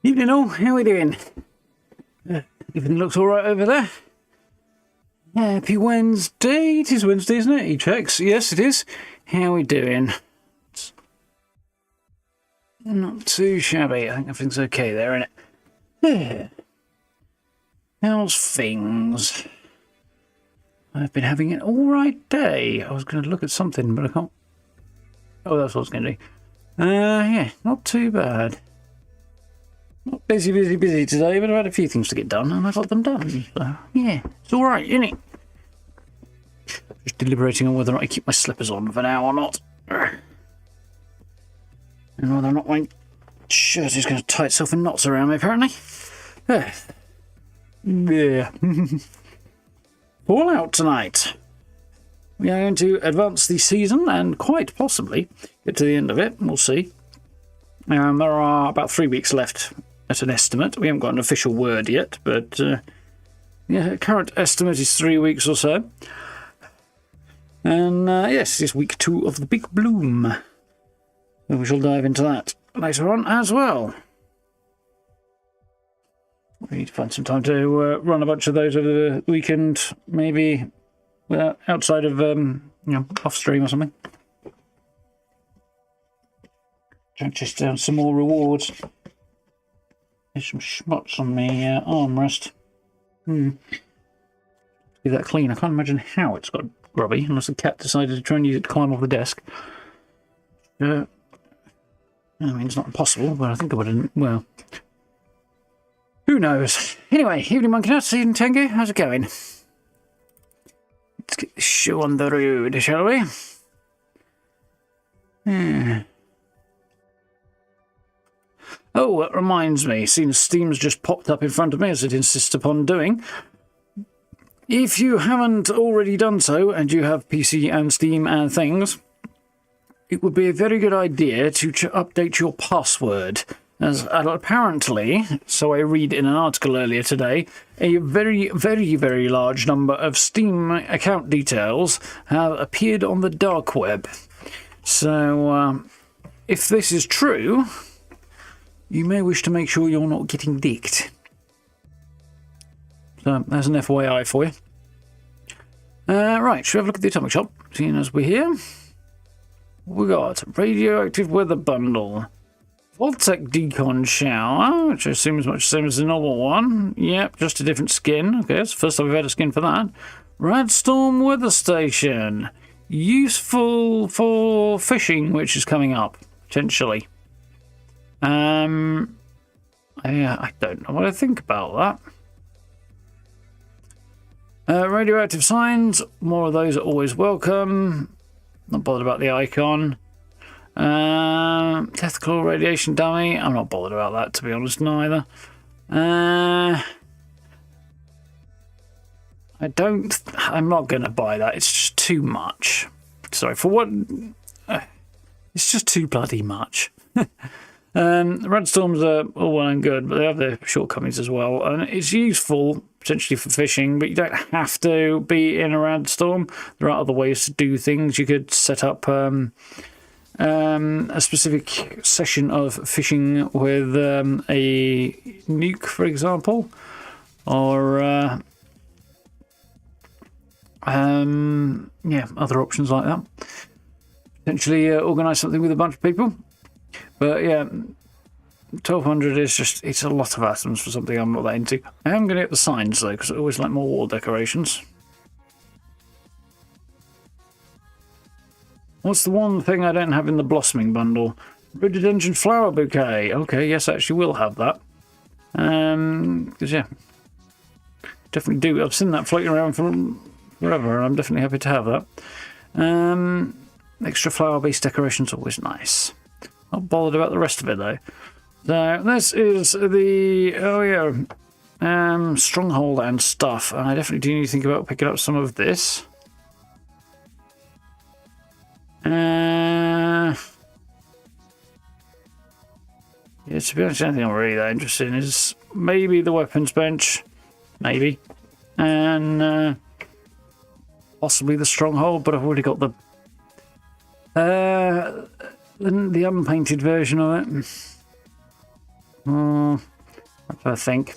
Evening all, how are we doing? Everything looks alright over there. Happy Wednesday. It is Wednesday, isn't it? He checks. Yes, it is. How are we doing? Not too shabby. I think everything's okay there, isn't it? How's things? I've been having an alright day. I was going to look at something, but I can't. Oh, that's what I was going to do. Yeah, not too bad. Not busy today, but I've had a few things to get done, and I got them done. So, yeah, it's alright, isn't it? Just deliberating on whether or not I keep my slippers on for now or not. And whether or not my shirt is going to tie itself in knots around me, apparently. Yeah. Fallout tonight. We are going to advance the season and quite possibly get to the end of it. We'll see. There are about 3 weeks left at an estimate. We haven't got an official word yet, but yeah, current estimate is 3 weeks or so. And yes, it's week 2 of the Big Bloom. And we shall dive into that later on as well. We need to find some time to run a bunch of those over the weekend, maybe outside of off stream or something. Try and chase down some more rewards. There's some spots on my armrest. Leave that clean. I can't imagine how it's got grubby, unless the cat decided to try and use it to climb off the desk. I mean, it's not impossible, but I think I wouldn't. Well, who knows? Anyway, evening monkey nuts, evening Tengu, how's it going? Let's get this show on the road, shall we? Oh, that reminds me, seeing Steam's just popped up in front of me, as it insists upon doing. If you haven't already done so, and you have PC and Steam and things, it would be a very good idea to update your password. As apparently, so I read in an article earlier today, a very, very, very large number of Steam account details have appeared on the dark web. So, if this is true, you may wish to make sure you're not getting dicked. So, there's an FYI for you. Right, should we have a look at the Atomic Shop, seeing as we're here? We got Radioactive Weather Bundle. Voltec Decon Shower, which I assume is much the same as the normal one. Yep, just a different skin. Okay, that's the first time we've had a skin for that. Radstorm Weather Station. Useful for fishing, which is coming up, potentially. I don't know what I think about that. Radioactive signs, more of those are always welcome. Not bothered about the icon. Death Claw Radiation Dummy. I'm not bothered about that, to be honest, neither. I'm not going to buy that. It's just too much. Sorry, for what? It's just too bloody much. Red Storms are all well and good, but they have their shortcomings as well. And it's useful, potentially, for fishing, but you don't have to be in a Red Storm. There are other ways to do things. You could set up a specific session of fishing with a nuke, for example, or yeah, other options like that. Potentially organise something with a bunch of people. But yeah, 1200 is just, it's a lot of atoms for something I'm not that into. I am going to get the signs though, because I always like more wall decorations. What's the one thing I don't have in the Blossoming Bundle? Rhododendron Flower Bouquet. Okay, yes, I actually will have that. Because, yeah, definitely do. I've seen that floating around for forever, and I'm definitely happy to have that. Extra flower-based decoration's always nice. Not bothered about the rest of it, though. So, this is the, Stronghold and stuff. And I definitely do need to think about picking up some of this. Yeah, to be honest, anything I'm really that interested in is maybe the weapons bench, maybe, and possibly the stronghold. But I've already got the unpainted version of it. I think.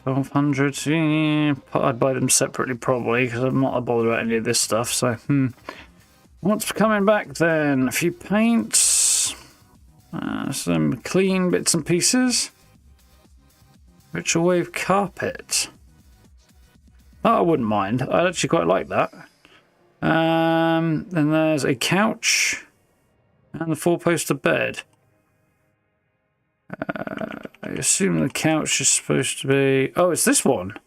1200. Yeah, I'd buy them separately probably because I'm not bothered about any of this stuff. So, what's coming back then? A few paints, some clean bits and pieces. Ritual wave carpet. Oh, I wouldn't mind. I'd actually quite like that. Then there's a couch and the 4-poster bed. I assume the couch is supposed to be... Oh, it's this one.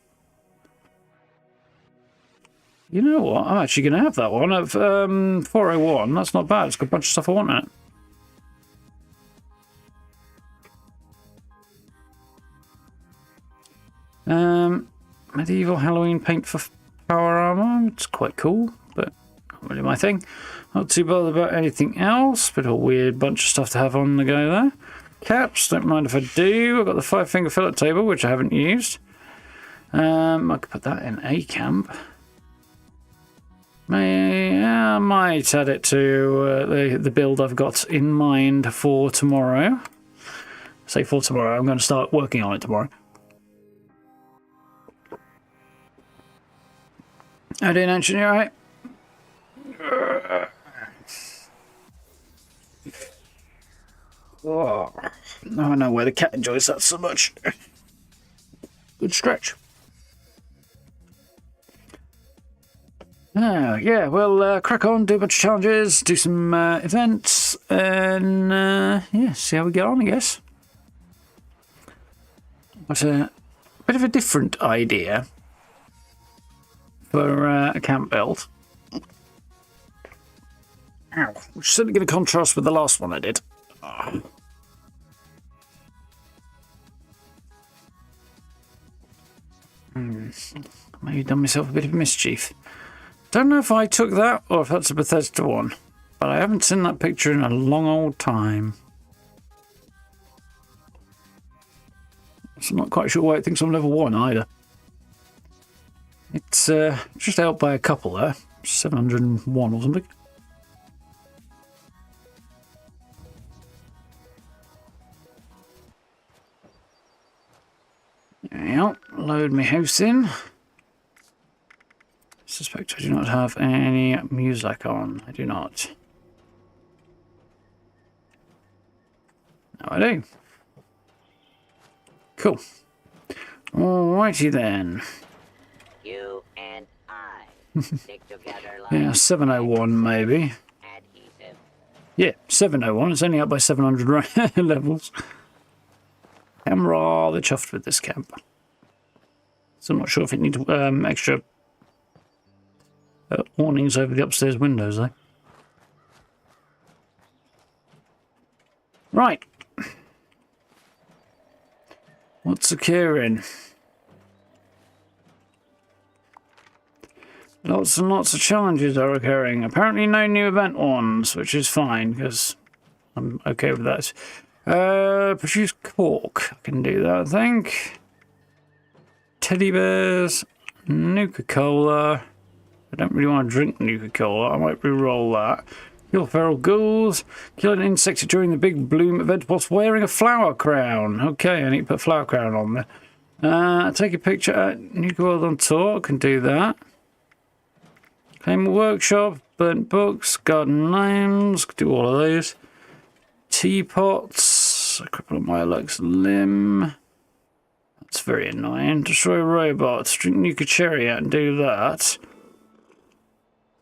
You know what? I'm actually going to have that one at 401. That's not bad. It's got a bunch of stuff I want in it. Medieval Halloween paint for power armor. It's quite cool, but not really my thing. Not too bothered about anything else. Bit of a weird bunch of stuff to have on the go there. Caps, don't mind if I do. I've got the 5-finger fillet table, which I haven't used. I could put that in a camp. I might add it to the build I've got in mind for tomorrow. Say for tomorrow, I'm going to start working on it tomorrow. I didn't mention you, right? Oh, now I know why the cat enjoys that so much. Good stretch. Yeah, we'll crack on, do a bunch of challenges, do some events, and yeah, see how we get on, I guess. But a bit of a different idea for a camp build. Ow. Which is certainly going to contrast with the last one I did. Oh. Maybe done myself a bit of mischief. Don't know if I took that or if that's a Bethesda one, but I haven't seen that picture in a long old time. So I'm not quite sure why it thinks I'm level 1 either. It's just out by a couple there, 701 or something. Yeah, load my house in. Suspect I do not have any music on. I do not. No, I do. Cool. Alrighty then. You and I stick together like yeah, 701 maybe. adhesive. Yeah, 701. It's only up by 700 levels. I'm rather chuffed with this camp. So I'm not sure if it needs extra awnings over the upstairs windows though. Right. What's occurring? Lots and lots of challenges are occurring. Apparently no new event ones, which is fine because I'm okay with that. Produce cork. I can do that, I think. Teddy bears. Nuka-Cola. I don't really want to drink Nuka-Cola. I might re-roll that. Kill feral ghouls. Kill an insect during the big bloom event whilst wearing a flower crown. Okay, I need to put a flower crown on there. Take a picture at Nuka World on tour. I can do that. Claim a workshop. Burnt books. Garden gnomes. Do all of those. Teapots. A cripple on my Lux limb. That's very annoying. Destroy robots. Drink Nuka Cherry out and do that.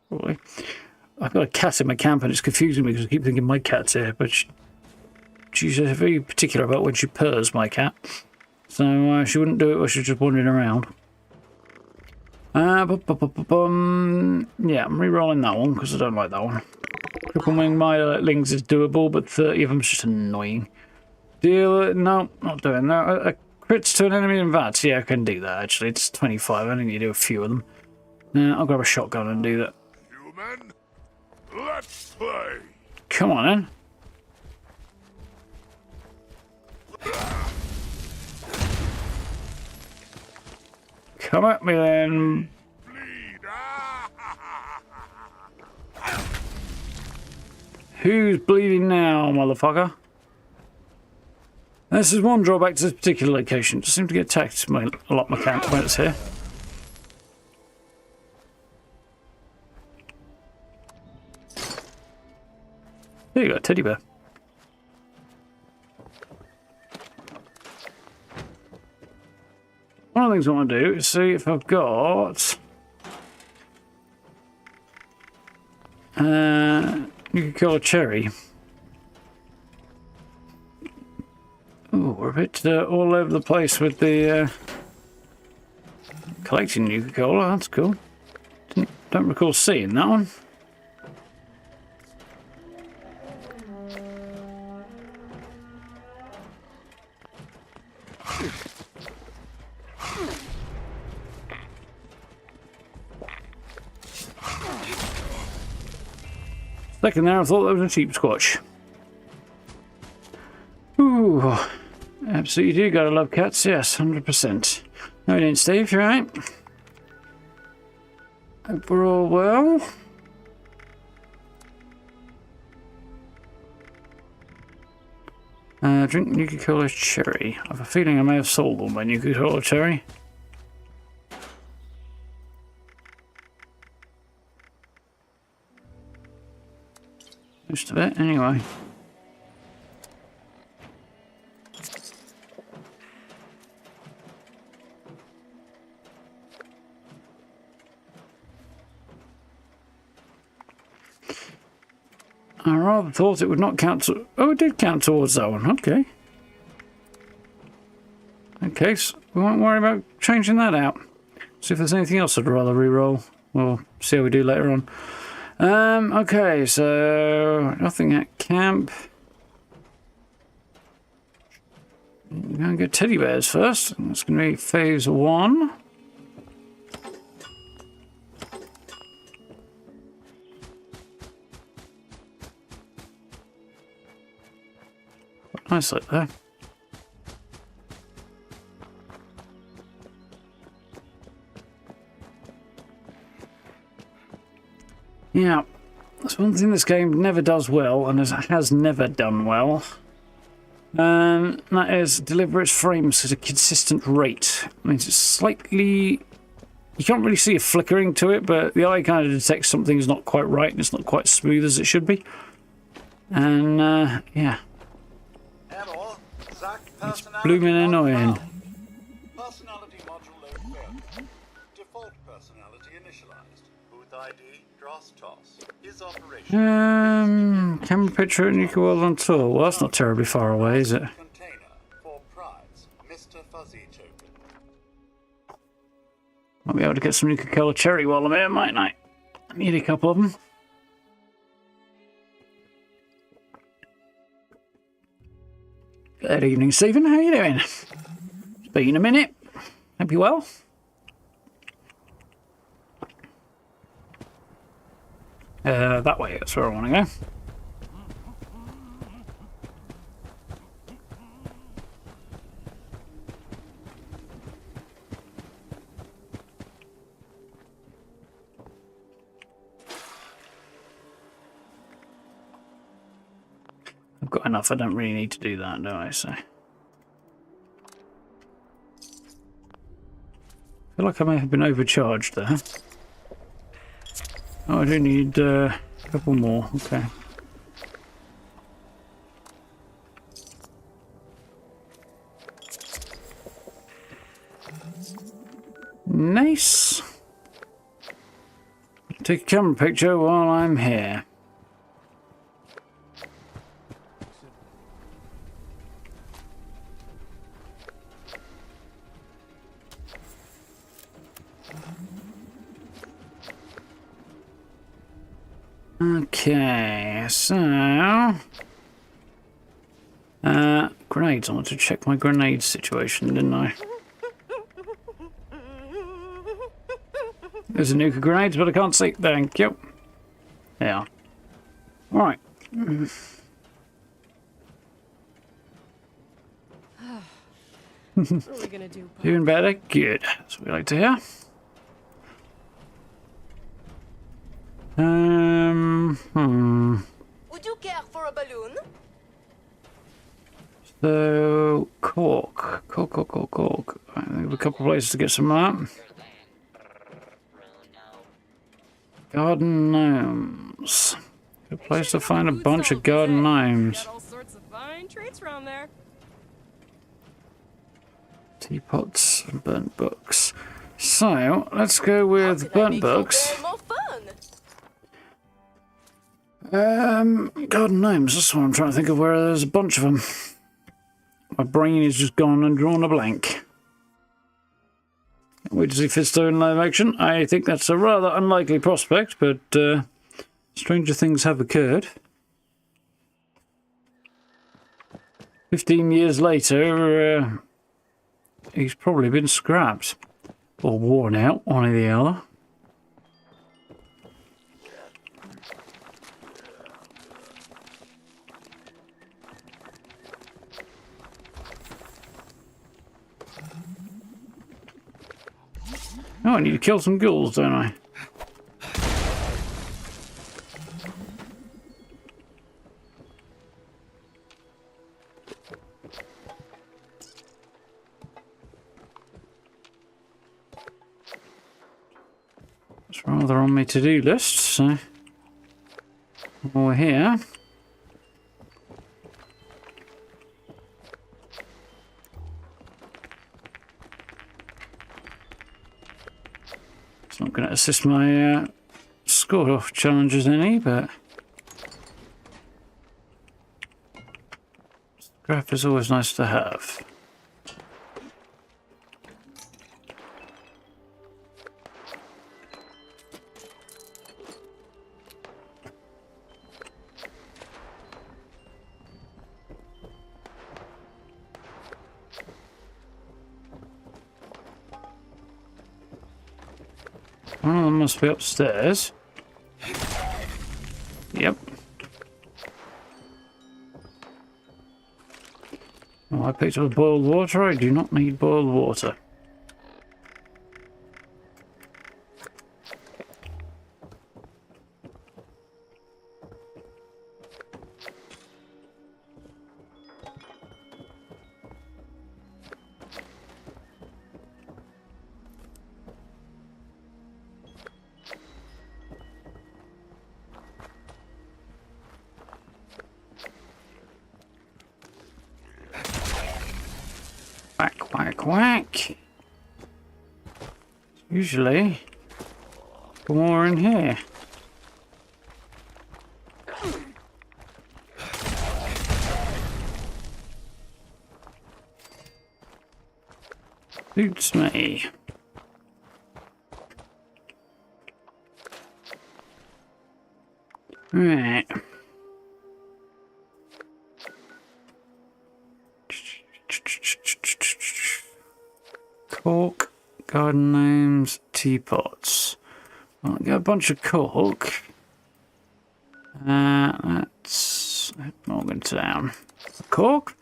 Probably. I've got a cat in my camp and it's confusing me because I keep thinking my cat's here, but she's very particular about when she purrs, my cat. So she wouldn't do it while she's just wandering around. Yeah, I'm re-rolling that one because I don't like that one. Crippling Mylings is doable, but 30 of them is just annoying. Deal, no, not doing that. Crits to an enemy in VATS, yeah, I can do that actually. It's 25, I only need to do a few of them. I'll grab a shotgun and do that. Human, let's play. Come on in. Come at me then. Bleed. Who's bleeding now, motherfucker? This is one drawback to this particular location. It just seems to get attacked a lot more camp when it's here. There you go, teddy bear. One of the things I want to do is see if I've got you could call a cherry. Oh, we're a bit all over the place with the collecting Nuka-Cola. That's cool. Don't recall seeing that one. Second there, I thought that was a cheap squatch. Ooh, absolutely do gotta love cats, yes, 100%. No, you didn't, Steve, you right? Hope we're all well. Drink Nuka-Cola cherry. I have a feeling I may have sold all my Nuka-Cola cherry. Most of it, anyway. I rather thought it would not count to... Oh, it did count towards that one. Okay. Okay, so we won't worry about changing that out. See if there's anything else I'd rather re-roll. We'll see how we do later on. Okay, so... Nothing at camp. We're going to get teddy bears first. That's going to be phase 1. Nice like there. Yeah, that's one thing this game never does well, and has never done well. That is deliver its frames at a consistent rate. I mean, it's slightly... You can't really see a flickering to it, but the eye kind of detects something's not quite right, and it's not quite smooth as it should be. And, yeah. It's blooming annoying. Personality module load failed. Default personality initialized. Booth ID Darth is operational. Camera picture at Nuka World on tour. Well, that's not terribly far away, is it? Container for prize. Mr. Fuzzy token. Might be able to get some Nuka-Cola cherry while I'm here, mightn't I? I need a couple of them. Good evening, Stephen. How are you doing? It's been a minute. Hope you're well. That way, that's where I want to go. I've got enough, I don't really need to do that, do I? So I feel like I may have been overcharged there. Oh, I do need a couple more, okay. Nice. Take a camera picture while I'm here. Okay, so grenades. I want to check my grenade situation, didn't I? There's a Nuka grenades, but I can't see. Thank you. Yeah. All right. What are we gonna do? Pop? Doing better. Good. That's what we like to hear. Would you care for a balloon? So, cork. I think there's a couple of places to get some of that. Garden gnomes. Good place to find a bunch of garden gnomes. Got all sorts of fine treats around there. Teapots and burnt books. So, let's go with burnt books. Garden gnomes, that's what I'm trying to think of, where there's a bunch of them. My brain is just gone and drawn a blank. Wait to see Fisto in live action. I think that's a rather unlikely prospect, but stranger things have occurred. 15 years later, he's probably been scrapped. Or worn out, one or the other. Oh, I need to kill some ghouls, don't I? It's rather on my to-do list, so while we're here. It's not going to assist my score-off challenges any, but scrap is always nice to have. One of them must be upstairs. Yep. Oh, I picked up boiled water. I do not need boiled water. Quack, quack, quack. Usually, more in here. Suits me. Right. Cork, garden gnomes, teapots. I'll get a bunch of cork. That's Morgantown. Cork?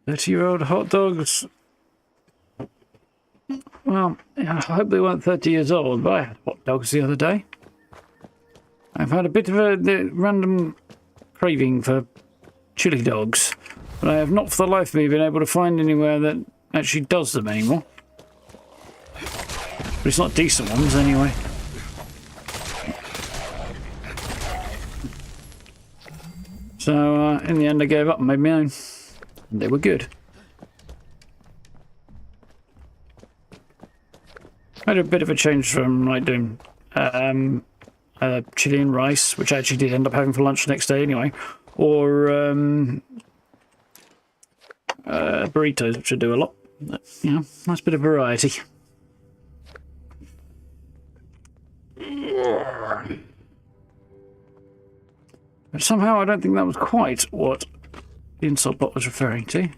30-year-old hot dogs. Well, I hope they weren't 30 years old, but I had hot dogs the other day. I've had a bit of a random craving for chili dogs, but I have not for the life of me been able to find anywhere that actually does them anymore. But it's not decent ones anyway. So in the end I gave up and made my own. And they were good. I had a bit of a change from like doing chili and rice, which I actually did end up having for lunch the next day anyway, or burritos, which I do a lot. But, you know, nice bit of variety. But somehow I don't think that was quite what the insult bot was referring to.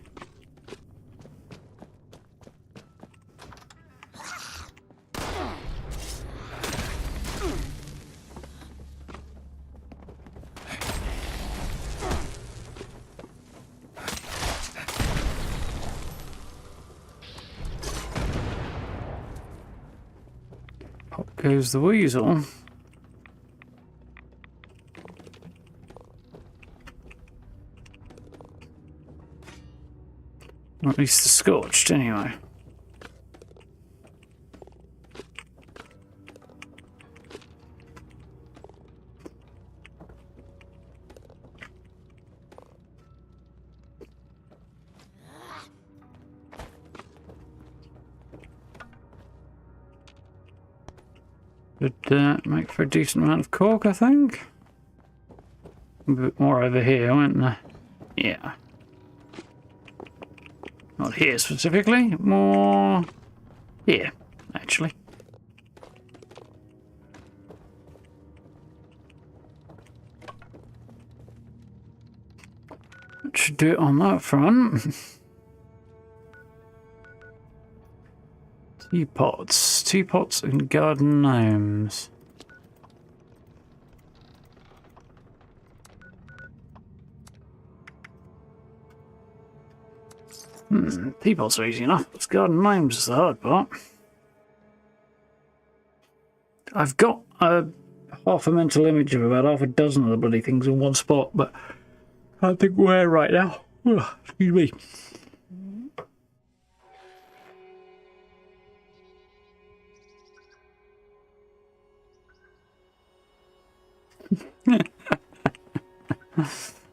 goes the weasel. Or at least the scorched, anyway. Should make for a decent amount of cork, I think. A bit more over here, won't there? Yeah. Not here specifically, more here, actually. That should do it on that front. Teapots and garden gnomes. Teapots are easy enough. It's garden gnomes is the hard part. I've got half a mental image of about half a dozen of the bloody things in one spot, but I can't think where right now. Excuse me.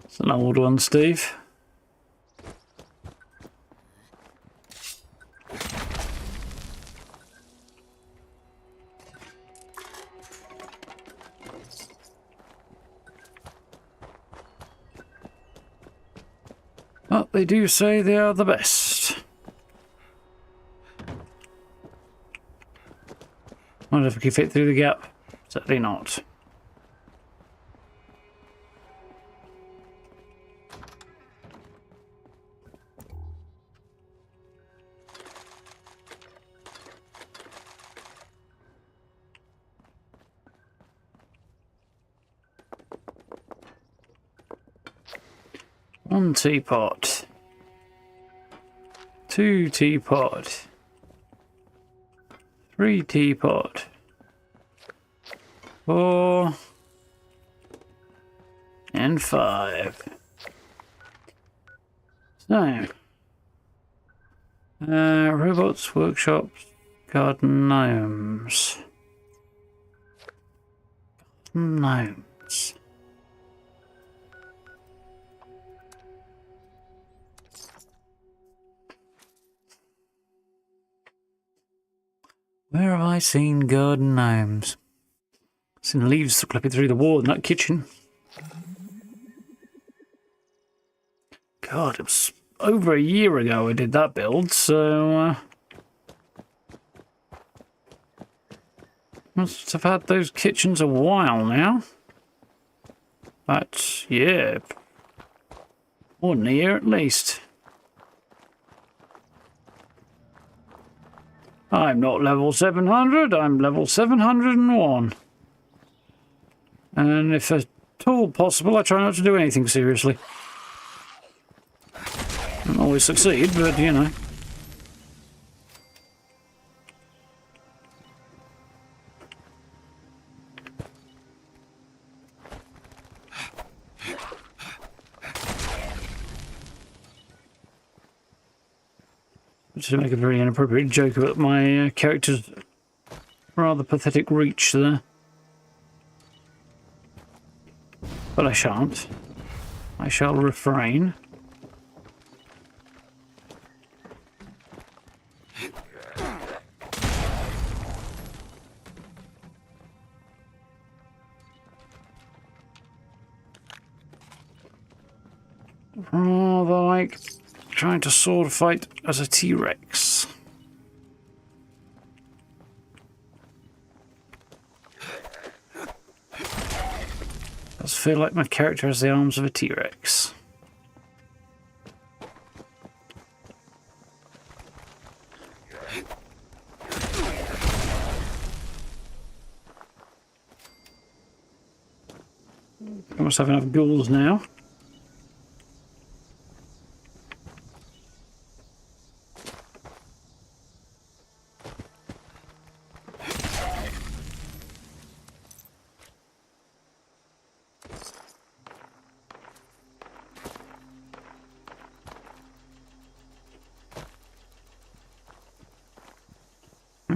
It's an old one, Steve. But they do say they are the best. Wonder if we can fit through the gap. Certainly not. One teapot. Two teapot. Three teapot. Four. And five. So. Robots, workshops, garden gnomes. Gnomes. Where have I seen garden gnomes? Seen leaves clipping through the wall in that kitchen. God, it was over a year ago I did that build, so must have had those kitchens a while now. But yeah, more than a year at least. I'm not level 700, I'm level 701. And if at all possible, I try not to do anything seriously. I don't always succeed, but you know. To make a very inappropriate joke about my character's rather pathetic reach there. But I shan't. I shall refrain. Rather like trying to sword fight as a T-Rex. Does feel like my character has the arms of a T-Rex. I must have enough ghouls now.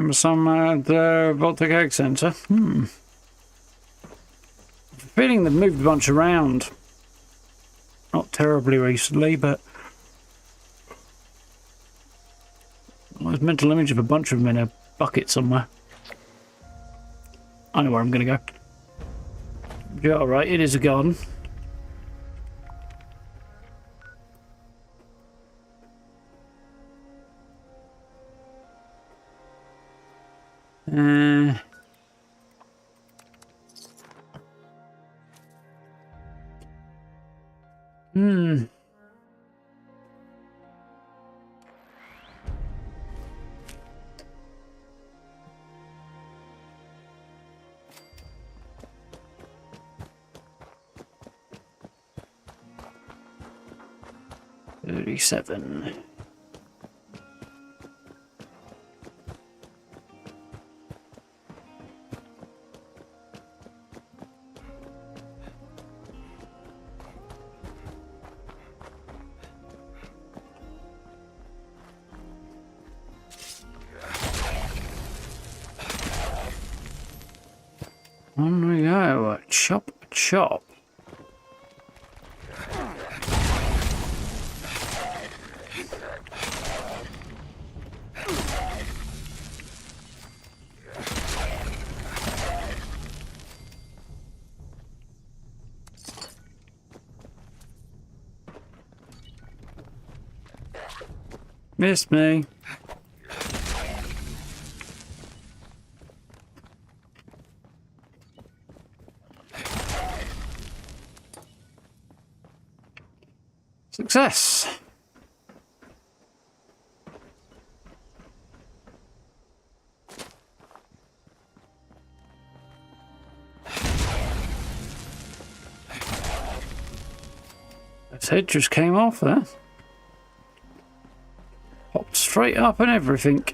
Remember some at the Baltic Egg Centre? Feeling they've moved a bunch around. Not terribly recently, but there's a mental image of a bunch of them in a bucket somewhere. I know where I'm going to go. Yeah, alright, it is a garden. Hmm. $37. On we go. Chop, chop. Missed me. Success. That head just came off there. Popped straight up and everything.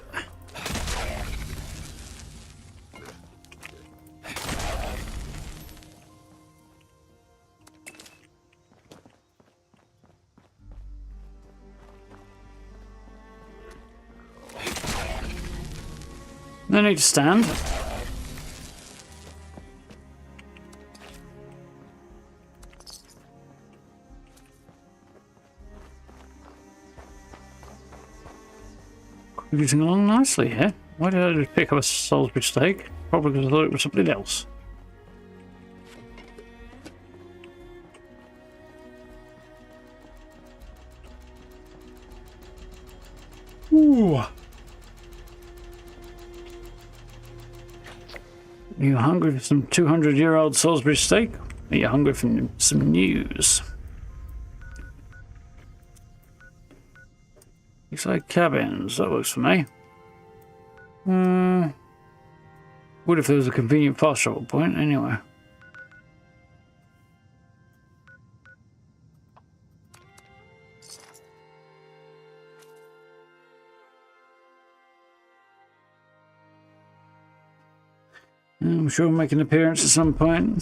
No need to stand. Cruising along nicely here. Why did I just pick up a Salisbury steak? Probably because I thought it was something else. Ooh. Are you hungry for some 200-year-old Salisbury steak? Are you hungry for some news? Looks like cabins. That works for me. What if there was a convenient fast travel point anyway? I'm sure we'll make an appearance at some point.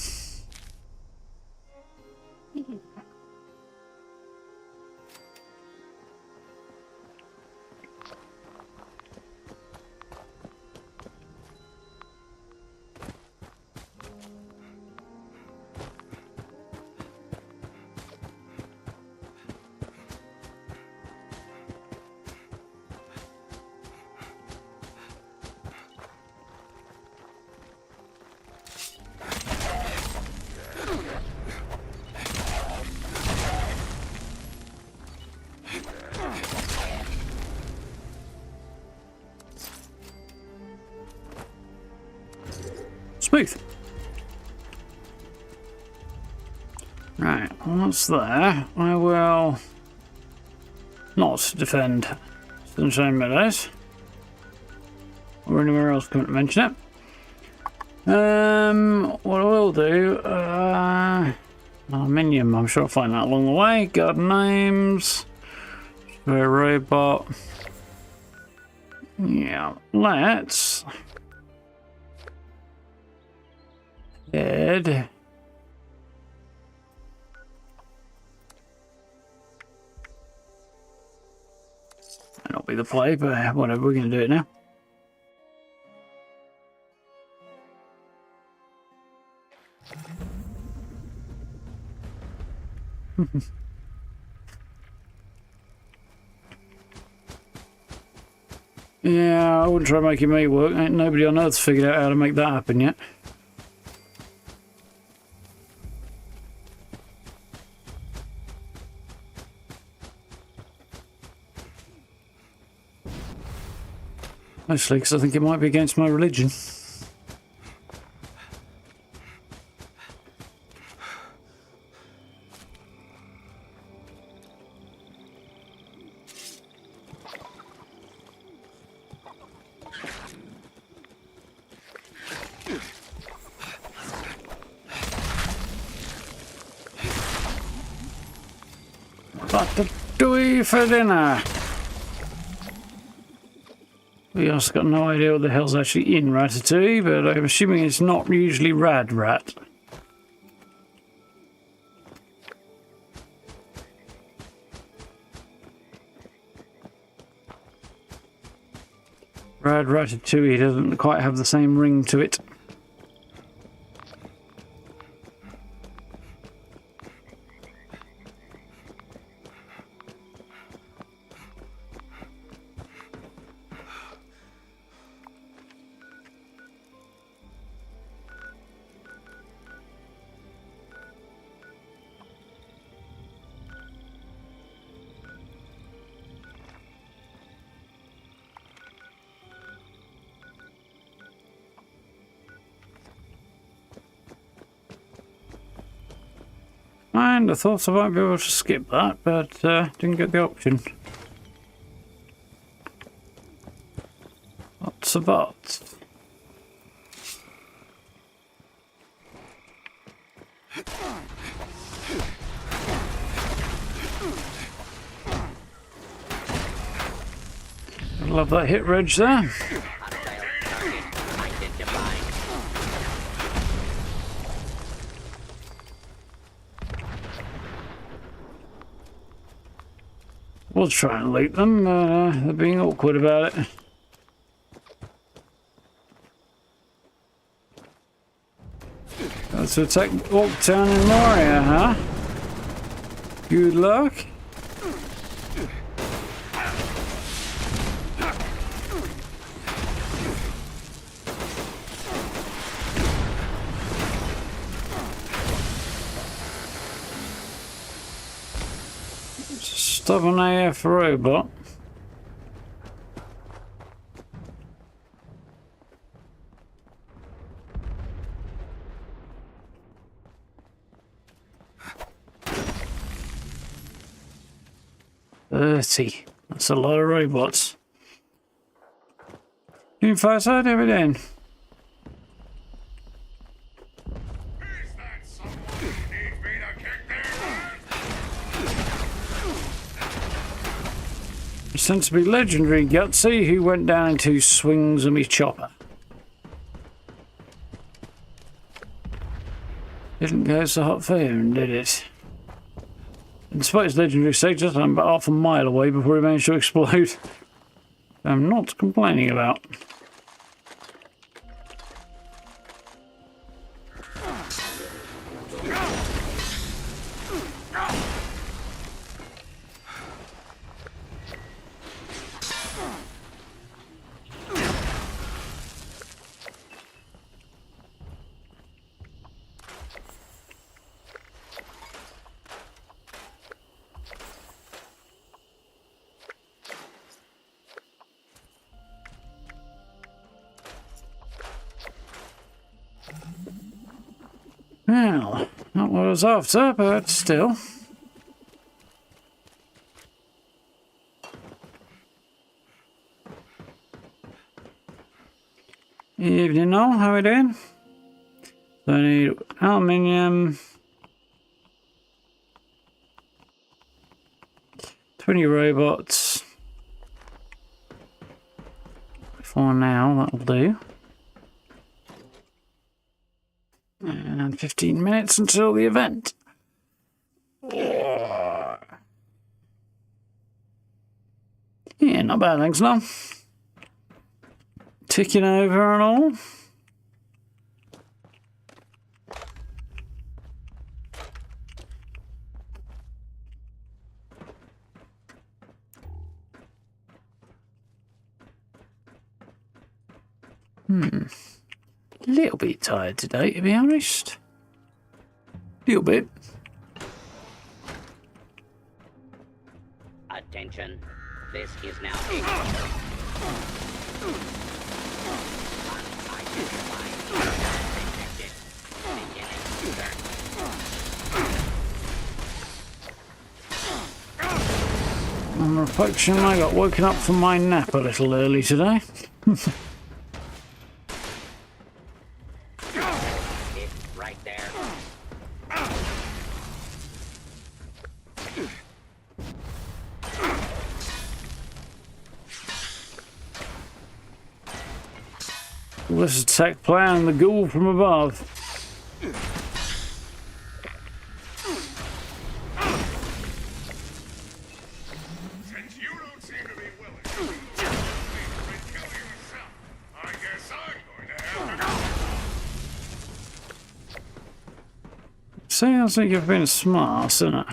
Smooth. Right, once there, I will not defend Sunshine Meadows or anywhere else come to mention it. What I will do, Aluminium, I'm sure I'll find that along the way. Garden names, Spare Robot. Yeah, let's head might not be the play, but whatever, we're going to do it now. Yeah, I wouldn't try making me work. Ain't nobody on Earth's figured out how to make that happen yet. Mostly because I think it might be against my religion. Ratatouille for dinner. We also got no idea what the hell's actually in Ratatouille, but I'm assuming it's not usually Rad Rat. Rad Ratatouille doesn't quite have the same ring to it. And I thought I might be able to skip that, but didn't get the option. Lots of bots. I love that hit reg there. Hostile target identified. We'll try and loot them, but they're being awkward about it. Got to attack Orktown in Moria, huh? Good luck. Stubborn AF robot. That's a lot of robots. You fireside every day. Is that someone who needs me to kick their ass? Sent to be legendary Gutsy, who went down in 2 swings of me chopper. Didn't go so hot for him, did it? Despite his legendary status, I'm about half a mile away before he managed to explode. I'm not complaining about. Well, not what I was after, but still. Evening all, how we doing? So I need aluminium, 20 robots. For now, that'll do. And 15 minutes until the event. Yeah, not bad, thanks, no. Ticking over and all. A little bit tired today, to be honest. Little bit. Attention. This is now a On reflection, I got woken up from my nap a little early today. It's right there. Let's attack plan the ghoul from above. Since you don't seem to be willing to kill yourself, I guess I'm going to have to. See, I think you've been smart, isn't it?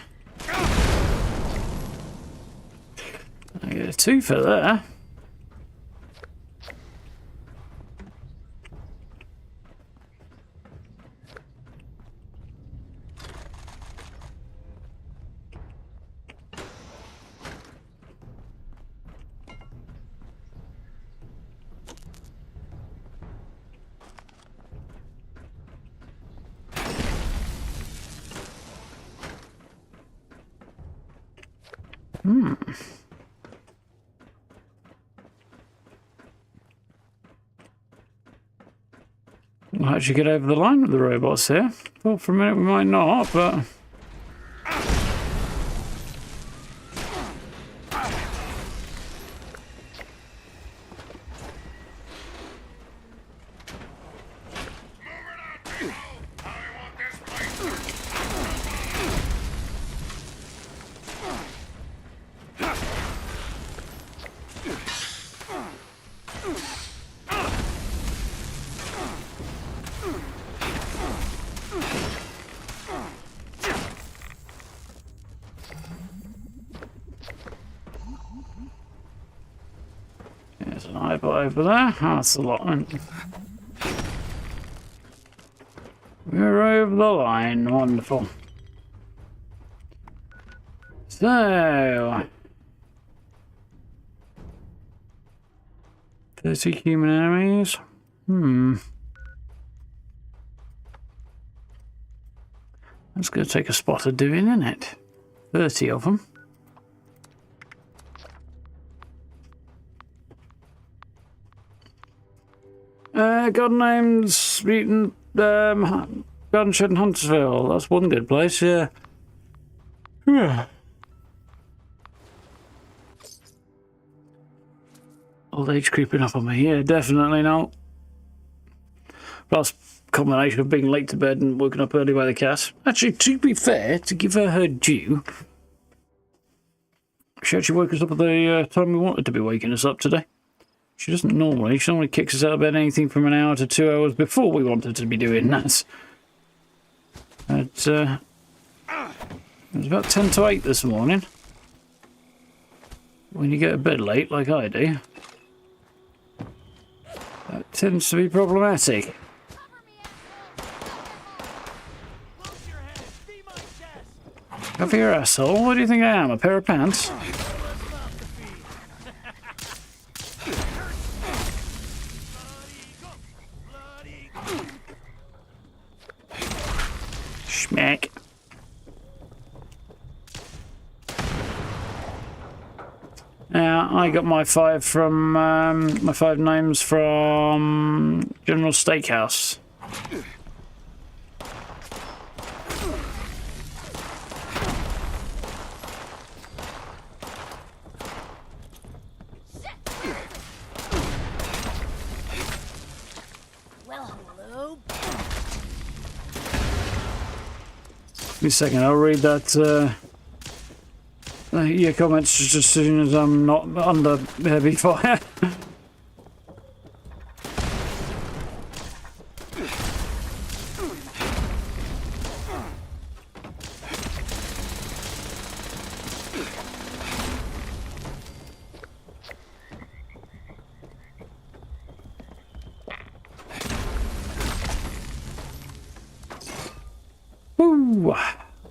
I get a 2 for there. We'll actually get over the line with the robots here. Well, for a minute we might not, but... There's an eyeball over there. Oh, that's allotment. We're over the line. Wonderful. So... 30 human enemies. That's going to take a spot of doing, isn't it? 30 of them. God names Mutant Gunshed in Huntersville. That's one good place, yeah. Old age creeping up on me. Yeah, definitely not. Plus, combination of being late to bed and woken up early by the cat. Actually, to be fair, to give her due, she actually woke us up at the time we wanted to be waking us up today. She doesn't normally. She normally kicks us out of bed anything from an hour to 2 hours before we wanted to be doing that. But, it was about 10 to 8 this morning. When you get to bed late, like I do, that tends to be problematic. Cover your asshole? What do you think I am? A pair of pants? Schmack. Now, I got my 5 from, my 5 names from General Steakhouse. Well, hello. Give me a second, I'll read that, your comments just as soon as I'm not under heavy fire.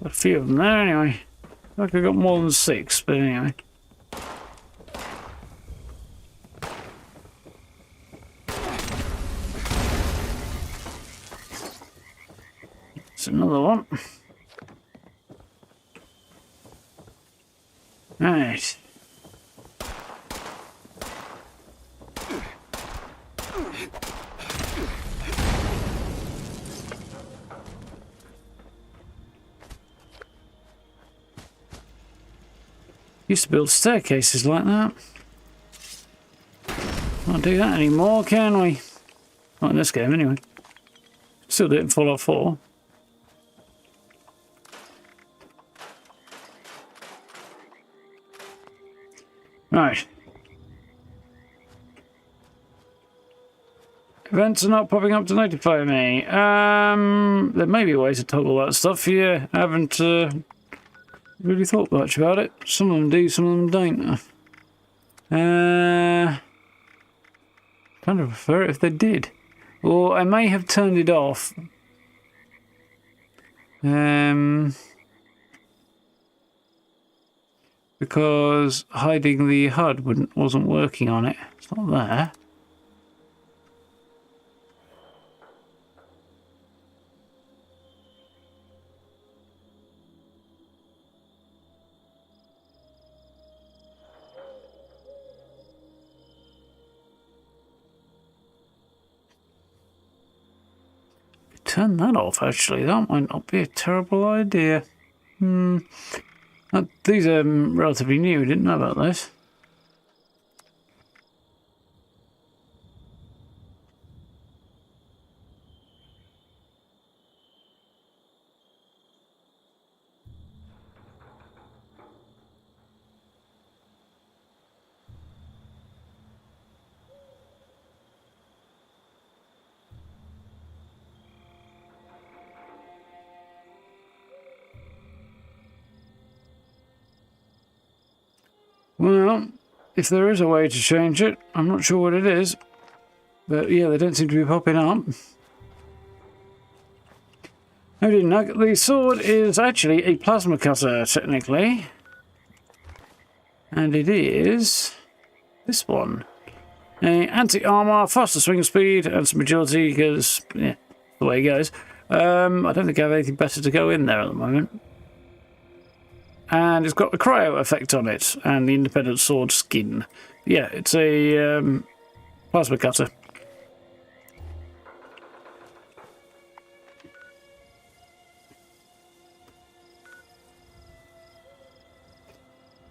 A few of them there anyway. I think I got more than 6, but anyway. It's another one. Right. Used to build staircases like that. Can't do that anymore, can we? Not in this game, anyway. Still do it in Fallout 4. Right. Events are not popping up to notify me. There may be ways to toggle that stuff. Yeah, I haven't really thought much about it. Some of them do, some of them don't. Kind of prefer it if they did. Or I may have turned it off. Because hiding the HUD wasn't working on it. It's not there. Turn that off, actually. That might not be a terrible idea. These are relatively new. Didn't know about those. Well, if there is a way to change it, I'm not sure what it is. But yeah, they don't seem to be popping up. I didn't know. The sword is actually a plasma cutter, technically. And it is this one. Anti-armor, faster swing speed, and some agility, because, yeah, the way it goes. I don't think I have anything better to go in there at the moment. And it's got a cryo effect on it, and the independent sword skin. Yeah, it's a plasma cutter.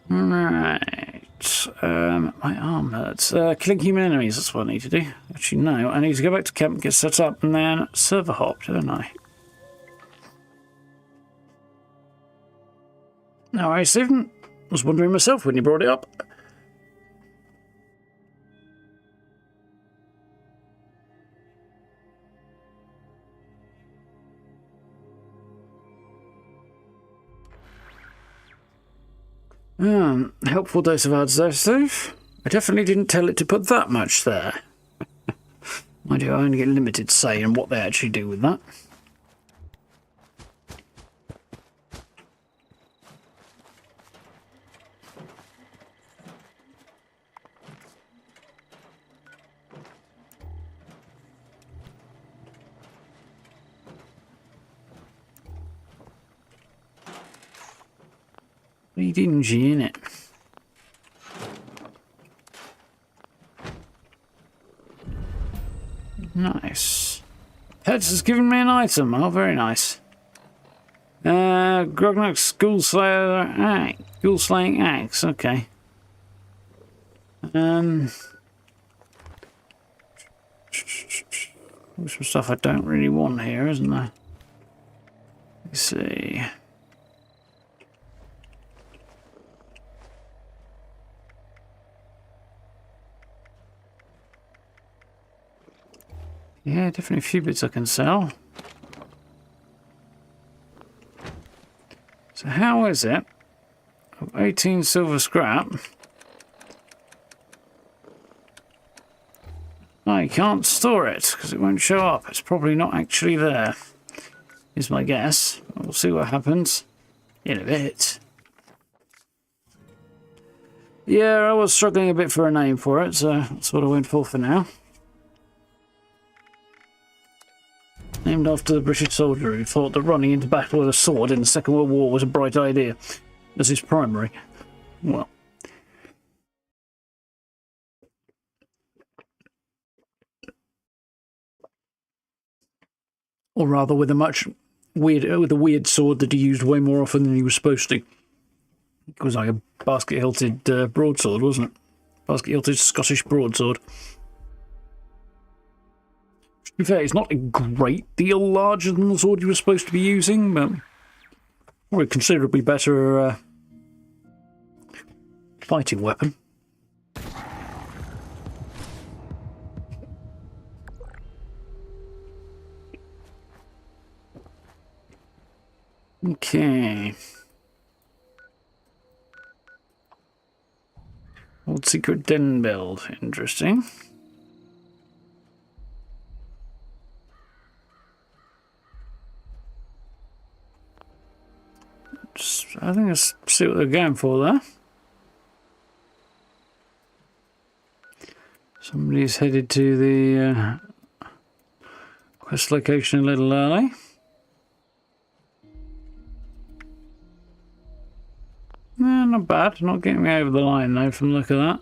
Right. My arm hurts. Killing human enemies, that's what I need to do. Actually, no, I need to go back to camp, get set up, and then server hop, don't I? Alright, Stephen. I was wondering myself when you brought it up. Helpful dose of ads there, Steve. I definitely didn't tell it to put that much there. Mind you, I only get limited say in what they actually do with that. Pretty dingy, innit? Nice. Pets has given me an item. Oh, very nice. Grognak's Ghoul Slaying Axe. Okay. There's some stuff I don't really want here, isn't there? Let's see. Yeah, definitely a few bits I can sell. So how is it? 18 silver scrap. I can't store it because it won't show up. It's probably not actually there, is my guess. We'll see what happens. In a bit. Yeah, I was struggling a bit for a name for it, so that's what I went for now. Named after the British soldier who thought that running into battle with a sword in the Second World War was a bright idea. As his primary. Well. Or rather with a weird sword that he used way more often than he was supposed to. It was like a basket-hilted broadsword, wasn't it? Basket-hilted Scottish broadsword. To be fair, it's not a great deal larger than the sword you were supposed to be using, but probably considerably better fighting weapon. Okay. Old secret den build. Interesting. I think let's see what they're going for there. Somebody's headed to the quest location a little early. Not bad. Not getting me over the line though from the look of that.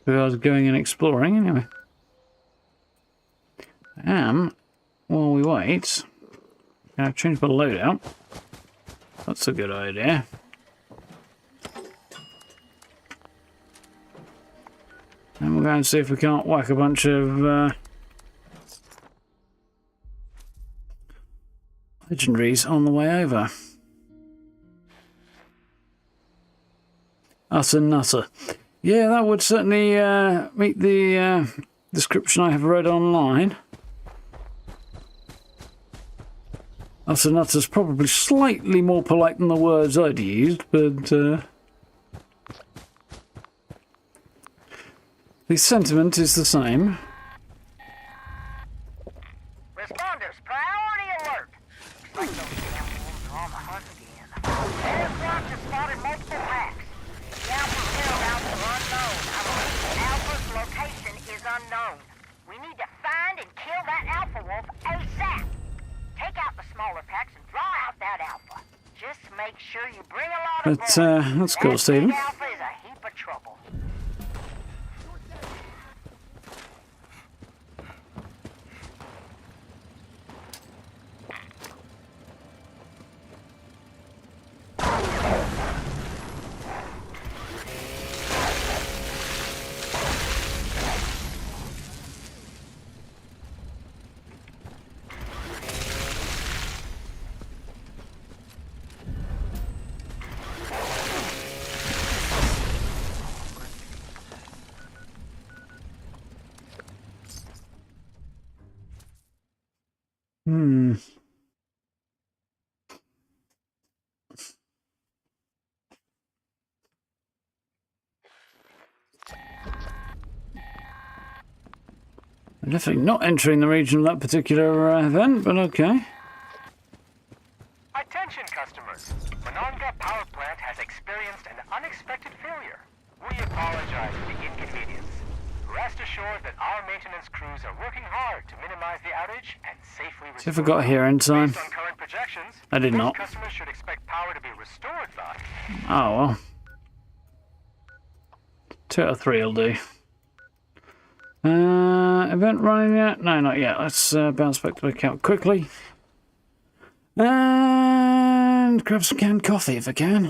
So I was going and exploring anyway. I am, while we wait, going to change my loadout. That's a good idea. And we'll go and see if we can't whack a bunch of legendaries on the way over. Utter Nutter. Yeah, that would certainly meet the description I have read online. Utter Nutter's probably slightly more polite than the words I'd used, but the sentiment is the same. Responders, priority alert. Looks like those damn wolves are on the hunt again. Aircraft has spotted multiple packs. The Alpha's whereabouts are unknown. Alpha's location is unknown. We need to find and kill that Alpha wolf ASAP. Take out the smaller packs and draw out that Alpha. Just make sure you bring a lot of bullets. That's cool, Stephen. That Alpha is a heap of trouble. I'm definitely not entering the region of that particular event, but okay. Attention customers, Monongah Power Plant has experienced an unexpected failure. We apologize for the inconvenience. Rest assured that our maintenance crews are working hard to minimize the outage and safely restore. See if I got here in time. Based on current projections, I did not. Customers should expect power to be restored by. Oh well. 2 out of 3 will do. Event running yet? No, not yet. Let's bounce back to the account quickly. And grab some canned coffee if I can.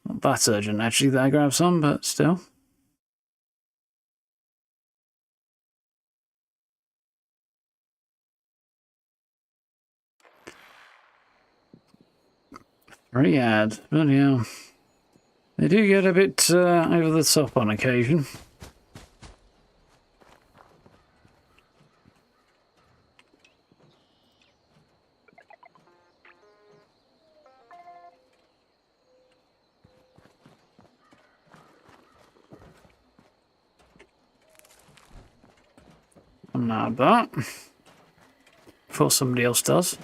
Not that urgent actually that I grab some, but still. Very ad, bloody hell. They do get a bit over the top on occasion. I'm not that. Before somebody else does.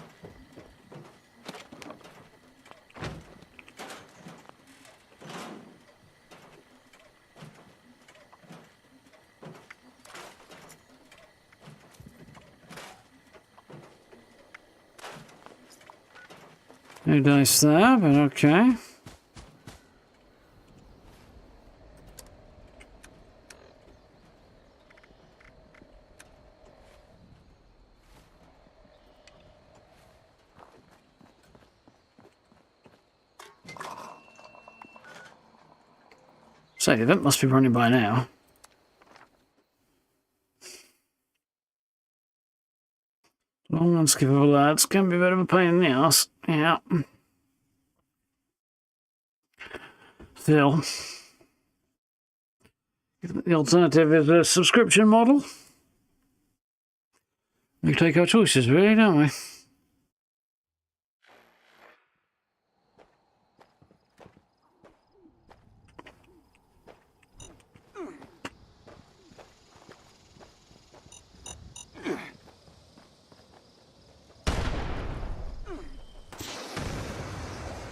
No dice there, but okay. So the event must be running by now. Long unskippable lads can be a bit of a pain in the ass. Yeah. Still. The alternative is a subscription model. We take our choices, really, don't we?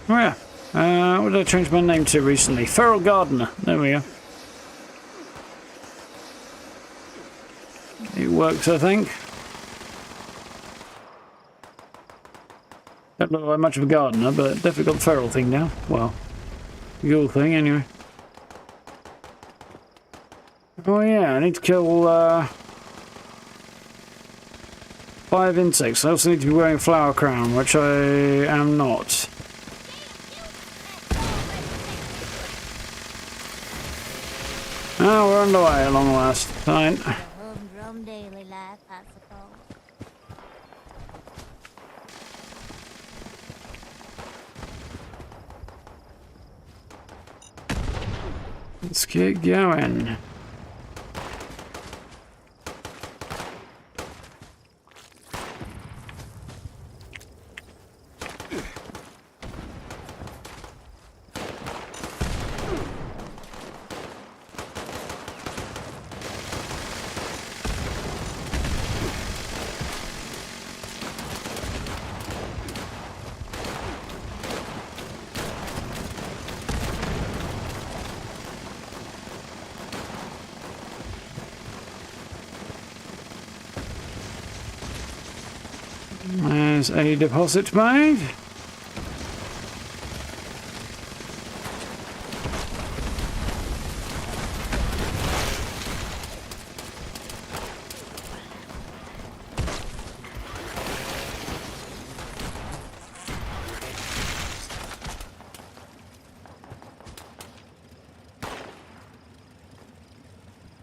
Oh yeah. What did I change my name to recently? Feral Gardener. There we go. It works, I think. Don't look like much of a gardener, but definitely got the feral thing now. Well, the ghoul thing, anyway. Oh yeah, I need to kill 5 insects. I also need to be wearing a flower crown, which I am not. Oh, we're underway at long last. Fine. Humdrum daily life, I suppose. Let's get going. There's a deposit made.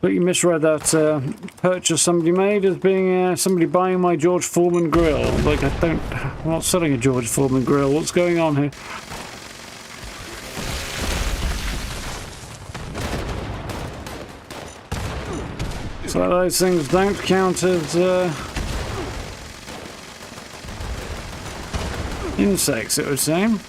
But you misread that purchase somebody made as being somebody buying my George Foreman grill. Like, I'm not selling a George Foreman grill. What's going on here? So those things don't count as insects, it would seem.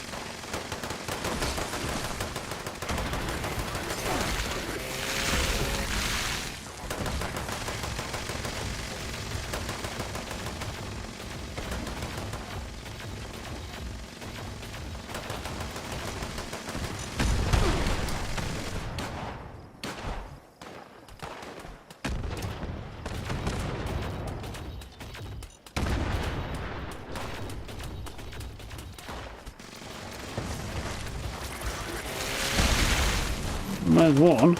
There's one.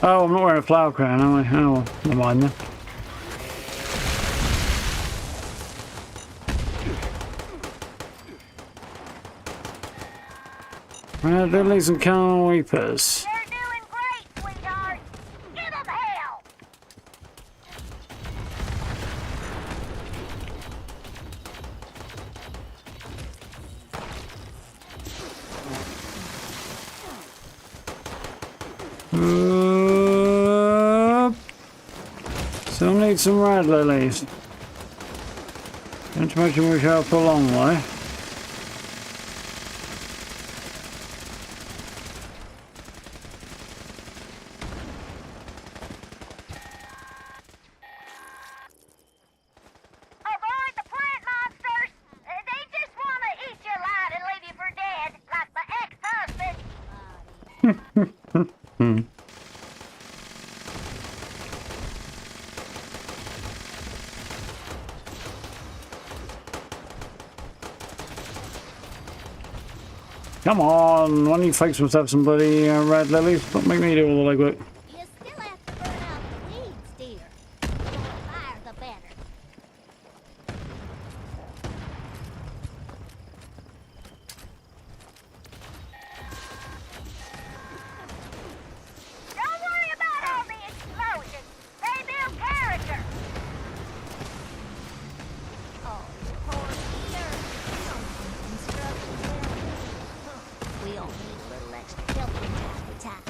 Oh, I'm not wearing a flower crown, am I? Oh, well, never mind then. Red lilies and carnal weepers. You're doing great, sweetheart. Give 'em hell. Still need some red lilies. Don't imagine we shall for a long way. Avoid the plant monsters. They just want to eat you alive and leave you for dead, like my ex-husband. Come on, one of you folks must have some bloody red lilies. Don't make me do all the legwork. You still have to burn out the weeds, dear. The more fire, the better. Don't worry about all the explosions. They build character. Oh, poor dear. Construction well. We all need a little extra help from time to time.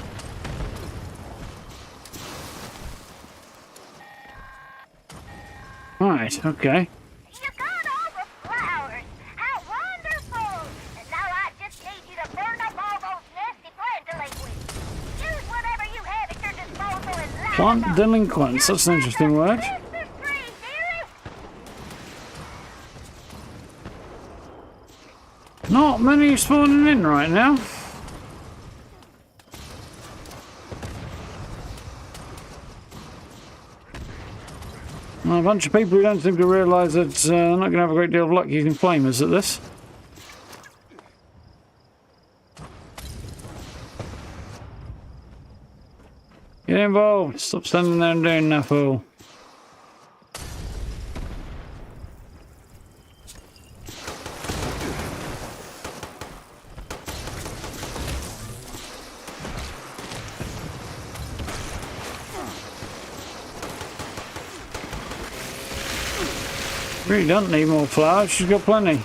Right, okay. You got all the flowers. How wonderful. And now I just need you to burn up all those nasty plant delinquents. Use whatever you have at your disposal and light Plant them up. delinquents, that's an interesting word. Christmas tree, dearie. Not many spawning in right now. A bunch of people who don't seem to realise that not going to have a great deal of luck using flamers at this. Get involved. Stop standing there and doing nothing. Really don't need more flowers, she's got plenty.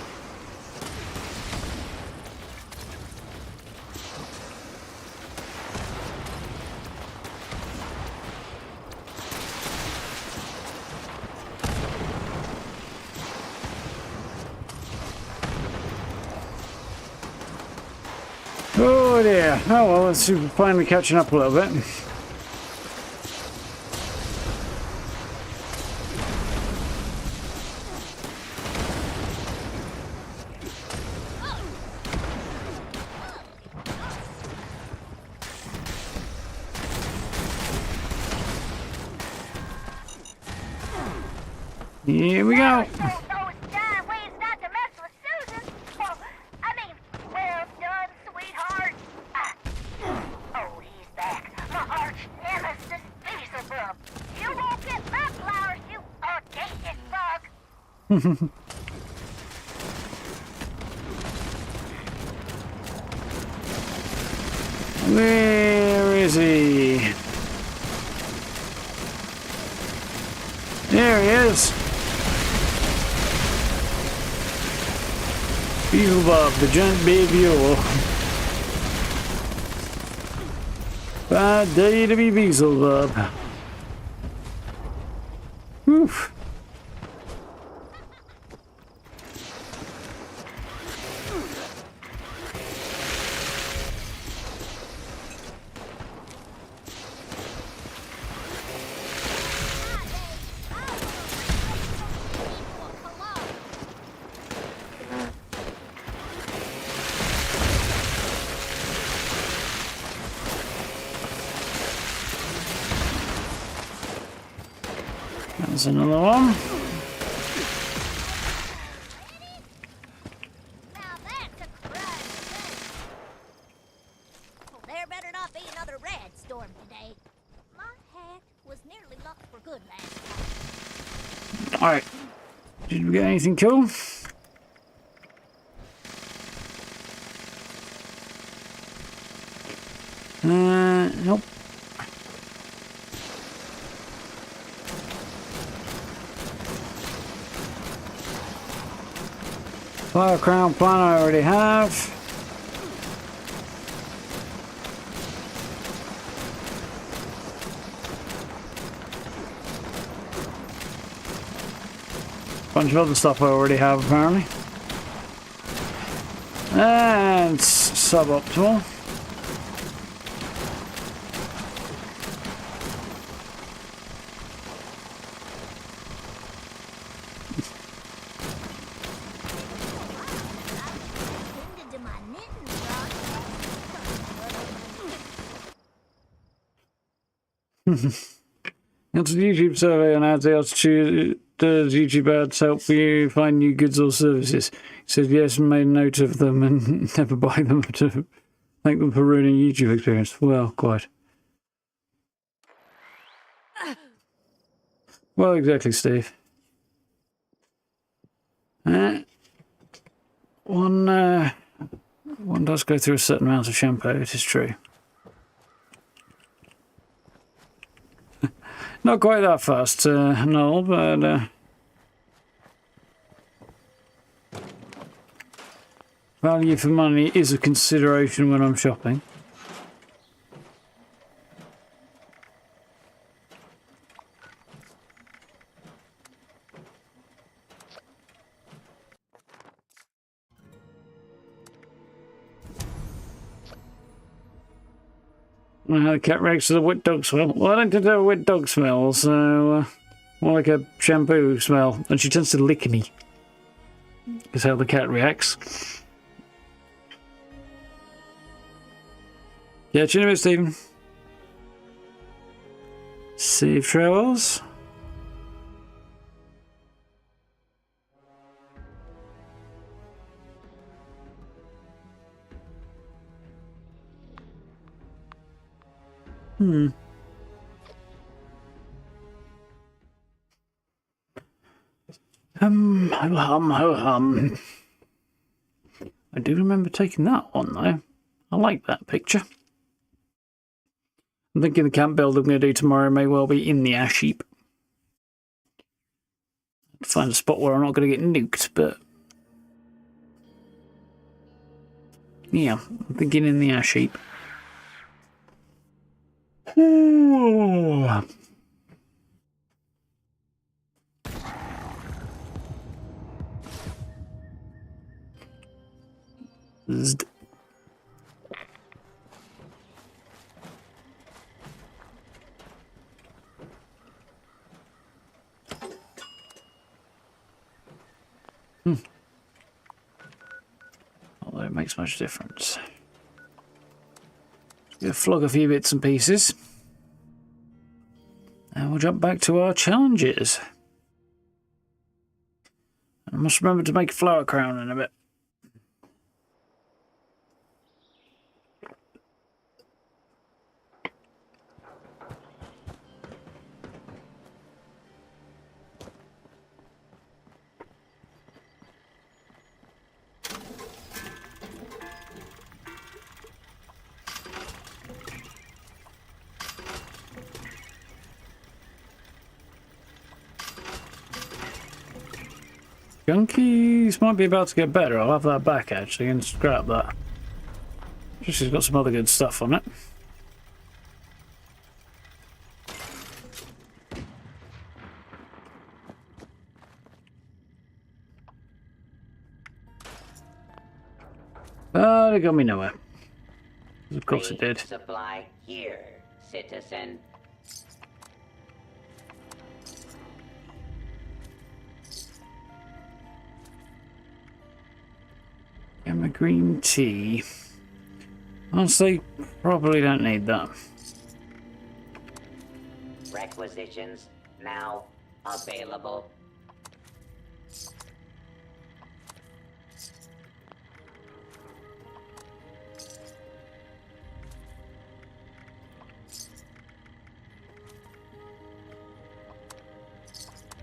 Oh dear. Oh well, let's see if we're finally catching up a little bit. Here we go. Told those giant waves not to mess with Susan. Well, I mean, well done, sweetheart. Oh, he's back. My arch nemesis, Beelzebub. You won't get my flowers, you audacious bug. Where is he? There he is. Beelzebub, the giant baby owl. Bad day to be Beelzebub. Oof. There's another one. Now that's a crime. Well, there better not be another red storm today. My hat was nearly locked for good last time. Alright. Did we get anything cool? Nope. Fire crown plant I already have. Bunch of other stuff I already have apparently. And suboptimal. Tended to my knitting, Doc. Answer the YouTube survey on how to altitude does YouTube ads help you find new goods or services? He says yes and made a note of them and never buy them to thank them for ruining YouTube experience. Well, quite. Well, exactly, Steve. One does go through a certain amount of shampoo, it is true. Not quite that fast, Noel, but value for money is a consideration when I'm shopping. The cat reacts to the wet dog smell. Well, I don't tend to have a wet dog smell, so more like a shampoo smell. And she tends to lick me. Is how the cat reacts. Yeah, chin in a bit, Stephen. Safe travels. Ho hum. I do remember taking that one though. I like that picture. I'm thinking the camp build I'm going to do tomorrow may well be in the ash heap. Find a spot where I'm not going to get nuked, but yeah, I'm thinking in the ash heap. Ooh. Zd. Although it makes much difference. We'll flog a few bits and pieces. And we'll jump back to our challenges. I must remember to make a flower crown in a bit. Junkies might be about to get better. I'll have that back actually and scrap that. She's got some other good stuff on it. But it got me nowhere. Of course it did. Supply here, citizen. And my green tea. Honestly, probably don't need that. Requisitions now available.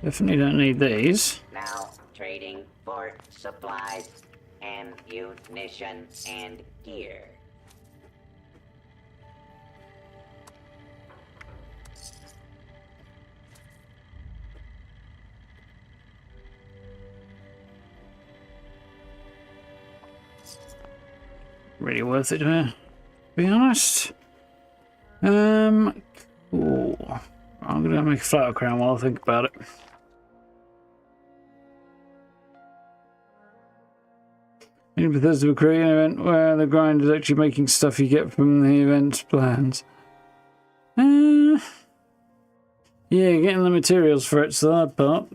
Definitely don't need these. Now trading for supplies, ammunition, and gear. Really worth it, to be honest. Cool. I'm gonna make a flower crown while I think about it. In Bethesda, we're creating an event where the grind is actually making stuff you get from the event's plans. Yeah, getting the materials for it's the hard part.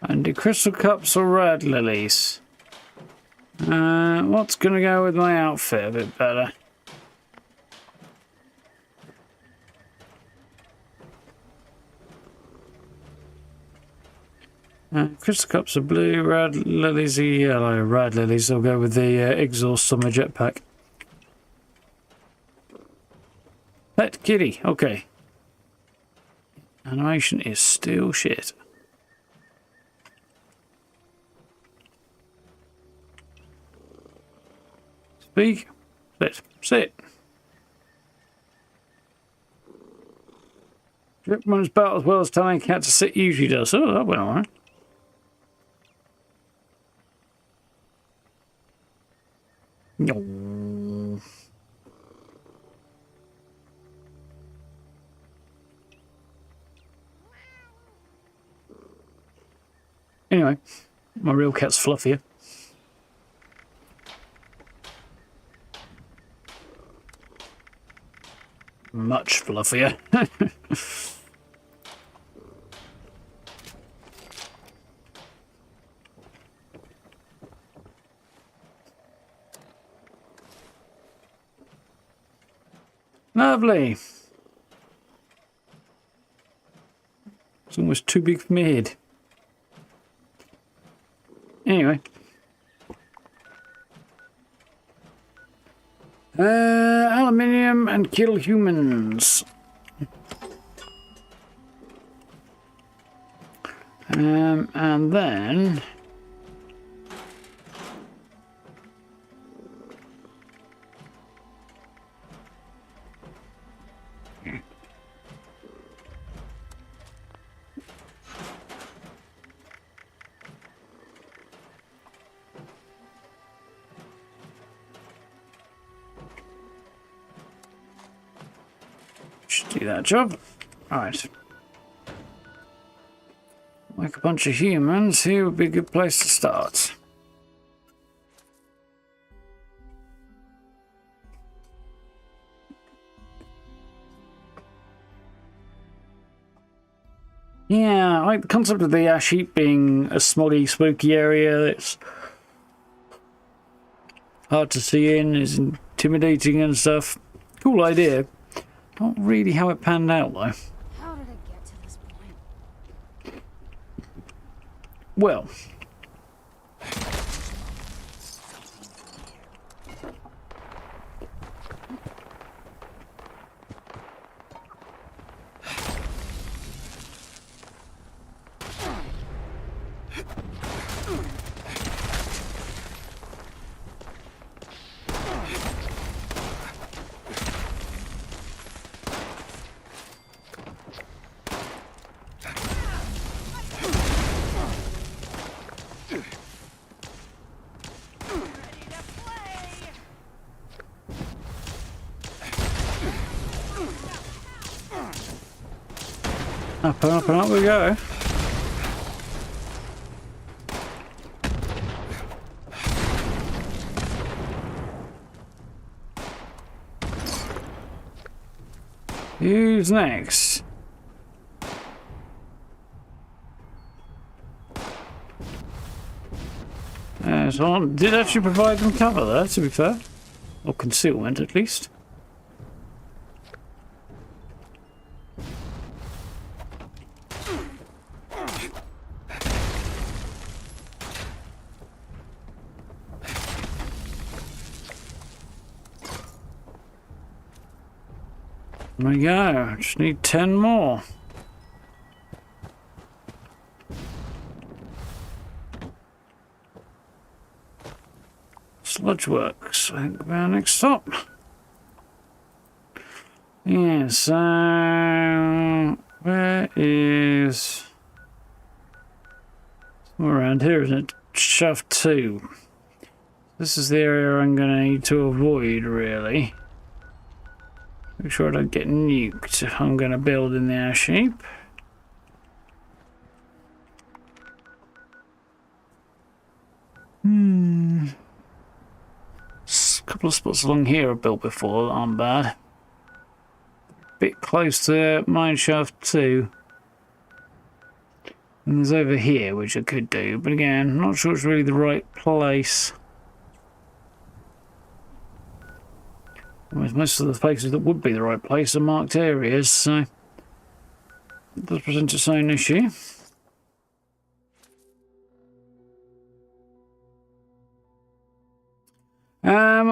And the crystal cups or rad lilies? What's going to go with my outfit a bit better? Crystal cups are blue, rad lilies are yellow. Rad lilies, I'll go with the exhaust on my jetpack. Pet kitty, okay. Animation is still shit. Speak. Sit. Sit. Drip runs about as well as telling a cat to sit usually does. Oh, that went alright. No. Anyway, my real cat's fluffier. Much fluffier. Lovely. It's almost too big for my head. Anyway. Aluminium and kill humans. And then... should do that job. Alright. Like a bunch of humans, here would be a good place to start. Yeah, I like the concept of the ash heap being a smoggy, spooky area that's hard to see in, is intimidating and stuff. Cool idea. Not really how it panned out, though. How did it get to this point? Well. Up and up and up we go. Who's next? Someone did actually provide them cover there, to be fair. Or concealment, at least. There we go. Just need 10 more. Sludge Works. I think we're next stop. Yeah, so where is somewhere around here, isn't it? Shaft 2. This is the area I'm gonna need to avoid, really. Make sure I don't get nuked. I'm going to build in the ash heap. A couple of spots along here I've built before that aren't bad. Bit close to mine shaft 2. And there's over here, which I could do, but again, I'm not sure it's really the right place. Whereas most of the places that would be the right place are marked areas, so it does present its own issue.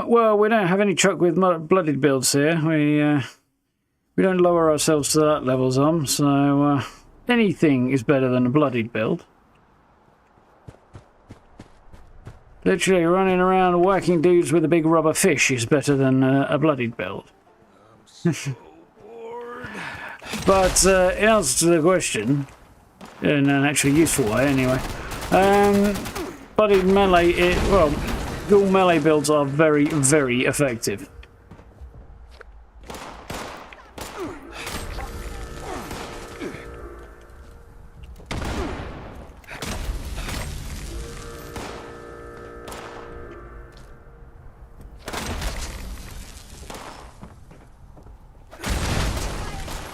Well, we don't have any truck with blooded builds here. We don't lower ourselves to that level, Zom, so anything is better than a bloodied build. Literally running around whacking dudes with a big rubber fish is better than a bloodied build. I'm so bored. But in answer to the question, in an actually useful way anyway, bloodied melee, ghoul melee builds are very, very effective.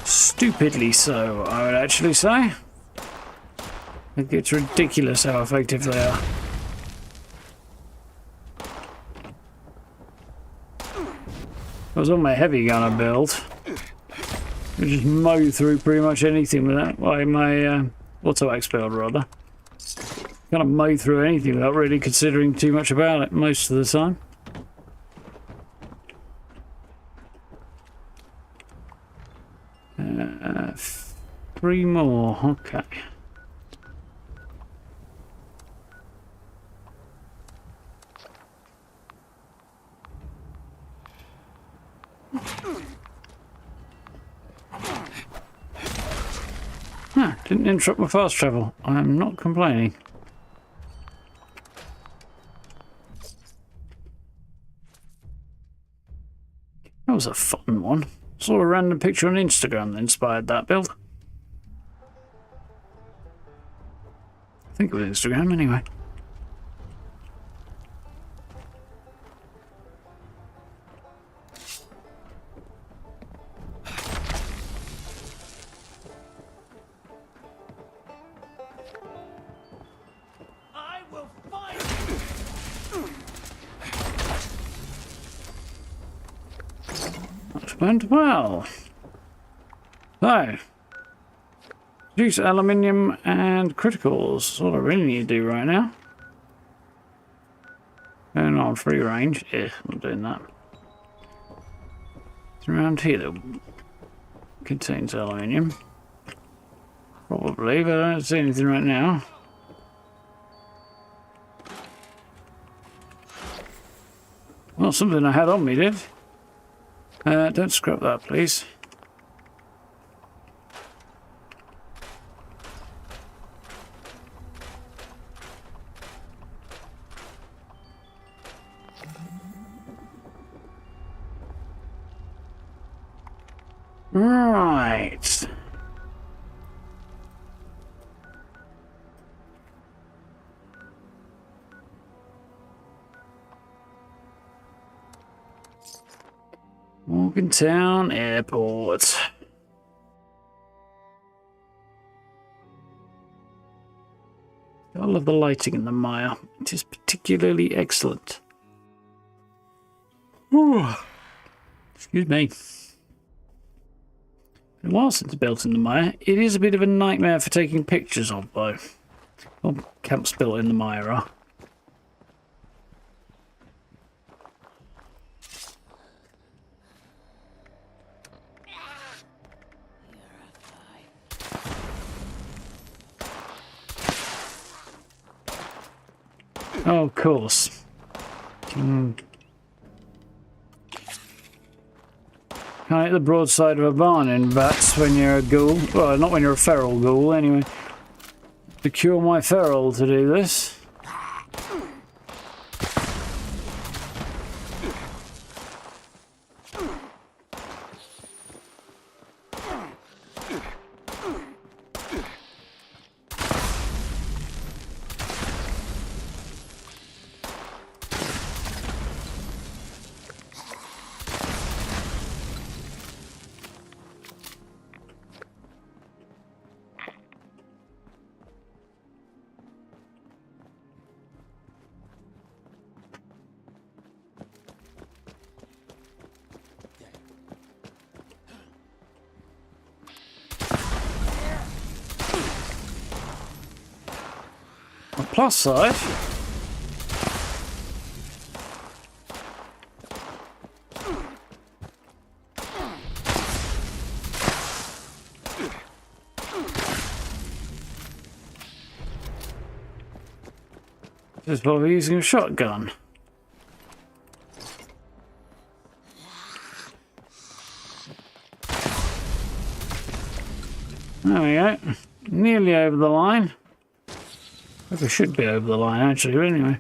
Stupidly so, I would actually say. I think it's ridiculous how effective they are. I was on my heavy gunner build. I just mow through pretty much anything with that. Well, my auto-axe build, rather. Kind of mow through anything without really considering too much about it most of the time. Three more, okay. Didn't interrupt my fast travel. I am not complaining. That was a fun one. Saw a random picture on Instagram that inspired that build. I think it was Instagram anyway. I will find you. That went well. So, reduce aluminium and criticals. That's all I really need to do right now. And on free range. Yeah, I'm not doing that. It's around here that contains aluminium. Probably, but I don't see anything right now. Well, something I had on me did. Don't scrap that, please. Right. Morgantown Airport. I love the lighting in the mire. It is particularly excellent. Ooh. Excuse me. A while since built in the mire. It is a bit of a nightmare for taking pictures of, though. Well, camps built in the mire are. Oh, of course. Can't hit the broadside of a barn in bats when you're a ghoul. Well, not when you're a feral ghoul, anyway. To cure my feral to do this. plus side, is probably using a shotgun. There we go. Nearly over the line. Hope we should be over the line actually, but anyway.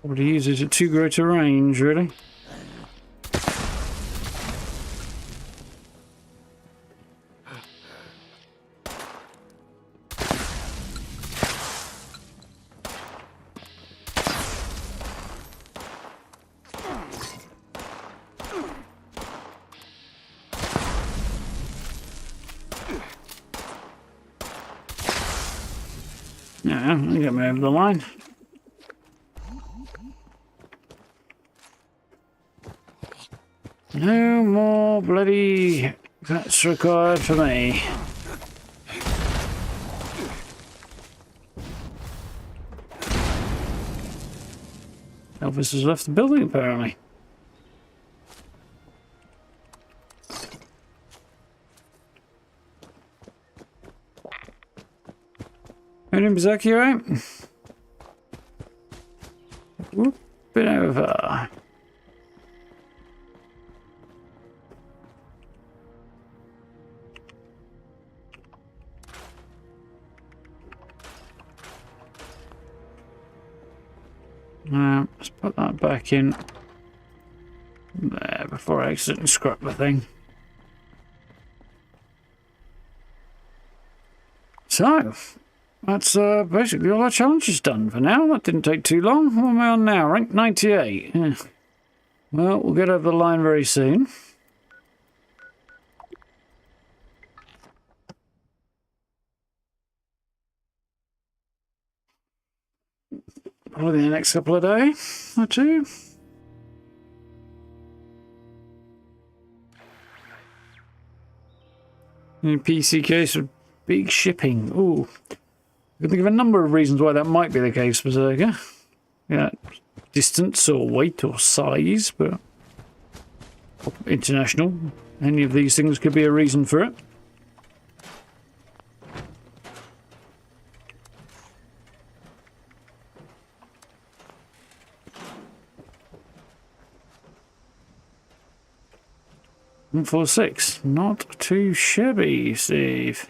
Probably use it at too great a range, really. Yeah, I'll get me over the line. No more bloody that's required for me. Elvis has left the building apparently. Morning, Berserky, right? Whoop it over. Let's put that back in there before I accidentally scrap the thing. So, that's basically all our challenges done for now. That didn't take too long. What am I on now? Rank 98. Yeah. Well, we'll get over the line very soon. Probably the next couple of days or two. New PC case of big shipping. Ooh. I can think of a number of reasons why that might be the case, Berserker. Yeah, distance or weight or size, but international. Any of these things could be a reason for it. One 4-6, not too shabby, Steve.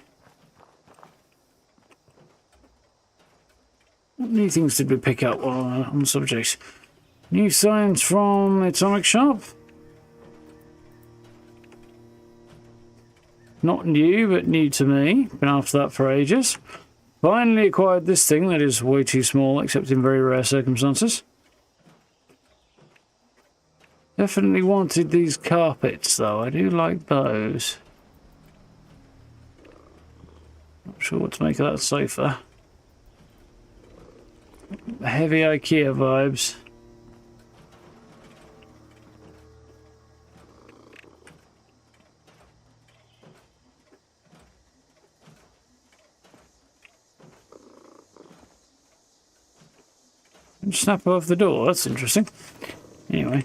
What new things did we pick up on the subject? New science from the Atomic Shop. Not new, but new to me. Been after that for ages. Finally acquired this thing that is way too small, except in very rare circumstances. Definitely wanted these carpets, though. I do like those. Not sure what to make of that sofa. Heavy IKEA vibes. Snap off the door, that's interesting. Anyway.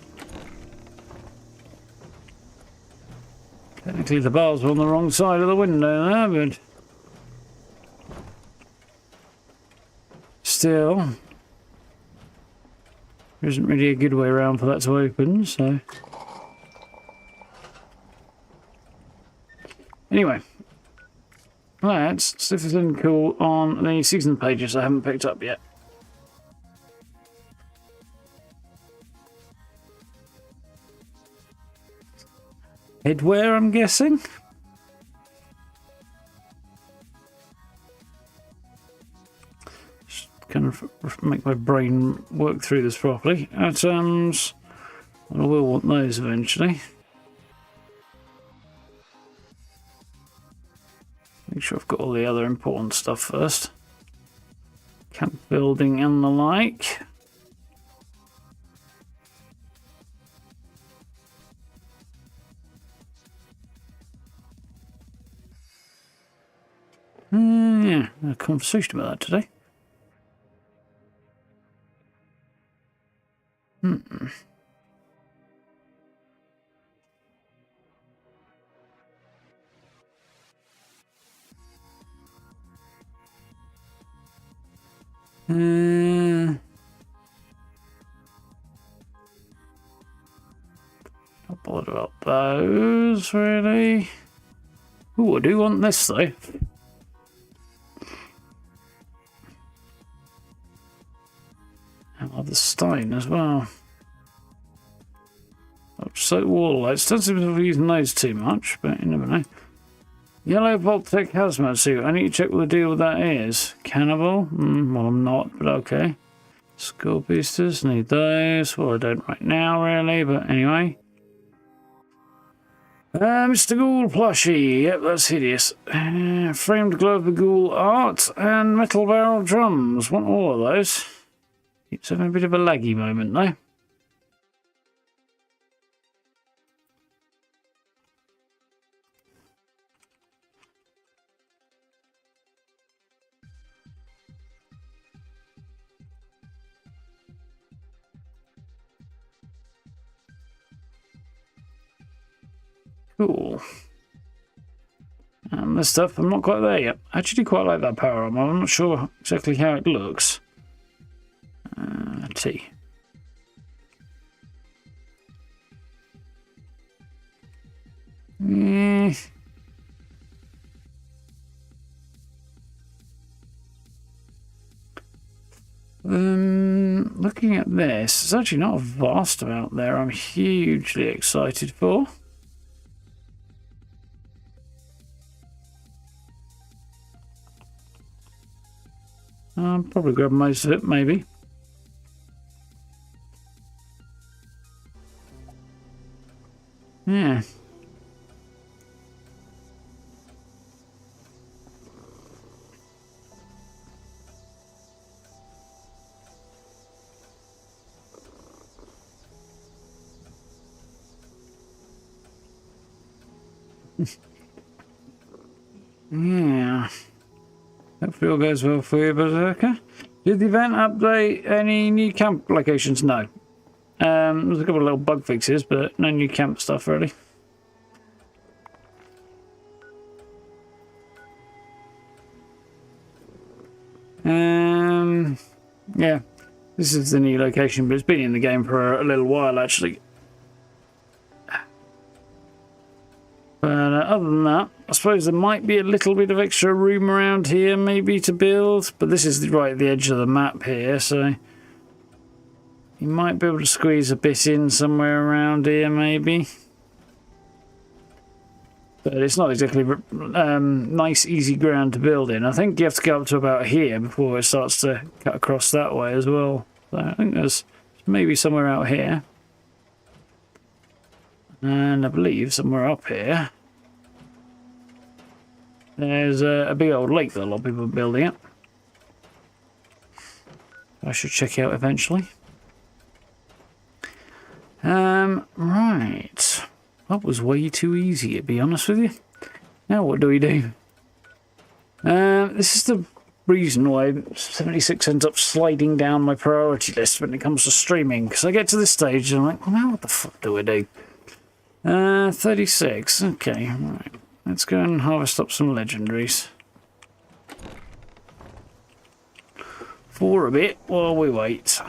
Technically the bars were on the wrong side of the window there, but still, there isn't really a good way around for that to open, so. Anyway, let's see if there's anything cool on the season pages I haven't picked up yet. Headwear, I'm guessing. Just kind of make my brain work through this properly. Atoms. I will want those eventually. Make sure I've got all the other important stuff first. Camp building and the like. conversation about that today. Not bothered about those, really. Ooh, I do want this, though. And the stone as well. So wall lights. Don't seem to be using those too much, but you never know. Yellow Voltec hazmat suit. I need to check what the deal with that is. Cannibal? Well, I'm not, but okay. Skull boosters. Need those. Well, I don't right now, really, but anyway. Mr. Ghoul plushie. Yep, that's hideous. Framed glove with Ghoul art and metal barrel drums. Want all of those. It's having a bit of a laggy moment, though. Cool. And this stuff, I'm not quite there yet. I actually quite like that power armor. I'm not sure exactly how it looks. T. Looking at this, there's actually not a vast amount there I'm hugely excited for. I'll probably grab most of it, maybe. Yeah. Yeah. Hopefully all goes well for you, Berserker. Did the event update any new camp locations? No. There's a couple of little bug fixes, but no new camp stuff really. Yeah. This is the new location, but it's been in the game for a little while actually. But other than that, I suppose there might be a little bit of extra room around here maybe to build, but this is right at the edge of the map here, so you might be able to squeeze a bit in somewhere around here maybe. But it's not exactly nice, easy ground to build in. I think you have to go up to about here before it starts to cut across that way as well. So I think there's maybe somewhere out here. And I believe somewhere up here there's a big old lake that a lot of people are building up. I should check out eventually. Right. That was way too easy, to be honest with you. Now what do we do? This is the reason why 76 ends up sliding down my priority list when it comes to streaming. Because I get to this stage and I'm like, well, now what the fuck do I do? 36. Okay, right. Let's go and harvest up some legendaries. For a bit while we wait.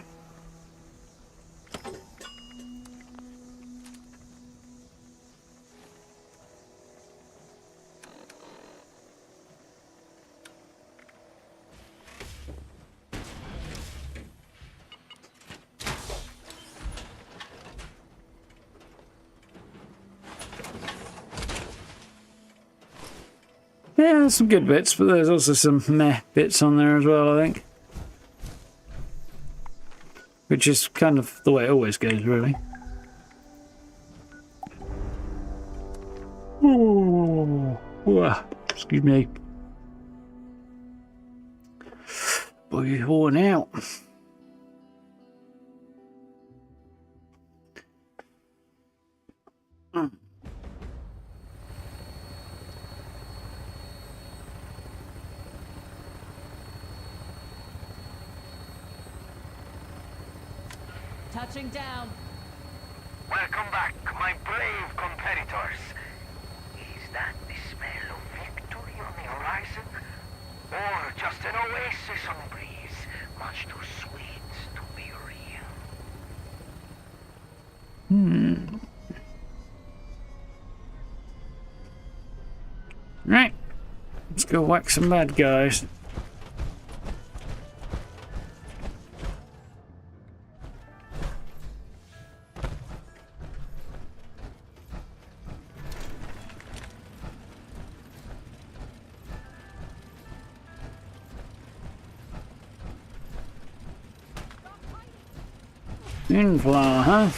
Yeah, there's some good bits, but there's also some meh bits on there as well, I think. Which is kind of the way it always goes, really. Ooh, excuse me. Boy, worn out. Touching down. Welcome back, my brave competitors. Is that the smell of victory on the horizon? Or just an oasis on the breeze, much too sweet to be real? Right. Let's go whack some bad guys. Inflower, huh?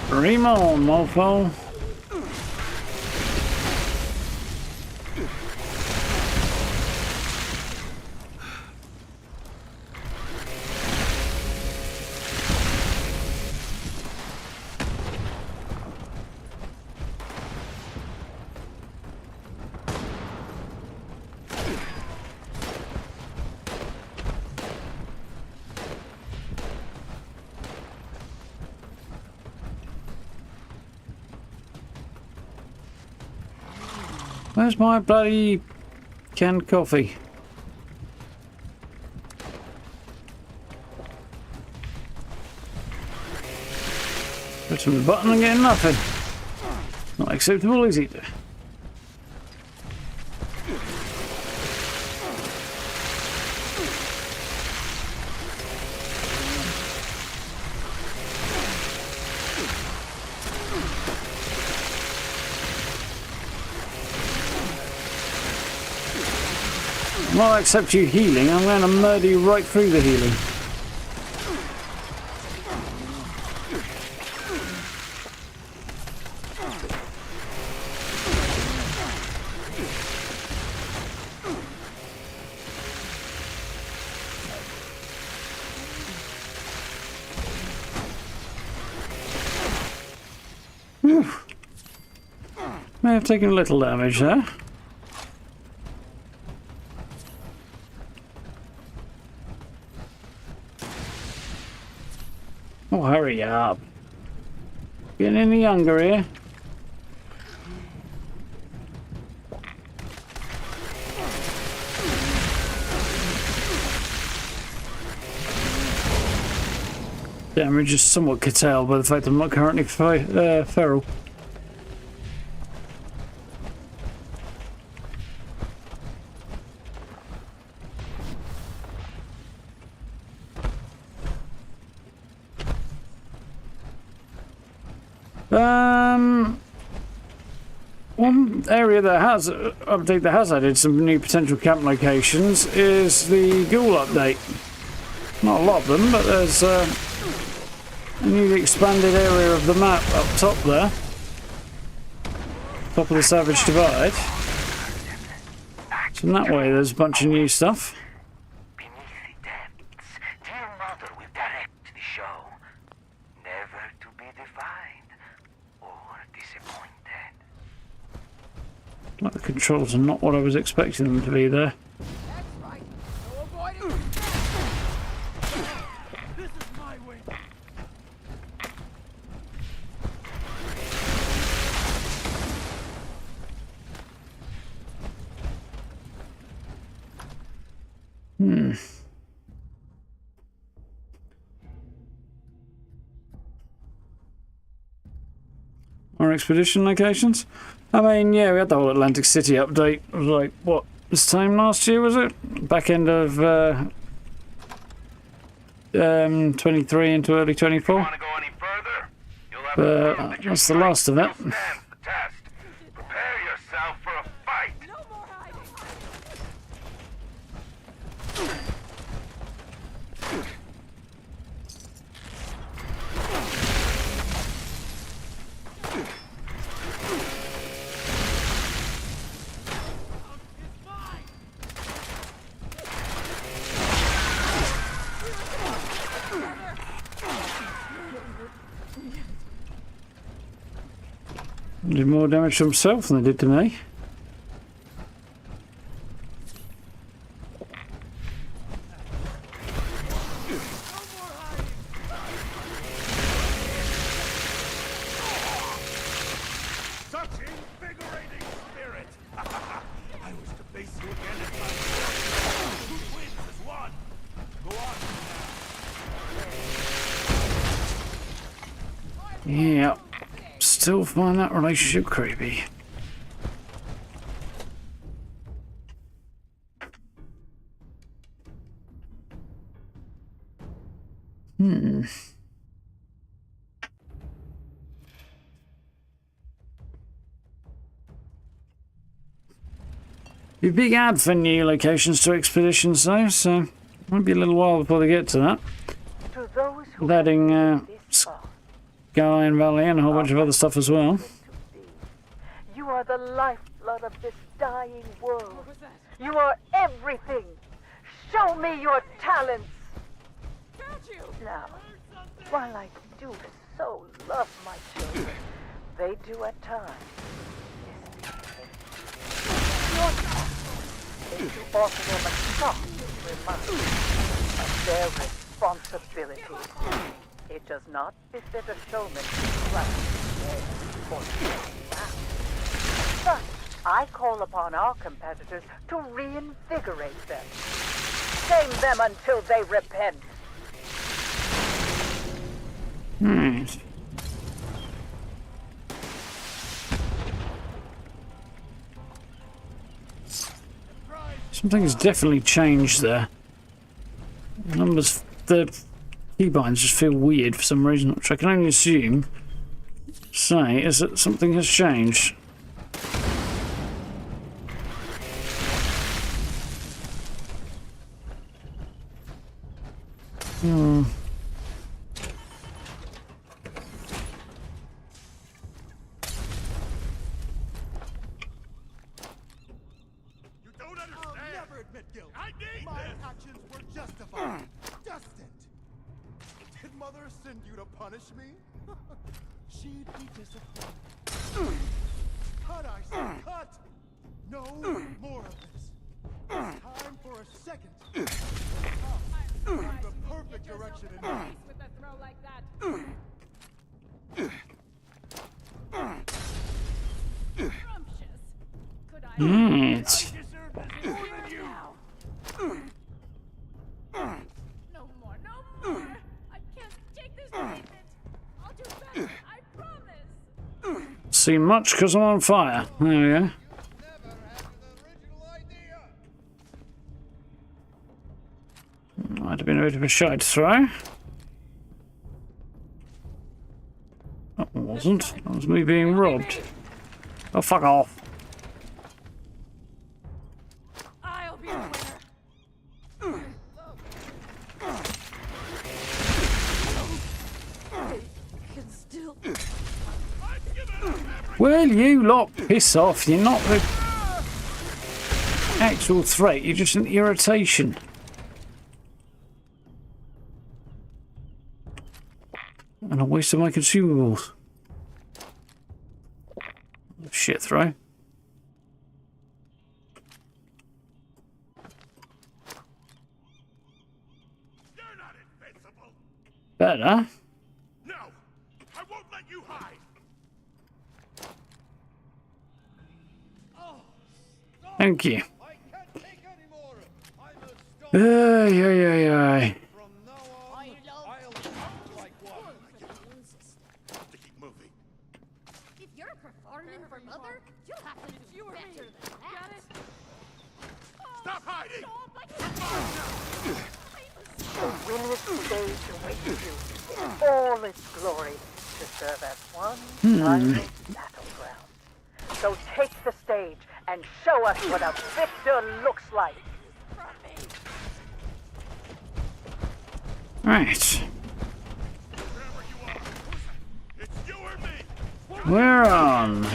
Dream on, mofo. Where's my bloody canned coffee? Pressing the button and getting nothing. Not acceptable, is it? Well, I accept you healing. I'm going to murder you right through the healing. Whew. May have taken a little damage there. Oh, hurry up. Getting any younger here? Damage is somewhat curtailed by the fact that I'm not currently feral. One area that has update that has added some new potential camp locations is the Ghoul update. Not a lot of them, but there's a newly expanded area of the map up top there, top of the Savage Divide. So in that way, there's a bunch of new stuff. Beneath the depths, dear mother will direct the show, never to be defined or disappointed. Like the controls are not what I was expecting them to be there. That's right. No avoiding. This is my way. Our expedition locations? I mean, yeah, we had the whole Atlantic City update. It was like, what, this time last year, was it? Back end of 23 into early 24. Want to go any further? You'll have to prove that your That's the last of it. strength stands the test. Prepare yourself for a fight. No more hiding. Did more damage to himself than they did to me. Such invigorating spirit! I was to face you again at my Who wins as one? Go on now. Yeah. Still find that relationship creepy. Be a big ad for new locations to expeditions though, so it might be a little while before they get to that. To those who Adding this far, Skyline Valley and a whole bunch of other stuff as well. you are the lifeblood of this dying world. You are everything. Show me your talents. Now, while I do so love my children, they do at times they do offer them a soft reminder of their responsibilities. It does not befit a showman to rush or thus, I call upon our competitors to reinvigorate them. Shame them until they repent. Something has definitely changed there. Numbers, the keybinds just feel weird for some reason, which I can only assume say is that something has changed. She'd be disappointed. Cut, I said, cut! No more of this. It's time for a second. The perfect direction in mind. With a throw like that. Scrumptious. Could I Yes. No more, no more. I can't take this treatment. I'll do better, I promise. See much because I'm on fire. There we go. Might have been a bit of a shite throw. That wasn't. That was me being robbed. Oh, fuck off. I'll be the winner. Can still. Well, you lot piss off. You're not the actual threat. You're just an irritation. And a waste of my consumables. Shit throw. You're not invincible. Better. No, I won't let you hide. Thank you. I can't take any more. I'm a Ay. From now on, I'll act like one. To keep moving. If you're performing for Mother, you'll have to do better than that. Stop hiding! The winner's stage awaits you in all its glory to serve as one final battleground. So take the stage and show us what a victor looks like. Right. Wherever you are, it's you or me. We're on.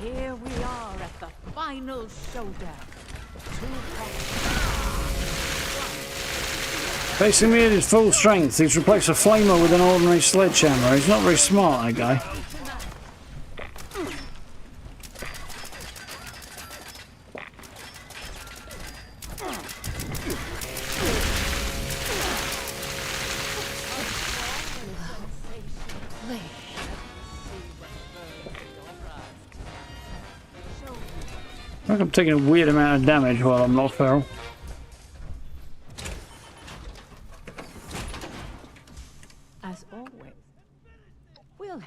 Here we are at the final showdown. Facing me at his full strength, he's replaced a flamer with an ordinary sledgehammer. He's not very smart, that guy. I think I'm taking a weird amount of damage while I'm not feral. As always, we'll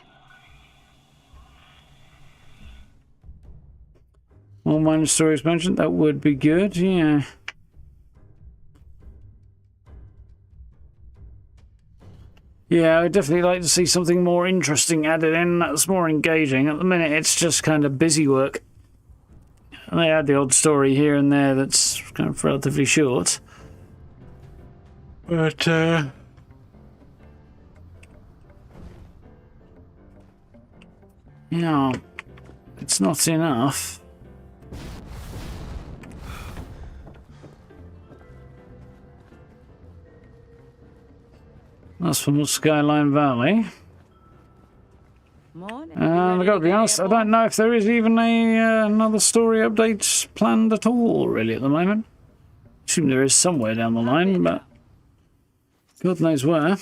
All minor stories mentioned, that would be good, yeah. Yeah, I'd definitely like to see something more interesting added in that's more engaging. At the minute, it's just kind of busy work. And they add the odd story here and there that's kind of relatively short. But, yeah, it's not enough. That's from Skyline Valley. morning. And I gotta be honest, I don't know if there is even another story update planned at all, really, at the moment. I assume there is somewhere down the line, but God knows where.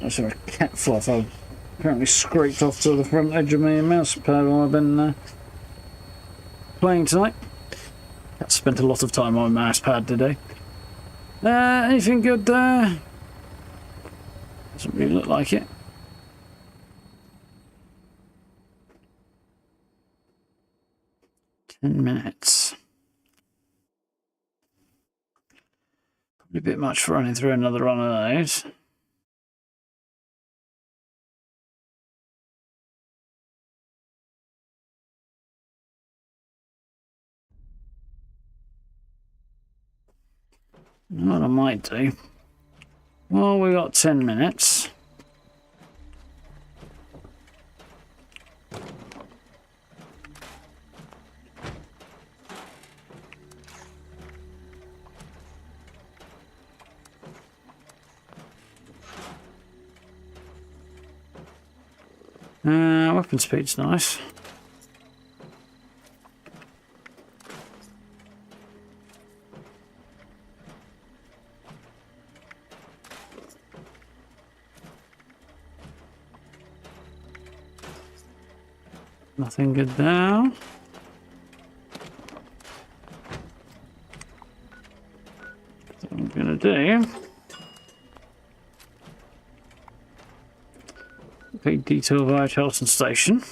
I saw a cat fluff I've apparently scraped off to the front edge of my mouse pad while I've been playing tonight. I spent a lot of time on my mouse pad today. Anything good there? Doesn't really look like it. $10. Probably a bit much for running through another one of those. What I might do, well, we got 10 minutes. Weapon speed's nice. Nothing good there. What I'm gonna do. Okay, detour via Charlton Station.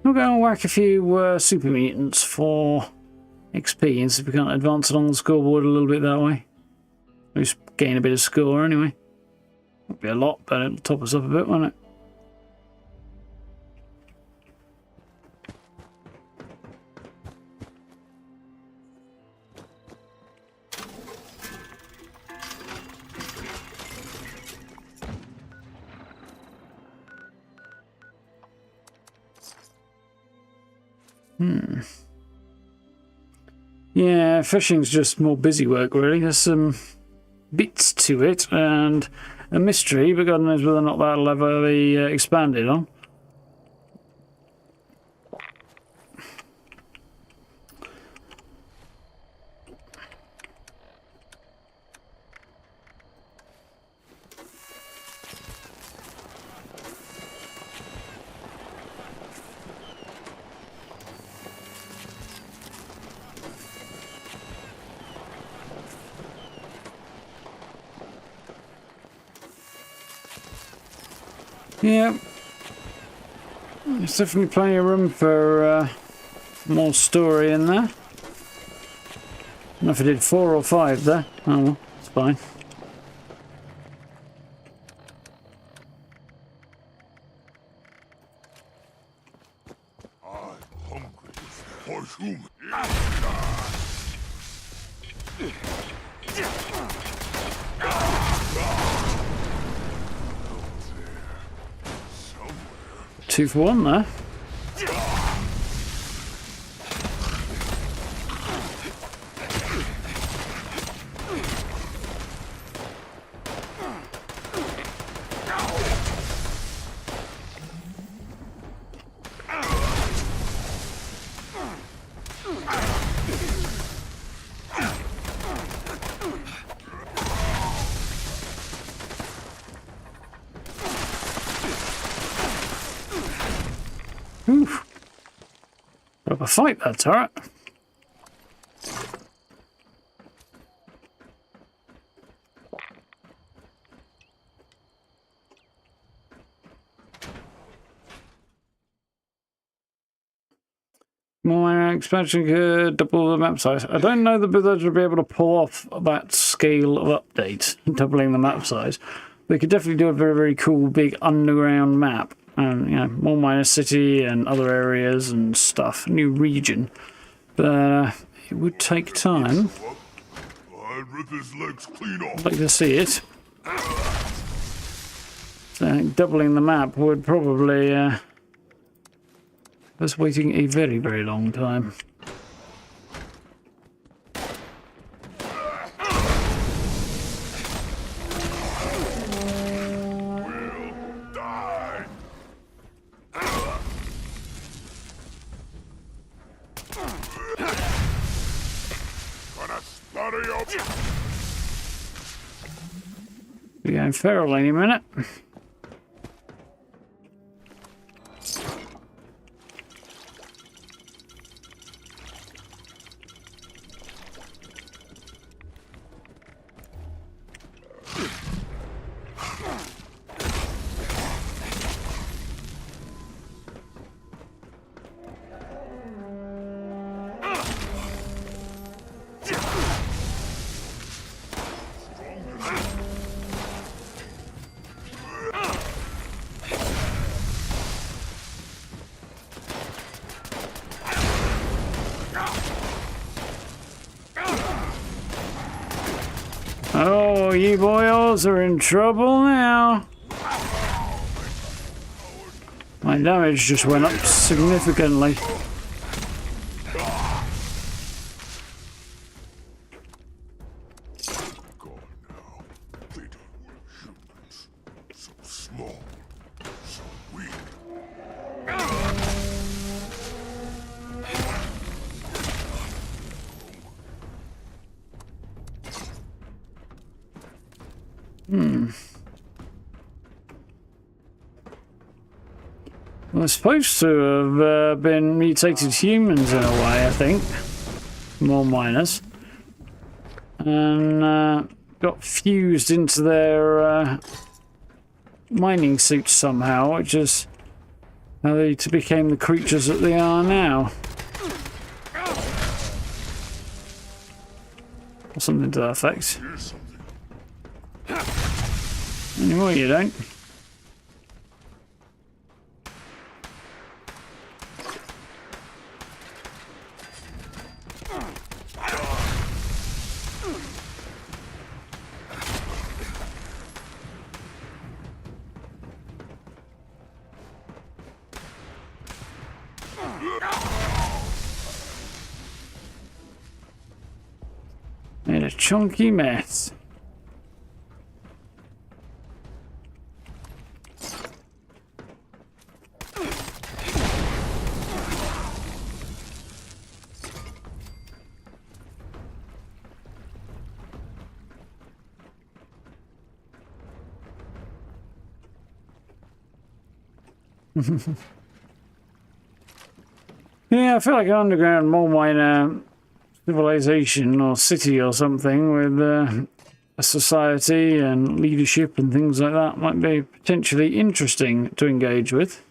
We'll go and whack a few super mutants for XP and see if we can't advance along the scoreboard a little bit that way. At least gain a bit of score anyway. Won't be a lot, but it'll top us up a bit, won't it? Yeah, fishing's just more busy work, really. There's some bits to it and a mystery, but God knows whether or not that'll ever be expanded on. Yeah, there's definitely plenty of room for more story in there. I don't know if I did 4 or 5 there. Oh well, it's fine. I Two for one there. Oof. Proper fight, that turret. More expansion could double the map size. I don't know that Blizzard would be able to pull off that scale of update, doubling the map size. They could definitely do a very, very cool big underground map. And, you know, more minor city and other areas and stuff. New region. But it would take time. I'd like to see it. So I think doubling the map would probably... was waiting a very, very long time. We're going feral any minute. Oh, you boys are in trouble now. My damage just went up significantly. We're supposed to have been mutated humans in a way, I think. More minors. And got fused into their mining suits somehow, which is how they became the creatures that they are now. Or something to that effect. Anymore you don't. Made a chunky mess. Yeah, I feel like an underground mole miner civilization or city or something with a society and leadership and things like that might be potentially interesting to engage with.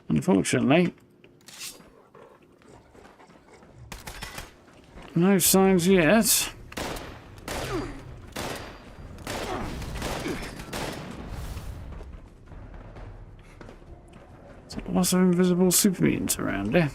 Unfortunately, no signs yet. Lots of invisible super mutants around here.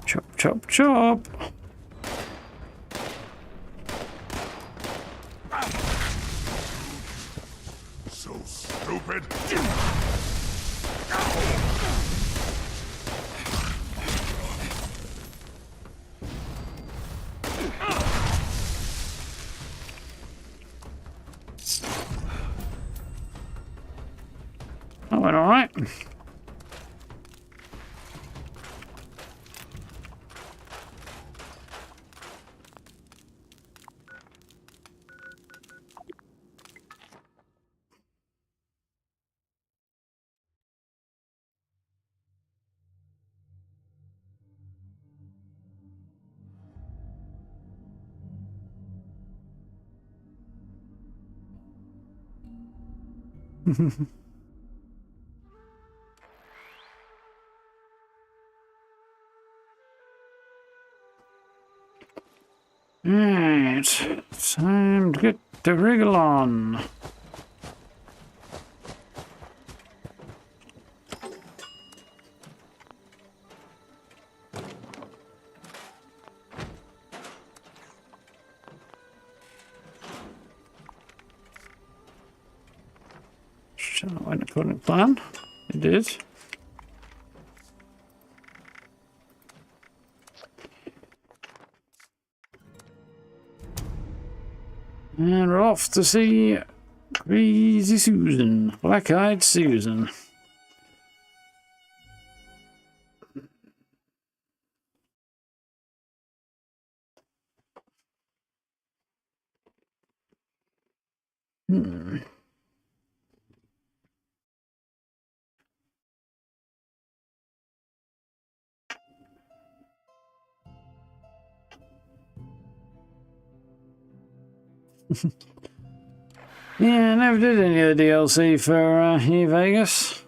Chop, chop, chop. So stupid. That went all right. Right, time to get the wriggle on. Sure, went according to plan. It did. And we're off to see Crazy Susan, Black-Eyed Susan. Yeah, I never did any of the DLC for New Vegas.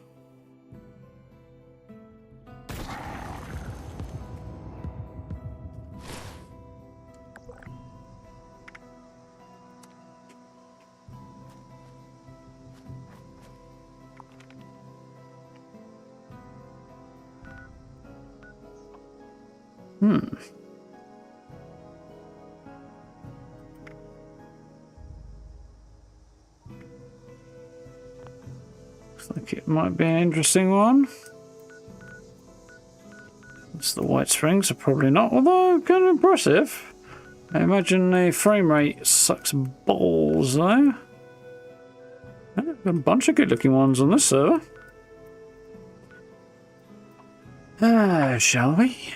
Looks like it might be an interesting one. It's the White Springs are probably not, although kind of impressive. I imagine the frame rate sucks balls though. A bunch of good looking ones on this server. Shall we?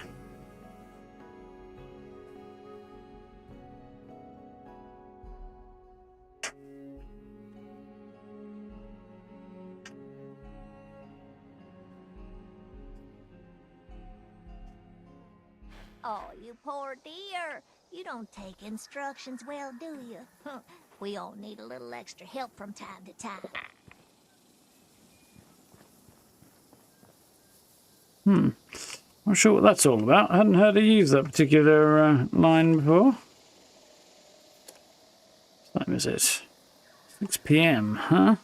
Oh, you poor dear. You don't take instructions well, do you? We all need a little extra help from time to time. Not sure what that's all about. I hadn't heard her use that particular line before. What time is it? 6 PM, huh?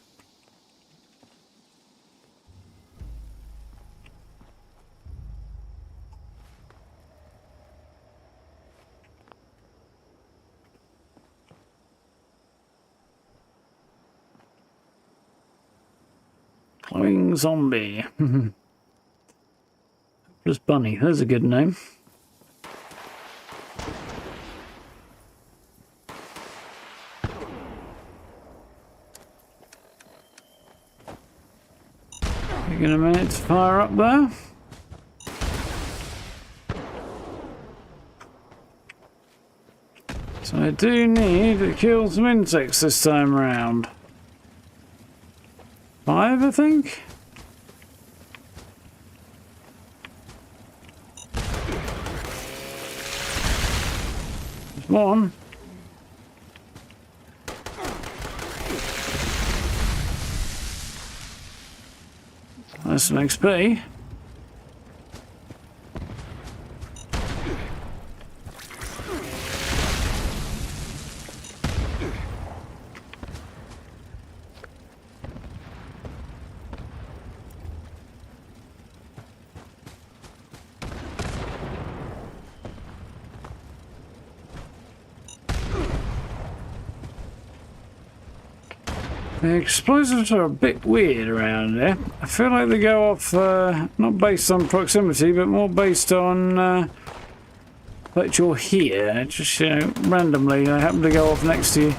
Glowing zombie. Just Bunny, there's a good name. Taking a minute to fire up there. So I do need to kill some insects this time around. 5, I think? There's one. That's some XP. The explosives are a bit weird around here. I feel like they go off, not based on proximity, but more based on that you're here. Just, you know, randomly, they happen to go off next to you.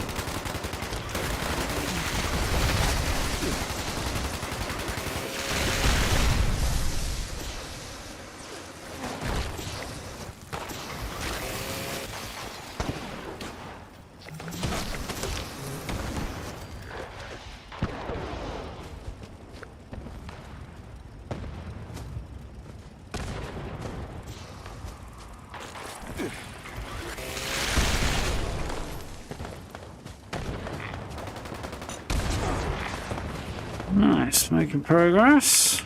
Nice, making progress.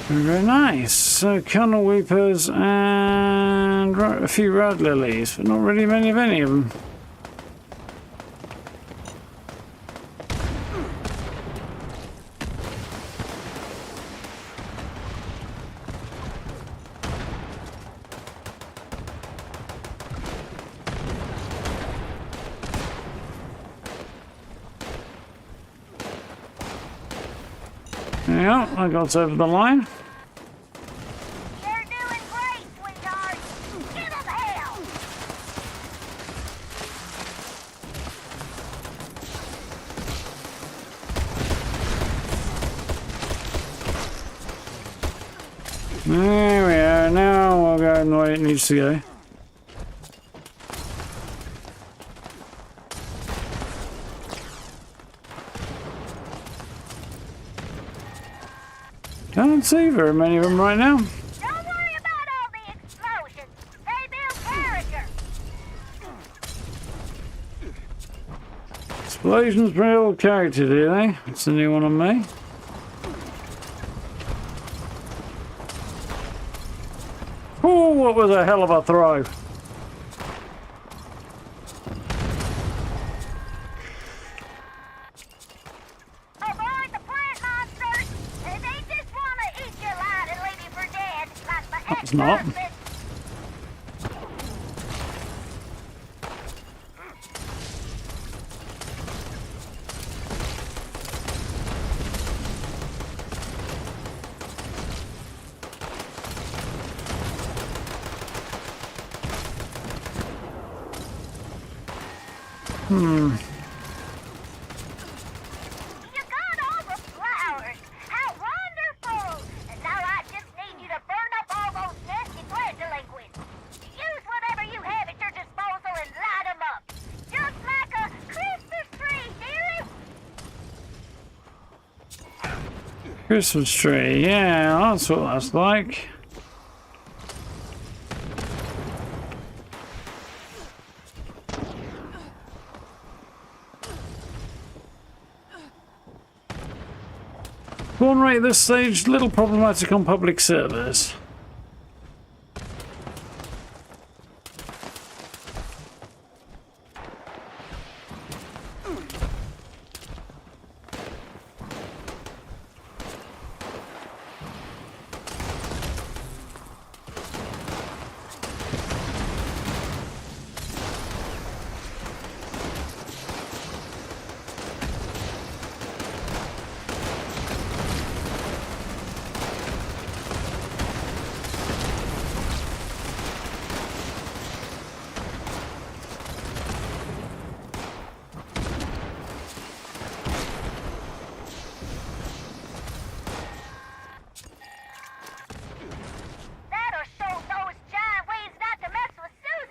Very nice. So, Kernel Weepers and a few Rad Lilies, but not really many of any of them. Yeah, I got over the line. You're doing great, sweetheart. Give them hell. There we are. Now we'll go in the way it needs to go. Can't see very many of them right now. Don't worry about all the explosions. They build character. Explosions build character, do they? That's a new one on me. Oh, what was a hell of a throw. Avoid the plant monsters. They just want to eat you alive and leave you for dead, like my That's not. ex-husband. You got all the flowers. How wonderful! And now I just need you to burn up all those nasty plant delinquents. Use whatever you have at your disposal and light them up. Just like a Christmas tree, dearie. Christmas tree, yeah, that's what that's like. Spawn rate at this stage, little problematic on public servers.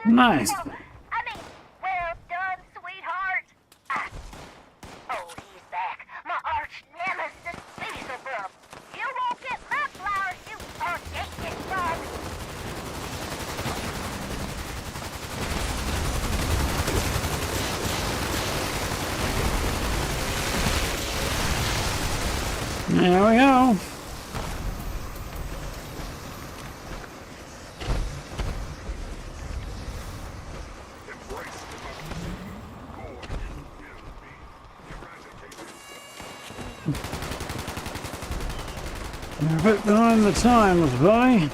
Nice. I mean, well done, sweetheart. Oh, he's back. My arch nemesis, Beelzebub. You won't get my flowers, you audacious bug. There we go. You're a bit behind the times, buddy.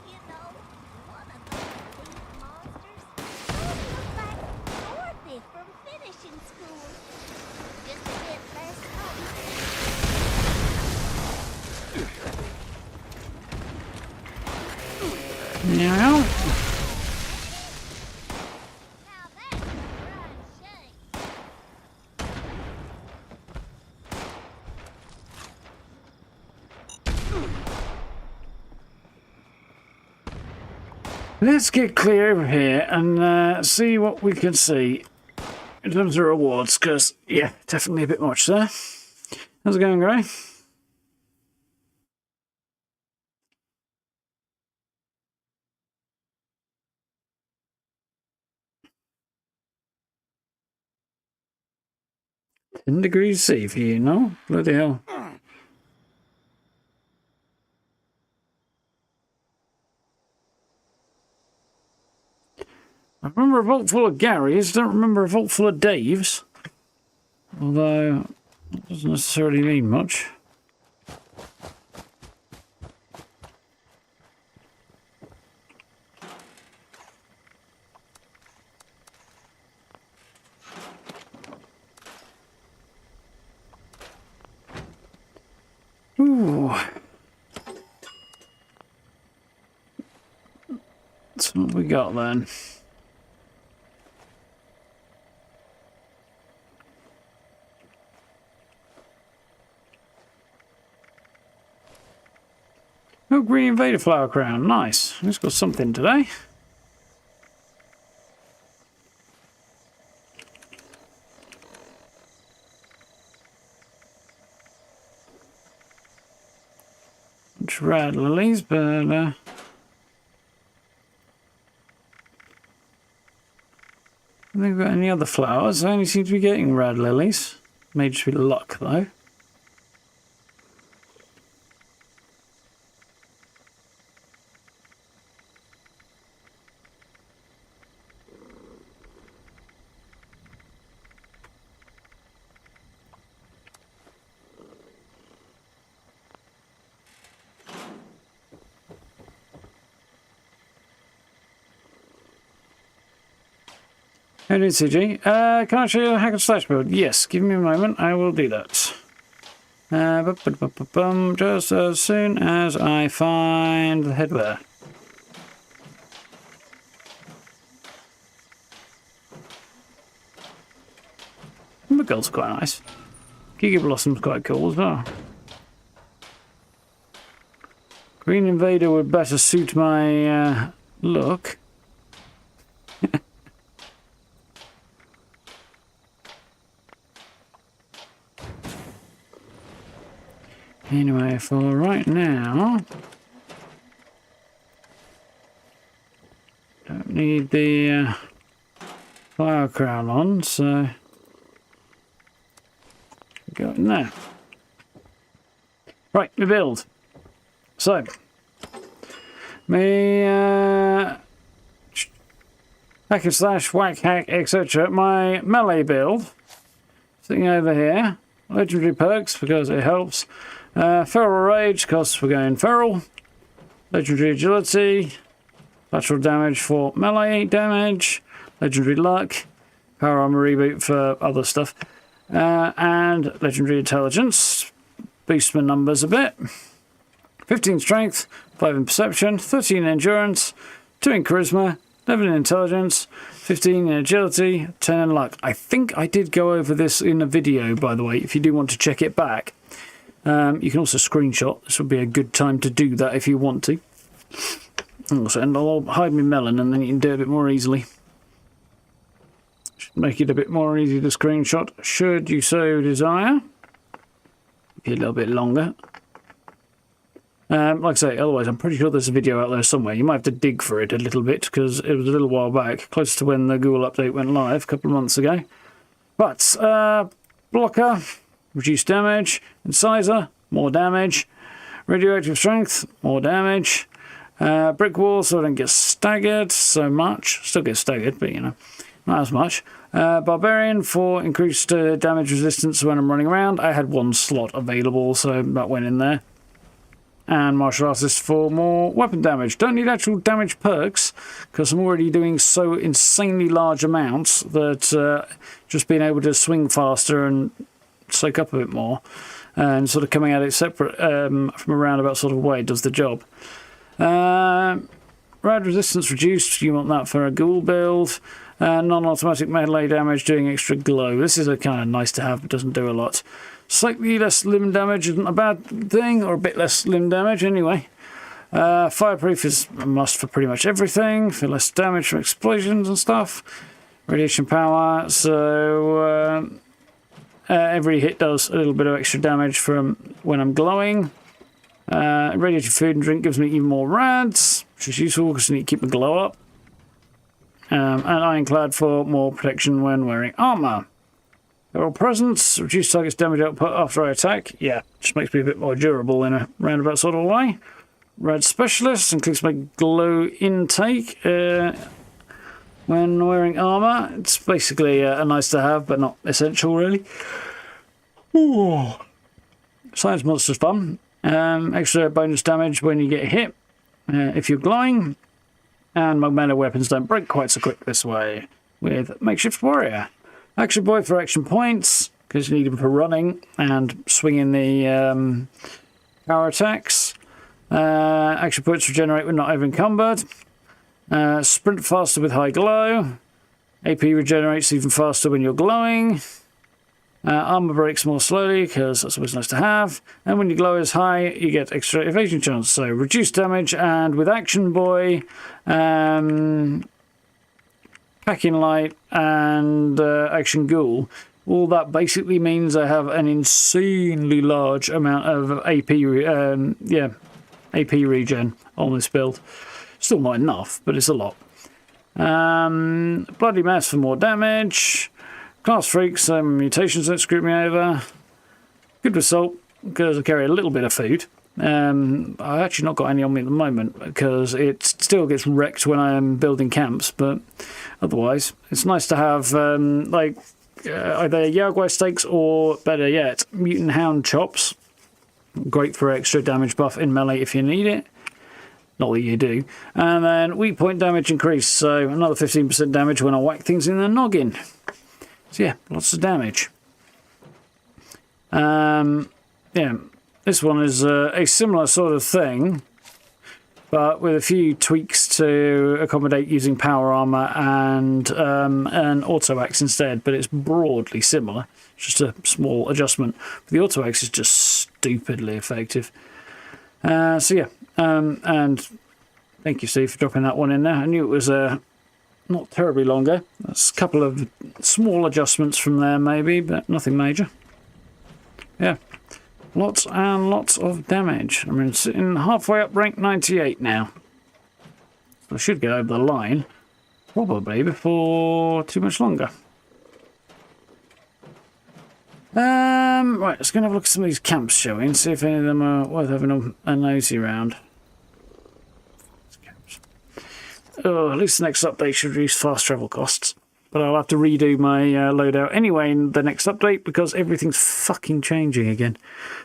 You know, one of those big monsters looks like Dorothy from finishing school. Just a bit less hungry. Yeah. Now that's a right shame. Let's get clear over here and see what we can see in terms of rewards, because, yeah, definitely a bit much there. How's it going, Gray? Degrees C for you, no? Bloody hell. I remember a vault full of Garys, don't remember a vault full of Daves. Although, that doesn't necessarily mean much. Ooh. So what we got then? Oh, green invader flower crown. Nice. It's got something today. It's red lilies, but I don't think we've got any other flowers. I only seem to be getting red lilies. May just be luck though. How do you CG? Can I show you a hack and slash build? Yes, give me a moment, I will do that. Just as soon as I find the headwear. The gold's quite nice. Giga Blossom's quite cool as well. Green Invader would better suit my look. Anyway, for right now, don't need the flower crown on, so go in there. Right, we build. So, me hack and slash, whack hack, etc. My melee build, sitting over here. Legendary perks because it helps. Feral Rage, because we're going feral. Legendary Agility. Lateral damage for melee damage. Legendary Luck. Power Armor Reboot for other stuff. And Legendary Intelligence. Boost my numbers a bit. 15 Strength. 5 in Perception. 13 in Endurance. 2 in Charisma. 11 in intelligence, 15 in agility, 10 in luck. I think I did go over this in a video, by the way, if you do want to check it back. You can also screenshot. This would be a good time to do that if you want to. Also, and I'll hide my melon and then you can do it a bit more easily. Should make it a bit more easy to screenshot, should you so desire. Be a little bit longer. Like I say, otherwise I'm pretty sure there's a video out there somewhere. You might have to dig for it a little bit because it was a little while back, close to when the Ghoul update went live a couple of months ago. But, blocker, reduced damage, incisor, more damage, radioactive strength, more damage, brick wall so I don't get staggered so much. Still get staggered, but you know, not as much. Barbarian for increased damage resistance when I'm running around. I had one slot available, so that went in there. And martial artist for more weapon damage. Don't need actual damage perks because I'm already doing so insanely large amounts that just being able to swing faster and soak up a bit more and sort of coming at it separate from a roundabout sort of way does the job. Rad resistance reduced. You want that for a ghoul build. Non-automatic melee damage doing extra glow. This is a kind of nice to have, but doesn't do a lot. Slightly less limb damage isn't a bad thing, or a bit less limb damage anyway. Fireproof is a must for pretty much everything, for less damage from explosions and stuff. Radiation power, so every hit does a little bit of extra damage from when I'm glowing. Radiated food and drink gives me even more rads, which is useful because I need to keep my glow up. And ironclad for more protection when wearing armour. Feral presence, reduce target's damage output after I attack. Yeah, just makes me a bit more durable in a roundabout sort of way. Rad specialist increases my glow intake when wearing armour. It's basically a nice to have, but not essential really. Ooh. Science monster's fun. Extra bonus damage when you get hit if you're glowing. And my melee weapons don't break quite so quick this way with Makeshift Warrior. Action Boy for action points, because you need them for running and swinging the power attacks. Action points regenerate when not over-encumbered. Sprint faster with high glow. AP regenerates even faster when you're glowing. Armor breaks more slowly, because that's always nice to have. And when your glow is high, you get extra evasion chance. So reduced damage, and with Action Boy, Packing Light, and Action Ghoul, all that basically means I have an insanely large amount of AP regen on this build. Still not enough, but it's a lot. Bloody Mess for more damage. Class Freaks, mutations don't screw me over. Good result, because I carry a little bit of food. I've actually not got any on me at the moment, because it still gets wrecked when I am building camps, but otherwise, it's nice to have, either Yaguai steaks or, better yet, Mutant Hound chops. Great for extra damage buff in melee if you need it. Not that you do. And then weak point damage increased, so another 15% damage when I whack things in the noggin. So yeah, lots of damage. Yeah, this one is a similar sort of thing, but with a few tweaks to accommodate using power armor and an auto axe instead, but it's broadly similar. It's just a small adjustment. But the auto axe is just stupidly effective. So yeah, and thank you, Steve, for dropping that one in there. I knew it was not terribly longer. That's a couple of small adjustments from there maybe, but nothing major. Yeah, lots and lots of damage. I mean, sitting halfway up rank 98 now. So I should get over the line probably before too much longer. Right, let's go and have a look at some of these camps showing, see if any of them are worth having a nosy around. Oh, at least the next update should reduce fast travel costs. But I'll have to redo my loadout anyway in the next update because everything's fucking changing again.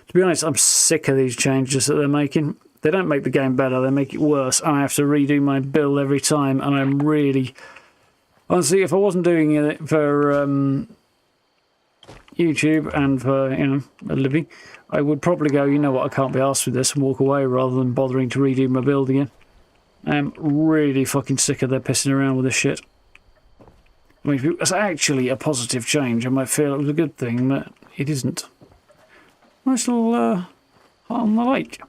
To be honest, I'm sick of these changes that they're making. They don't make the game better, they make it worse. And I have to redo my build every time. And I'm really... Honestly, if I wasn't doing it for YouTube and for, you know, a living, I would probably go, you know what, I can't be arsed with this and walk away rather than bothering to redo my build again. I am really fucking sick of their pissing around with this shit. I mean, if it was actually a positive change, I might feel it was a good thing, but it isn't. Nice little hut on the lake.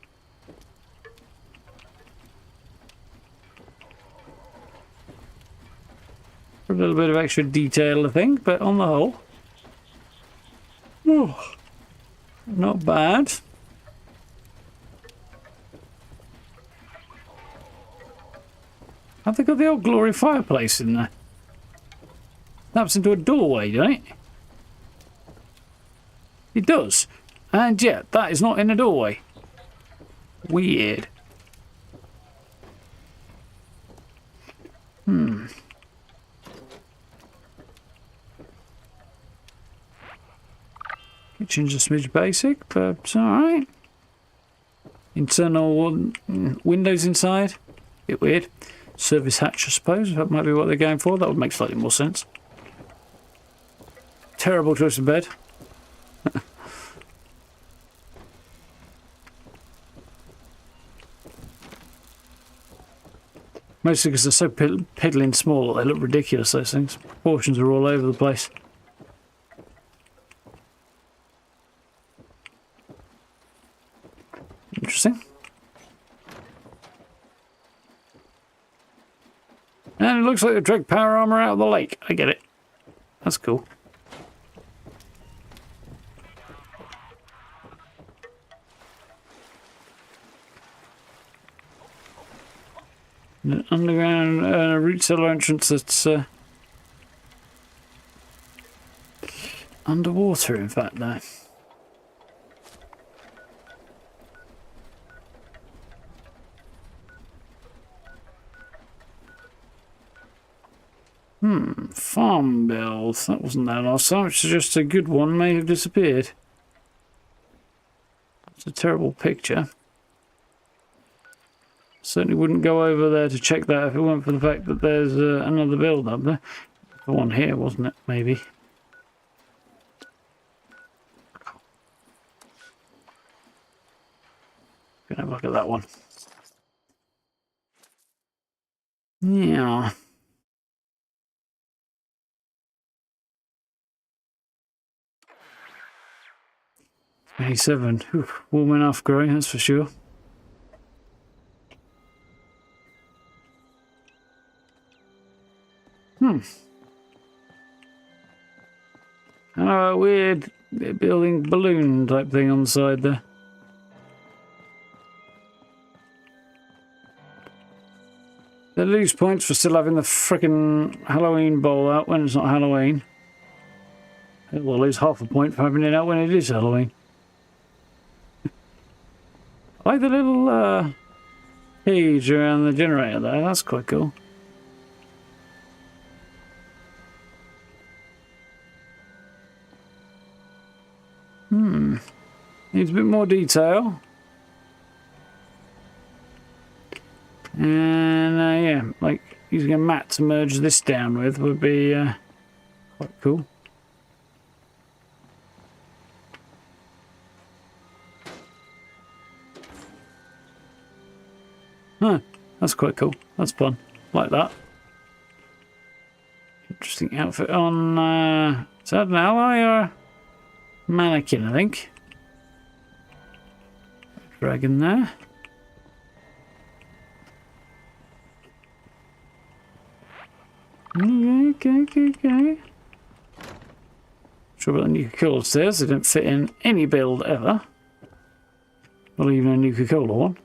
A little bit of extra detail, I think, but on the whole, oh, not bad. Have they got the old glory fireplace in there? Snaps into a doorway, doesn't it? It does. And yet, that is not in a doorway. Weird. Kitchen's a smidge basic, but it's alright. Internal windows inside. Bit weird. Service hatch, I suppose. That might be what they're going for. That would make slightly more sense. Terrible choice of bed. Mostly because they're so piddling small that they look ridiculous, those things. Proportions are all over the place. Interesting. And it looks like they dragged power armor out of the lake. I get it. That's cool. An underground root cellar entrance that's underwater, in fact, though. Farm build. That wasn't there last time. It suggests a good one may have disappeared. It's a terrible picture. Certainly wouldn't go over there to check that if it weren't for the fact that there's another build up there. The one here, wasn't it? Maybe. Gonna have a look at that one. Yeah. '87. Warm enough grey, that's for sure. And a weird building balloon type thing on the side there. They lose points for still having the frickin' Halloween bowl out when it's not Halloween. They'll lose half a point for having it out when it is Halloween. I like the little cage around the generator there, that's quite cool. Needs a bit more detail. And yeah, like using a mat to merge this down with would be quite cool. Huh, that's quite cool. That's fun. Like that. Interesting outfit on, is that an ally or a mannequin, I think? Dragon there. Okay. Sure about the Nuka-Cola stairs. They don't fit in any build ever. Not even a Nuka-Cola one.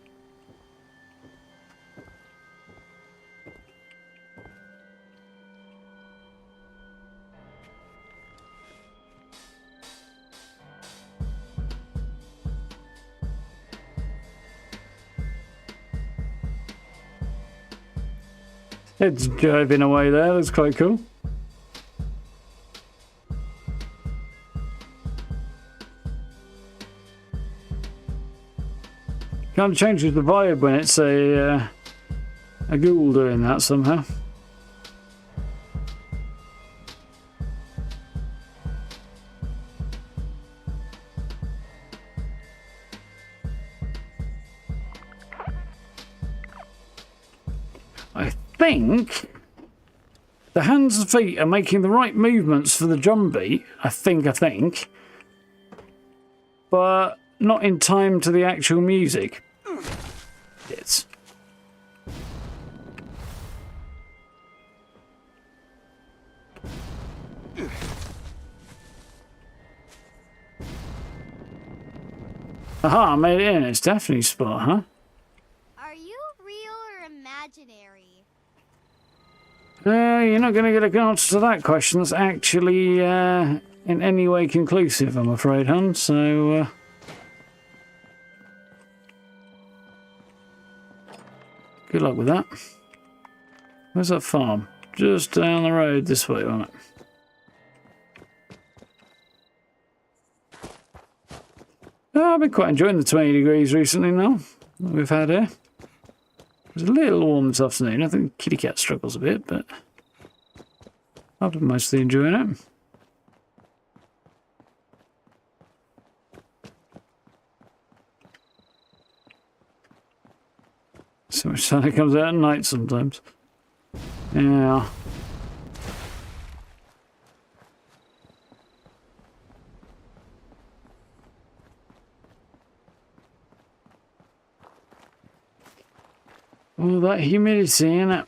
It's driving away there, that's quite cool. Kind of changes the vibe when it's a ghoul doing that somehow. think the hands and feet are making the right movements for the drum beat. I think. But not in time to the actual music. It's... Aha, I made it in. It's Daphne's spot, huh? Are you real or imaginary? You're not going to get an answer to that question that's actually in any way conclusive, I'm afraid, hon. So, good luck with that. Where's that farm? Just down the road this way, wasn't it? Oh, I've been quite enjoying the 20 degrees recently now that we've had here. It was a little warm this afternoon. I think Kitty Cat struggles a bit, but I've been mostly enjoying it. So much sun it comes out at night sometimes. Yeah. All that humidity in it.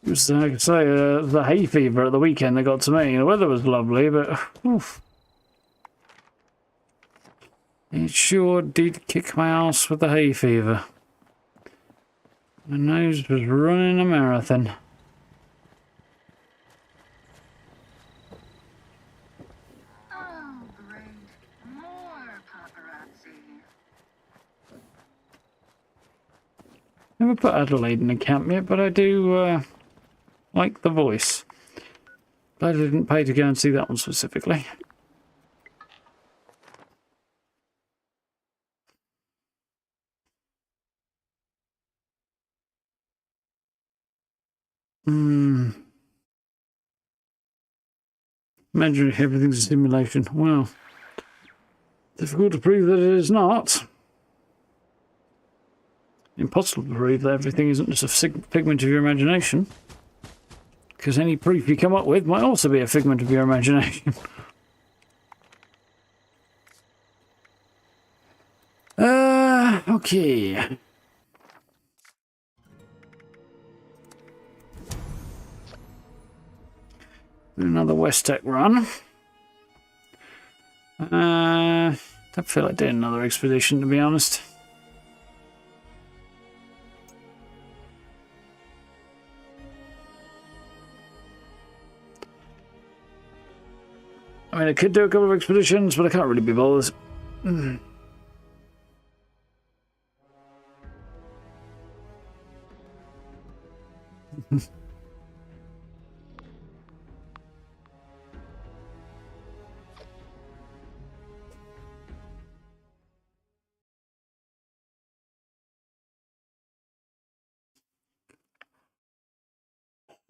It was, like I say, the hay fever at the weekend that got to me. The weather was lovely, but oof. It sure did kick my ass with the hay fever. My nose was running a marathon. Never put Adelaide in the camp yet, but I do like the voice. But I didn't pay to go and see that one specifically. Imagine everything's a simulation. Well, difficult to prove that it is not. Impossible to prove that everything isn't just a figment of your imagination. Because any proof you come up with might also be a figment of your imagination. Okay. Another West Tech run. Don't feel like doing another expedition, to be honest. I mean, I could do a couple of expeditions, but I can't really be bothered.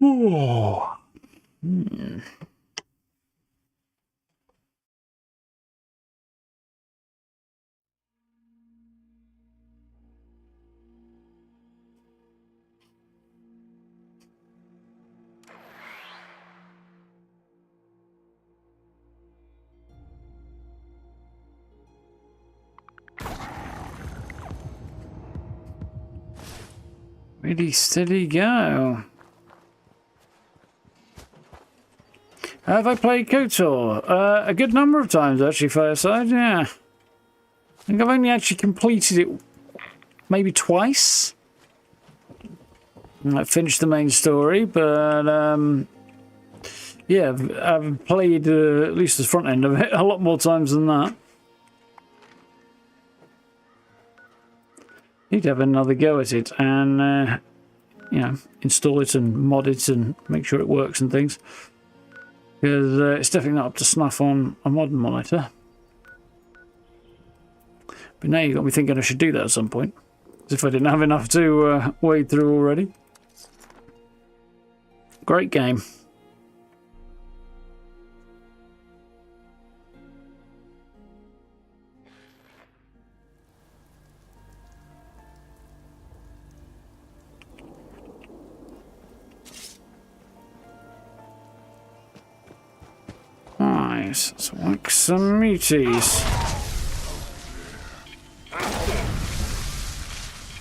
Oh. Ready, steady, go. Have I played KOTOR? A good number of times, actually, Fireside, yeah. I think I've only actually completed it maybe twice. I finished the main story, but yeah, I've played at least the front end of it a lot more times than that. Need to have another go at it and, you know, install it and mod it and make sure it works and things. Because it's definitely not up to snuff on a modern monitor. But now you've got me thinking I should do that at some point. As if I didn't have enough to wade through already. Great game. Nice. Let's whack some muties.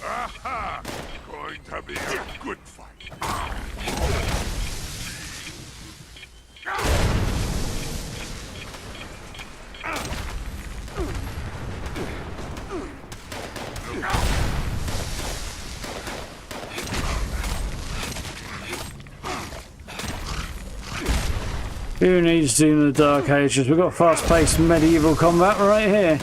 Aha! Going to be a good fight. Who needs Doom of the Dark Ages? We've got fast-paced medieval combat right here.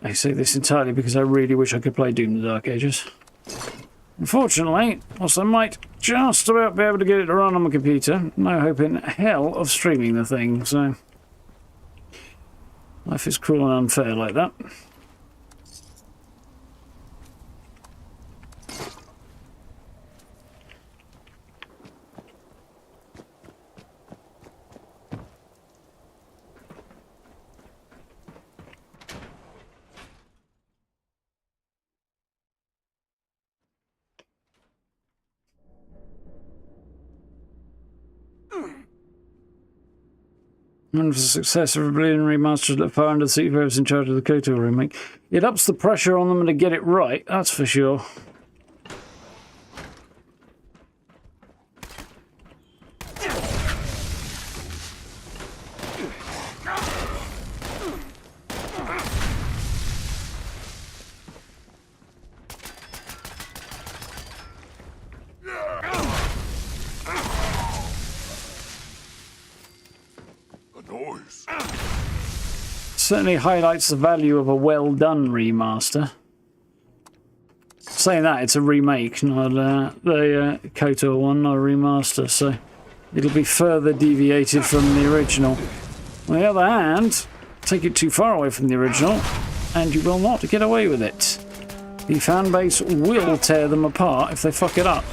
I say this entirely because I really wish I could play Doom of the Dark Ages. Unfortunately, whilst I might just about be able to get it to run on my computer, no hope in hell of streaming the thing, so... life is cruel and unfair like that. And for the success of Rebellion Remastered, let power under the seat whoever's in charge of the KOTOR remake. It ups the pressure on them to get it right, that's for sure. Certainly highlights the value of a well-done remaster. Saying that, it's a remake, not the KOTOR one, not a remaster, so it'll be further deviated from the original. On the other hand, take it too far away from the original, and you will not get away with it. The fan base will tear them apart if they fuck it up.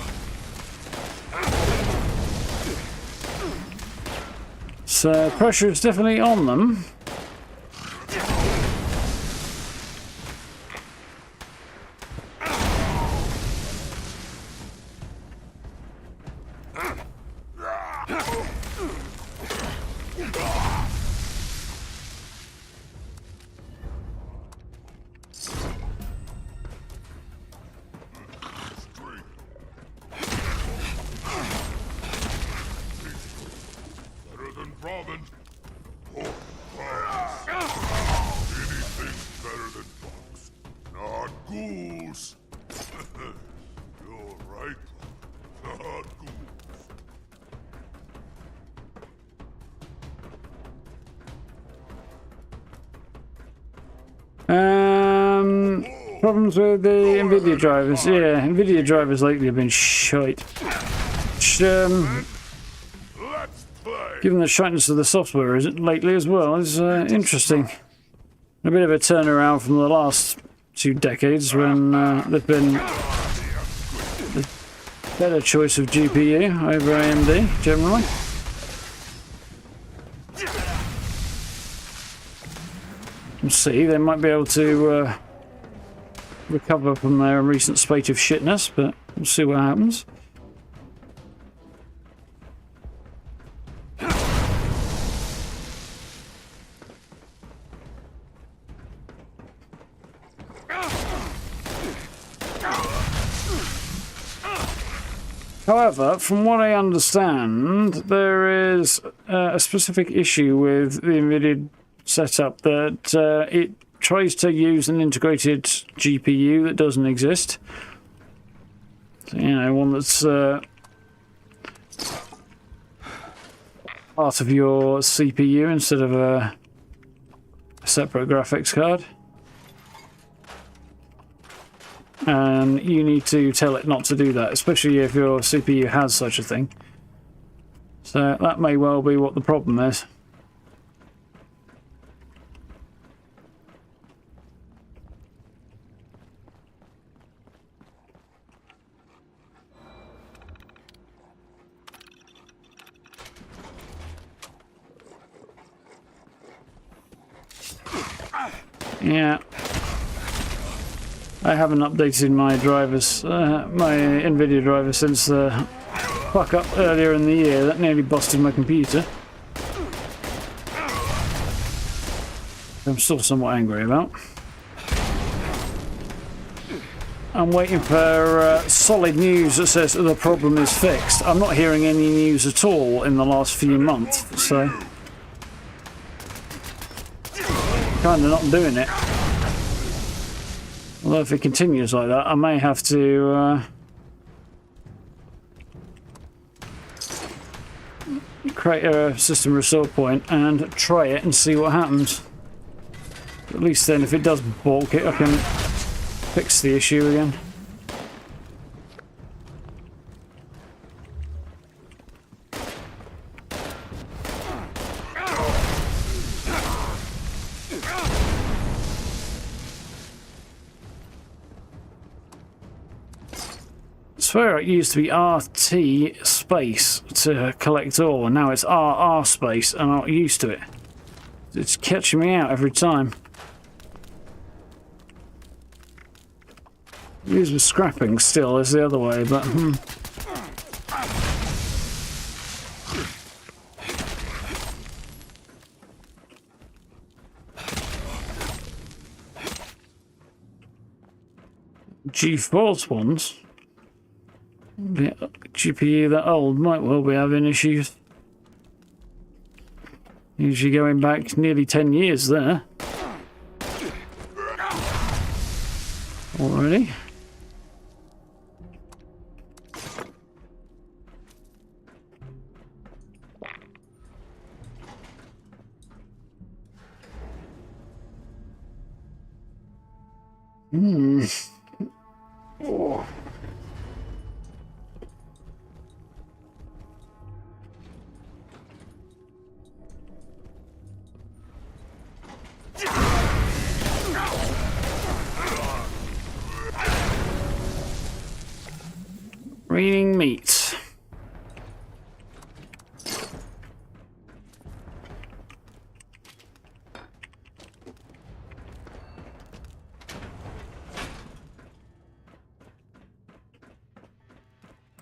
So pressure is definitely on them. Problems with the NVIDIA drivers. Yeah, NVIDIA drivers lately have been shite. Which, given the shiteness of the software lately as well, is interesting. A bit of a turnaround from the last 2 decades when there's been a better choice of GPU over AMD, generally. We'll see, they might be able to recover from their recent spate of shitness, but we'll see what happens. However, from what I understand, there is a specific issue with the NVIDIA setup that it tries to use an integrated GPU that doesn't exist. So, you know, one that's part of your CPU instead of a separate graphics card. And you need to tell it not to do that, especially if your CPU has such a thing. So that may well be what the problem is. Yeah. I haven't updated my drivers, my NVIDIA driver since the fuck up earlier in the year that nearly busted my computer. I'm still somewhat angry about. I'm waiting for solid news that says that the problem is fixed. I'm not hearing any news at all in the last few months, so kind of not doing it. Although if it continues like that, I may have to create a system restore point and try it and see what happens. At least then, if it does balk it, I can fix the issue again. I swear it used to be RT space to collect ore, now it's RR space, and I'm not used to it. It's catching me out every time. Using scrapping still is the other way, but GeForce ones. The GPU that old might well be having issues. Usually going back nearly 10 years there. Already. Oh. Raining meat.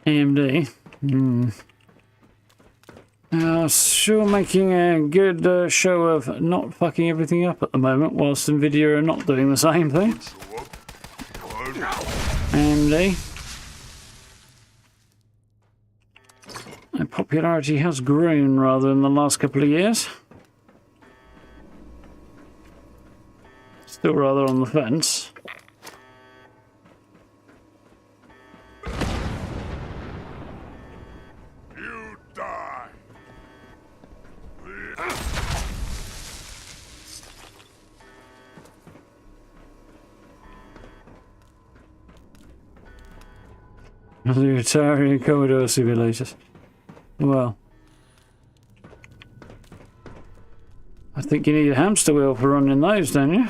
AMD. Sure making a good show of not fucking everything up at the moment, whilst NVIDIA are not doing the same thing. AMD. Their popularity has grown rather in the last couple of years. Still rather on the fence. You die. The Atari and Commodore simulators. Well, I think you need a hamster wheel for running those, don't you?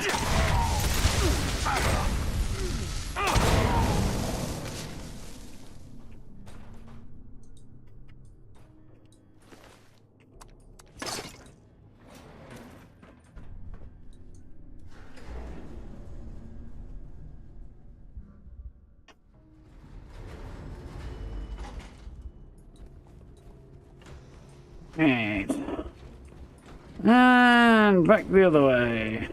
Right. And back the other way.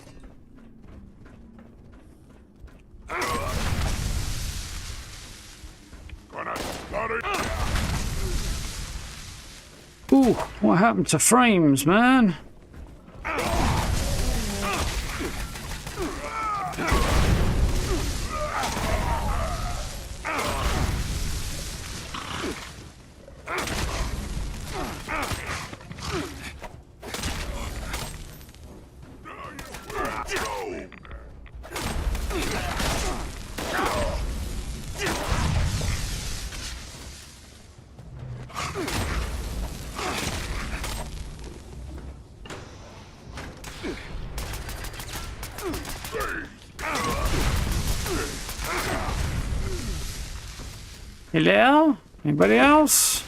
Ooh, what happened to frames, man? Hello? Anybody else?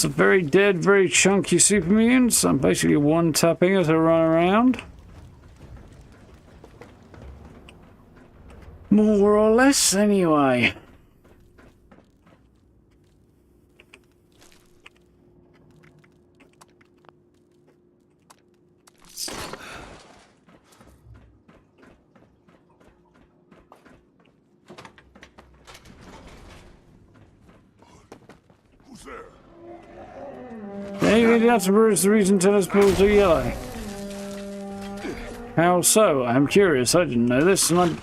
Lots of very dead, very chunky super mutants. I'm basically one-tapping as I run around. More or less, anyway. David Attenborough is the reason tennis balls are yellow. How so? I'm curious. I didn't know this, and I'm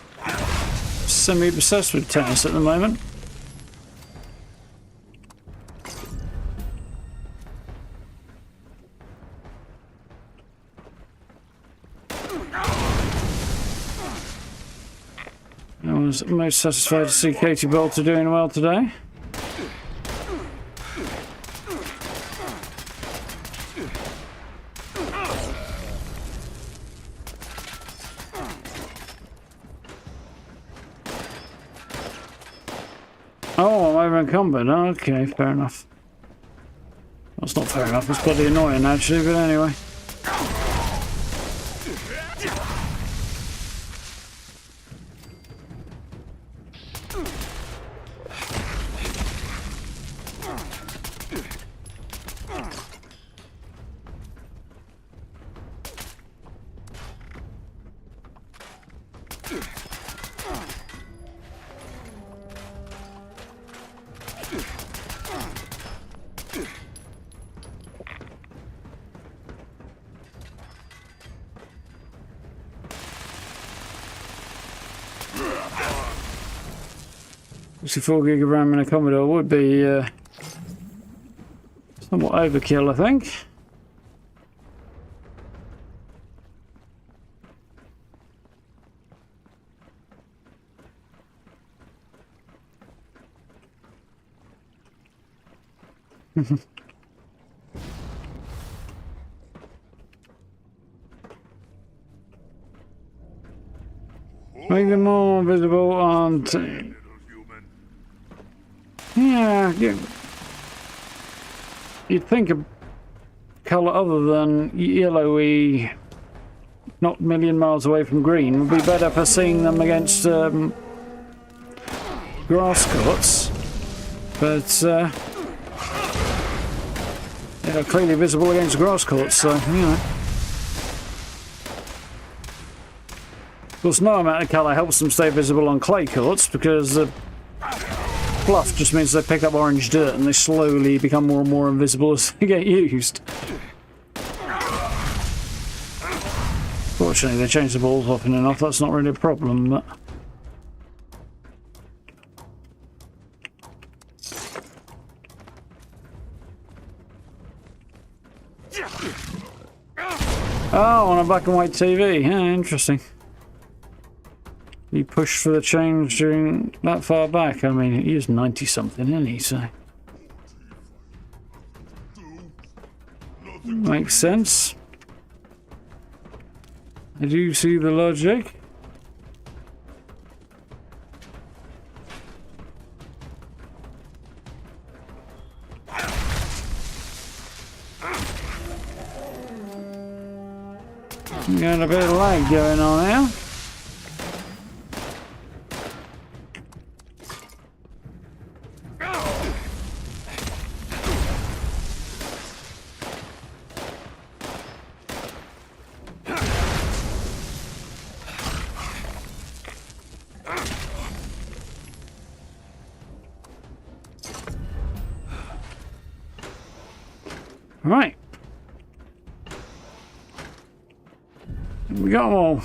semi-obsessed with tennis at the moment. I was most satisfied to see Katie Bolter doing well today. Oh, I'm over-encumbered. Oh, okay, fair enough. Well, it's not fair enough. It's bloody annoying, actually, but anyway. Four gig of RAM in a Commodore would be somewhat overkill, I think. Make them more visible on. Yeah, you'd think a colour other than yellowy, not a million miles away from green, would be better for seeing them against grass courts, but they're clearly visible against grass courts, so, you know. Of course, no amount of colour helps them stay visible on clay courts, because fluff just means they pick up orange dirt and they slowly become more and more invisible as they get used. Fortunately, they change the balls often enough, that's not really a problem, but... Oh, on a black and white TV. Yeah, interesting. He pushed for the change during that far back. I mean, he is 90-something, isn't he? So makes sense. I do see the logic. Got a bit of lag going on now. Right. We got them all.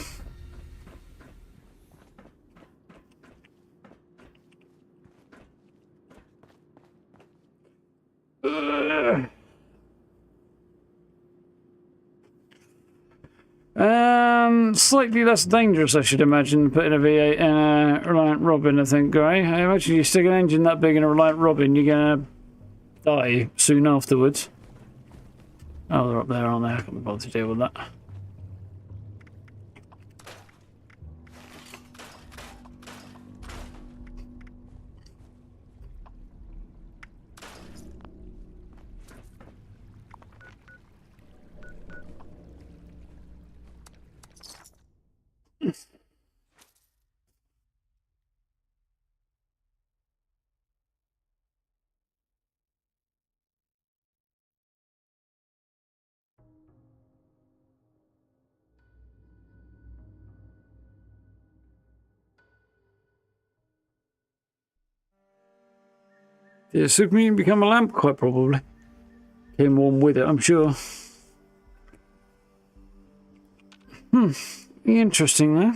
Slightly less dangerous, I should imagine, putting a V8 in a Reliant Robin, I think, Gray. I imagine you stick an engine that big in a Reliant Robin, you're gonna die soon afterwards. Oh, they're up there, aren't they? I can't be bothered to deal with that. Yeah, supermutant become a lamp? Quite probably. Came one with it, I'm sure. Interesting though.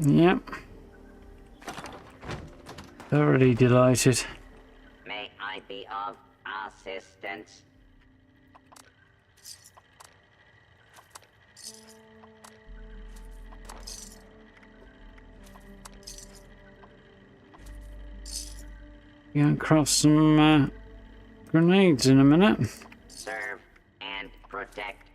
Yep. Thoroughly delighted. May I be of assistance? Gonna craft some grenades in a minute. Serve and protect.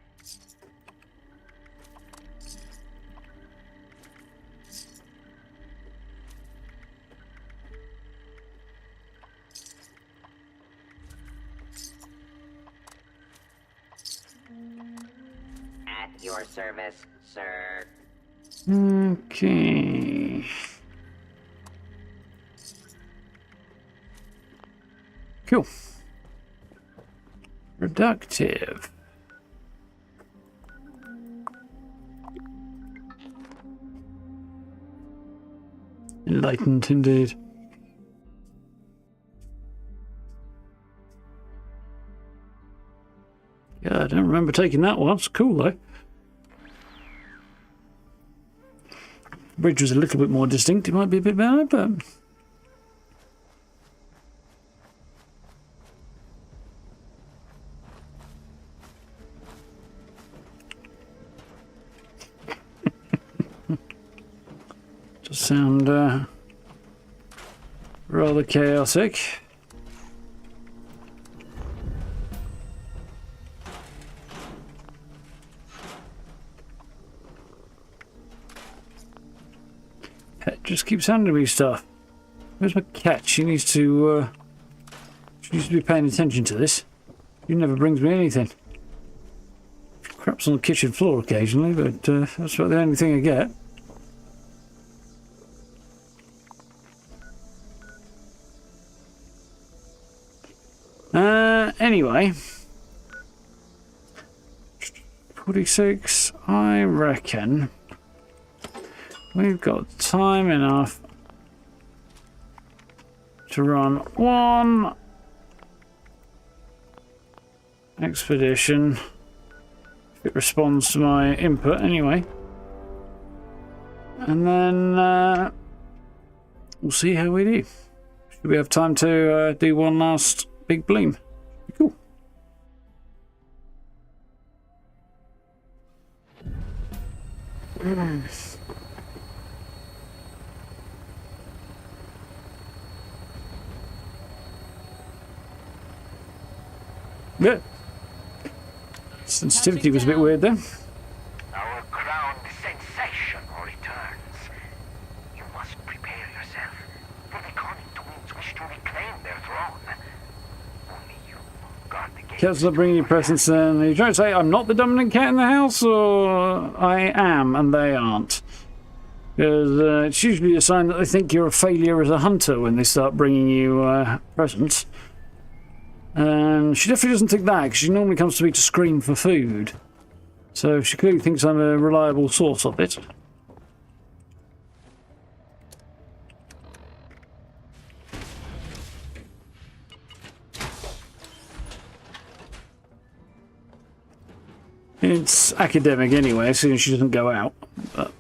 At your service, sir. Okay. Cool. Productive. Enlightened indeed. Yeah, I don't remember taking that one. It's cool though. Bridge was a little bit more distinct. It might be a bit better, but just sound rather chaotic. Pet just keeps handing me stuff. Where's my cat? She needs to be paying attention to this. She never brings me anything. She craps on the kitchen floor occasionally, but that's about the only thing I get. Anyway, 46, I reckon we've got time enough to run one expedition if it responds to my input anyway, and then we'll see how we do. Should we have time to do one last big bleam? Cool. Yeah. Sensitivity was a bit weird there. Our crowned sensation returns. You must prepare yourself, for the cunning twins wish to reclaim their throne. Only you guard the gate. Cat's not bringing you presents then. Are you trying to say I'm not the dominant cat in the house, or I am and they aren't? Because it's usually a sign that they think you're a failure as a hunter when they start bringing you presents. And she definitely doesn't think that, because she normally comes to me to scream for food. So she clearly thinks I'm a reliable source of it. It's academic anyway, as soon as she doesn't go out. But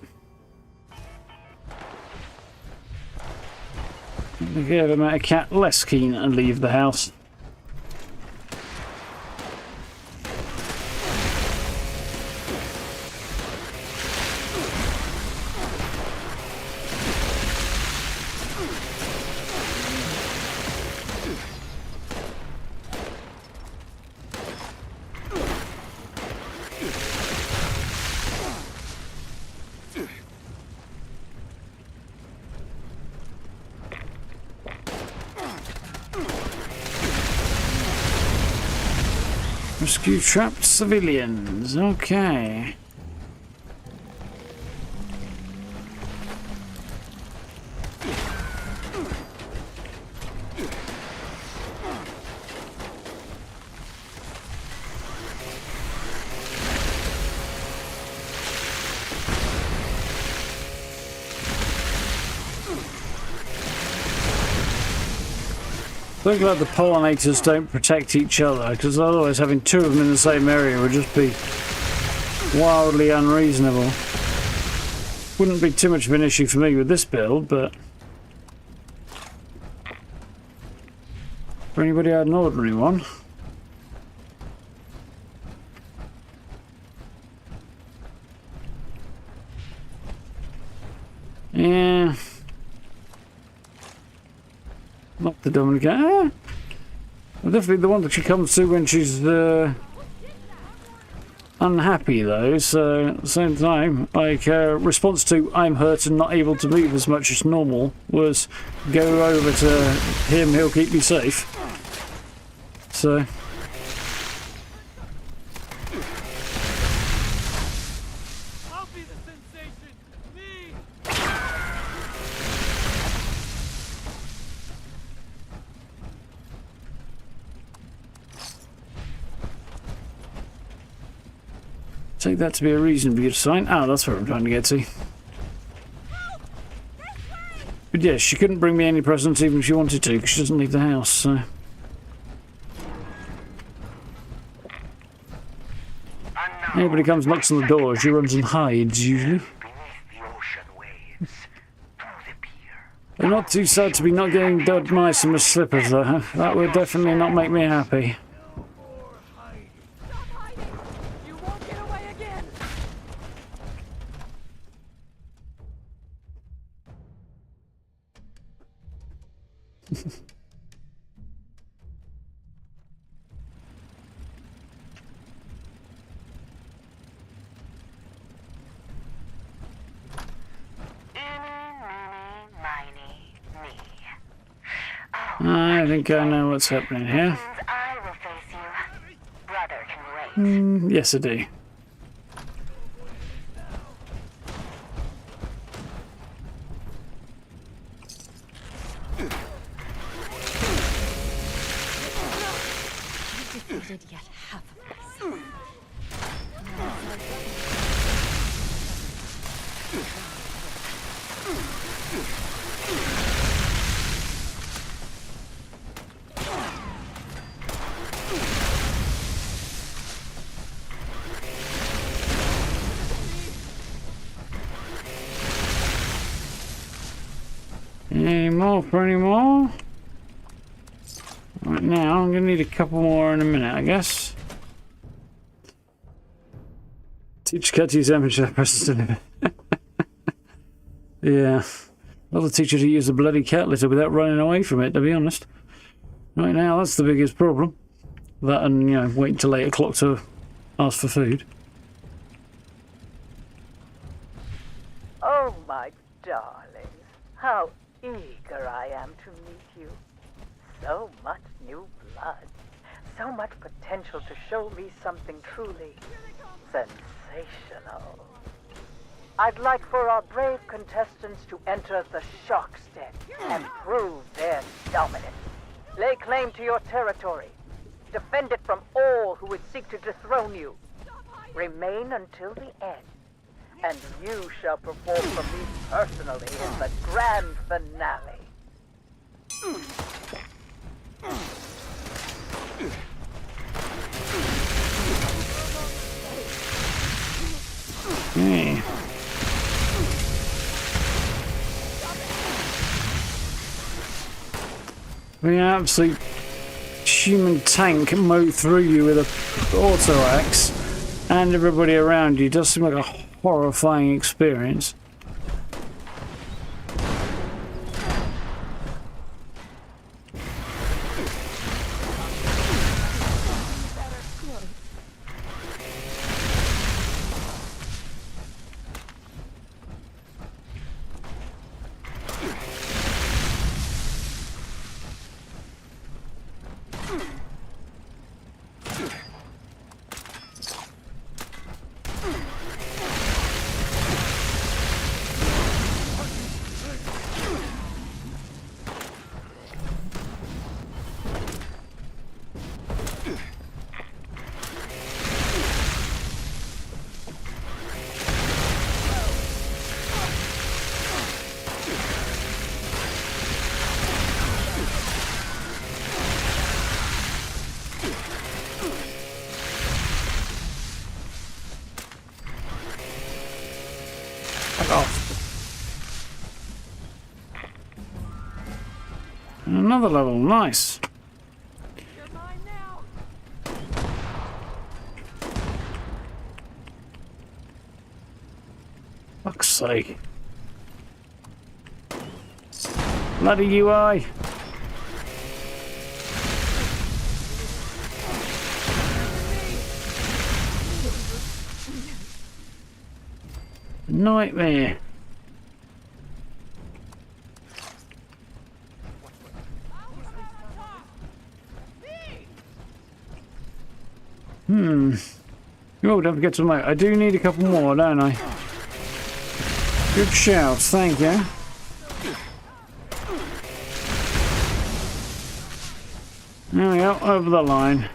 if you ever met a cat less keen to leave the house. Rescue trapped civilians. Okay. So glad the pollinators don't protect each other, because otherwise having two of them in the same area would just be wildly unreasonable. Wouldn't be too much of an issue for me with this build, but for anybody who had an ordinary one. Yeah. Not the Dominica. Well, definitely the one that she comes to when she's unhappy, though. So at the same time, like response to "I'm hurt and not able to move as much as normal" was "Go over to him; he'll keep me safe." So. I'll be the sensation. Me. Take that to be a reason for you to sign. Oh, that's where I'm trying to get to. But yes, she couldn't bring me any presents even if she wanted to, because she doesn't leave the house, so. Anybody comes, knocks on the door, she runs and hides, usually. I'm not too sad to be not getting dead mice in my slippers, though. That would definitely not make me happy. Stop hiding! You won't get away again! I think I know what's happening here. I will face you. Brother can wait. Yes, I do. You defeated yet half of us. Any more for any more? Right now, I'm going to need a couple more in a minute, I guess. Teach cat to use amateur press to deliver. Yeah. Well, the teacher to use the bloody cat litter without running away from it, to be honest. Right now, that's the biggest problem. That and, you know, waiting till 8 o'clock to ask for food. Oh, my darlings. How eager I am to meet you. So much new blood. So much potential to show me something truly sensational. I'd like for our brave contestants to enter the Shockstead and prove their dominance. Lay claim to your territory. Defend it from all who would seek to dethrone you. Remain until the end, and you shall perform for me personally in the grand finale. Okay. The absolute human tank mow through you with a auto axe and everybody around you does seem like a horrifying experience. Another level, nice. You're mine now. Fuck's sake. Bloody UI. Nightmare. Oh, don't forget to make. I do need a couple more, don't I? Good shout, thank you. There we go, over the line.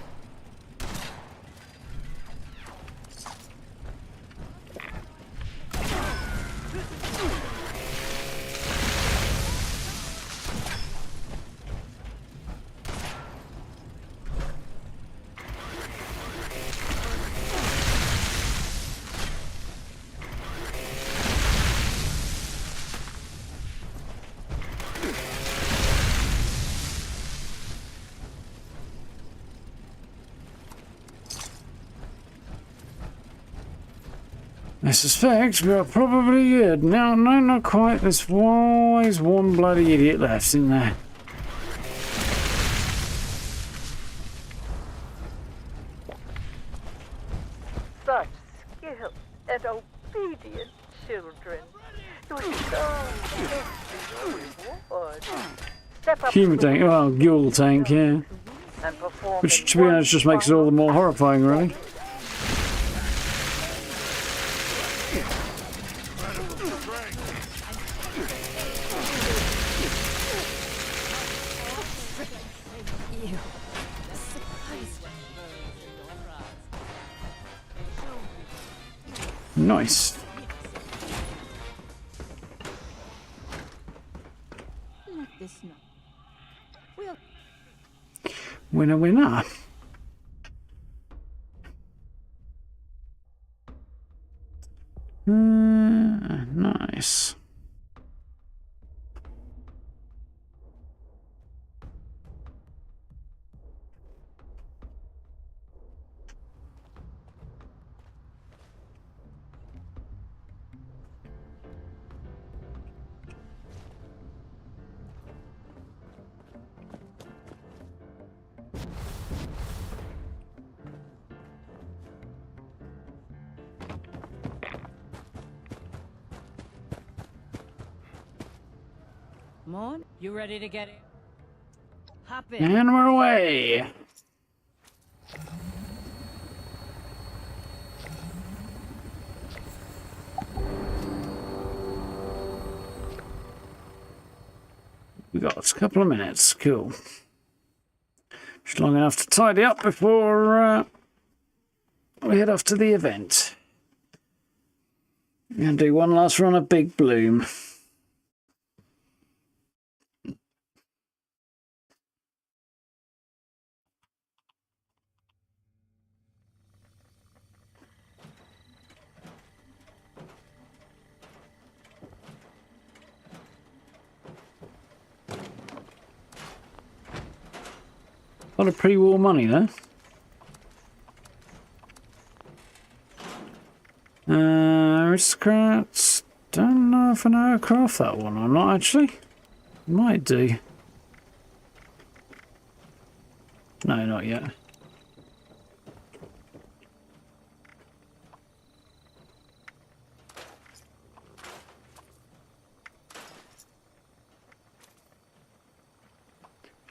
I suspect we are probably good. No, not quite. There's always one bloody idiot left, isn't there? Such skilled and obedient children. You're so reward. Step up Human to the tank. Oh, Ghoul tank, yeah. and perform Which, in to be one honest, just makes it all the more horrifying, really. Nice. Let this know. We'll Winner, winner. Nice. come on. You ready to get in? Hop in. And we're away. We got a couple of minutes. Cool. Just long enough to tidy up before we head off to the event. And do one last run of Big Bloom. A lot of pre-war money there. Aristocrats. Don't know if I know how to craft that one or not, actually. Might do. No, not yet.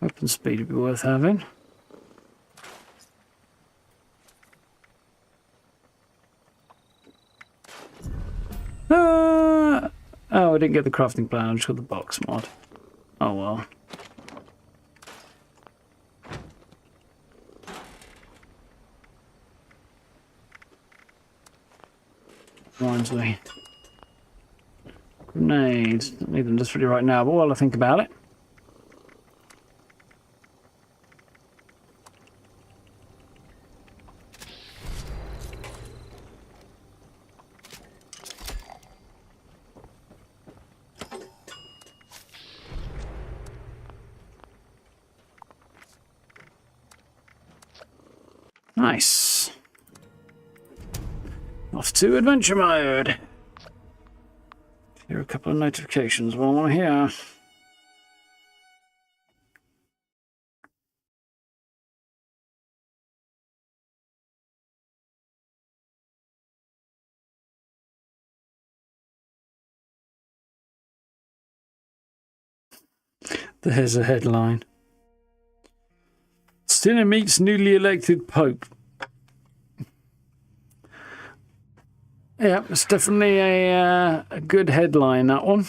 Weapon speed would be worth having. Oh, I didn't get the crafting plan, I just got the box mod. Oh well. Reminds me. Grenades. Don't need them just really right now, but while I think about it. Nice. Off to adventure mode. Here are a couple of notifications while I'm here. There's a headline. Sinner meets newly elected Pope. Yeah, it's definitely a good headline, that one.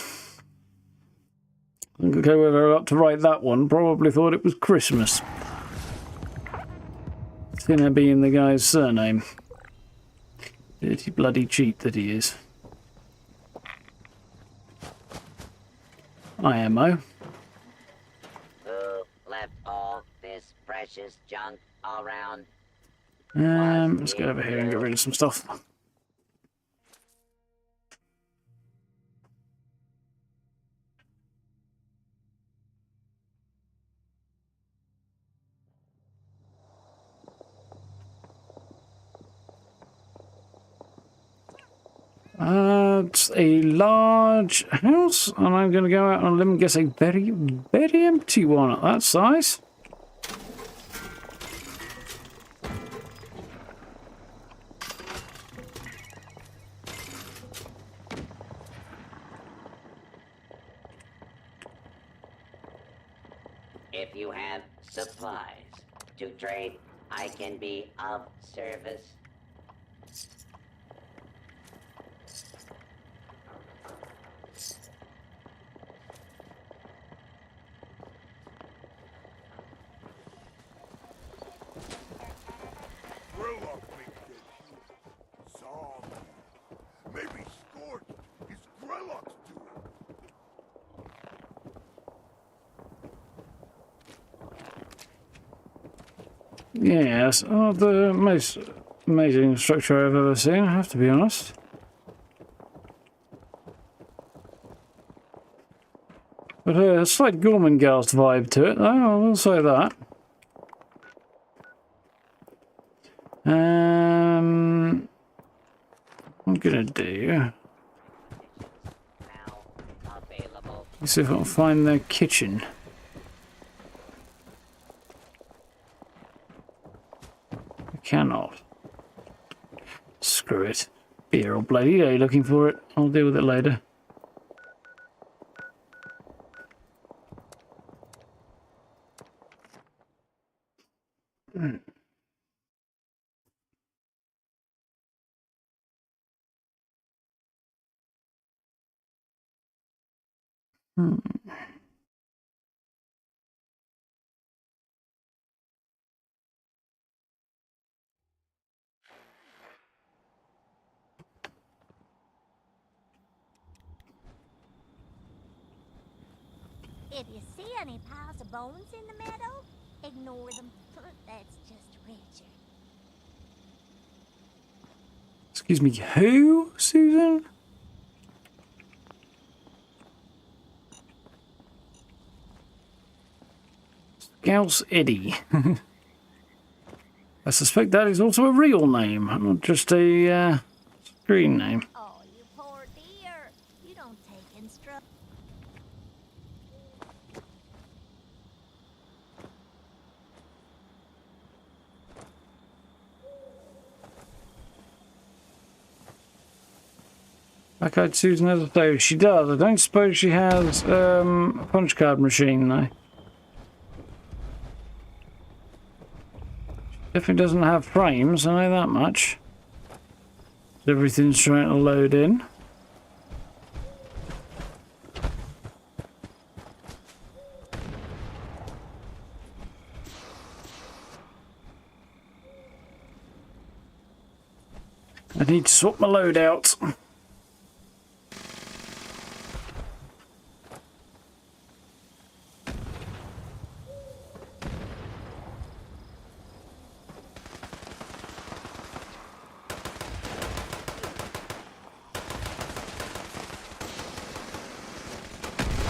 Okay, whether up to write that one, probably thought it was Christmas. Sinner being the guy's surname. Dirty bloody cheat that he is. IMO. Who left all this precious junk around? Let's go over here and get rid of some stuff. It's a large house, and I'm going to go out on a limb and guess a very, very empty one at that size. If you have supplies to trade, I can be of service. Grillock makes good. Zombie. Maybe Scorch is Grillock's doing. Yes, the most amazing structure I've ever seen, I have to be honest. But a slight Gormenghast vibe to it, though, I will say that. I'm gonna do. Let's see if I can find the kitchen. I cannot. Screw it. Be here all bloody day looking for it. I'll deal with it later. If you see any piles of bones in the meadow, ignore them. That's just Richard. Excuse me, who, Susan? Scouse Eddie. I suspect that is also a real name, not just a screen name. Oh, you poor dear. You don't take instructions. Black-eyed Susan has a day. She does. I don't suppose she has a punch card machine, though. Definitely doesn't have frames, I know that much. Everything's trying to load in. I need to swap my load out.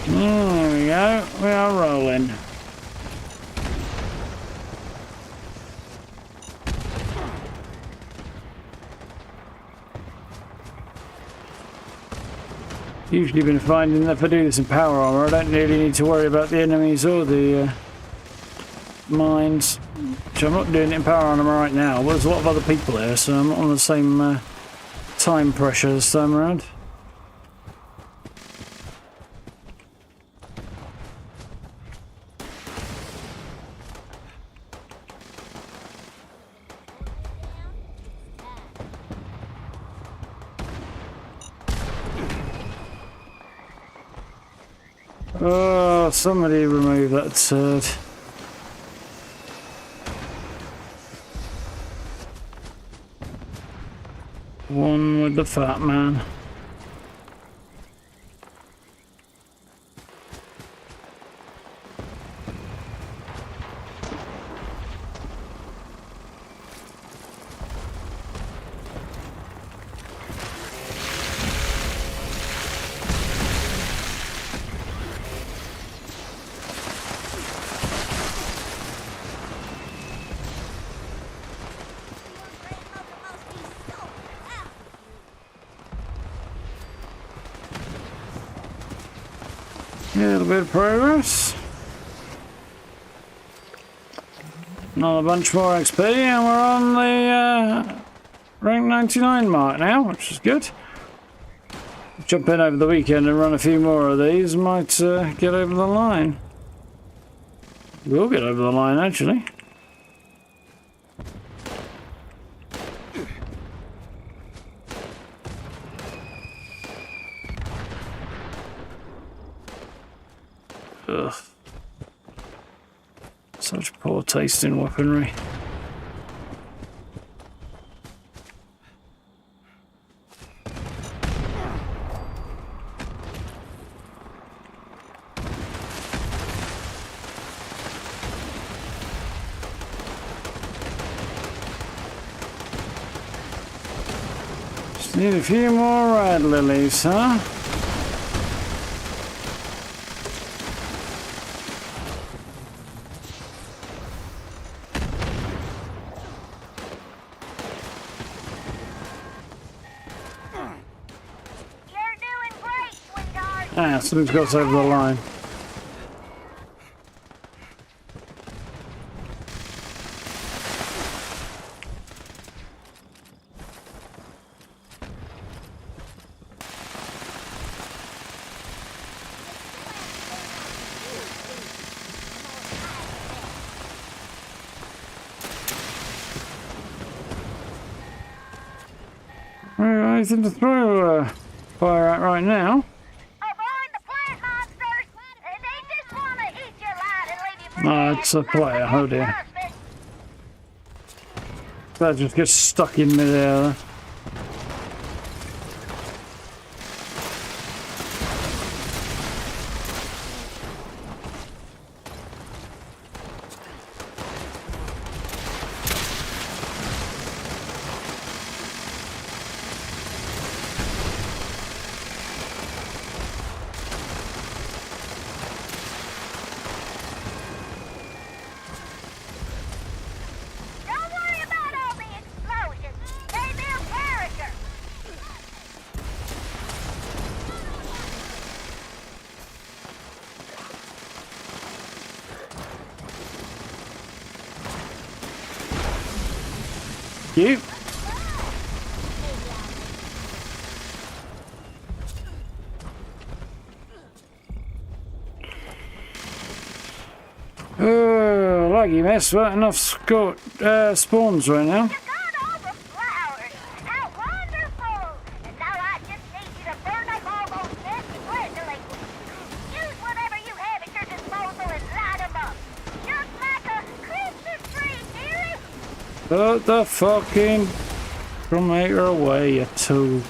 There we go, we are rolling. Usually been finding that if I do this in power armor, I don't really need to worry about the enemies or the mines. Which I'm not doing it in power armor right now. Well, there's a lot of other people here, so I'm not on the same time pressure this time around. Oh, somebody remove that turd. One with the fat man. A little bit of progress. Another bunch more XP, and we're on the rank 99 mark now, which is good. Jump in over the weekend and run a few more of these, might get over the line. We'll get over the line, actually. Ugh. Such poor taste in weaponry. Just need a few more rad lilies, huh? Ah, something's got us over the line. Anything to throw fire at right now? No, it's a player, oh dear. That just gets stuck in midair. You. Oh, laggy mess, but enough spawns right now. Put the fucking cremator away, you tool.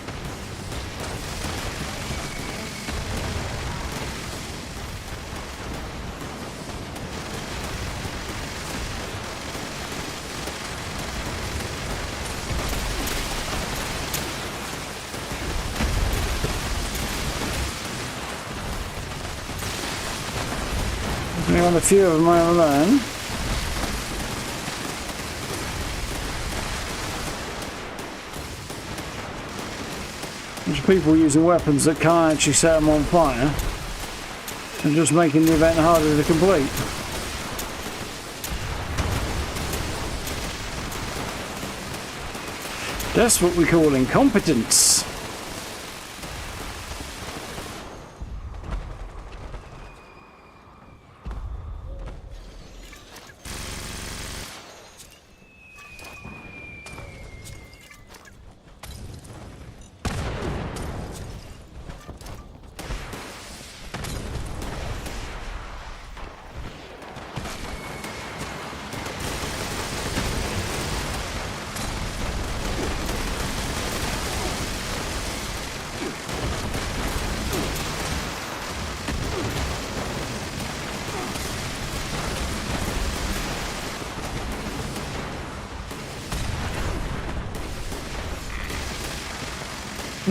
We got a few of them over there. There's people using weapons that can't actually set them on fire and just making the event harder to complete. That's what we call incompetence.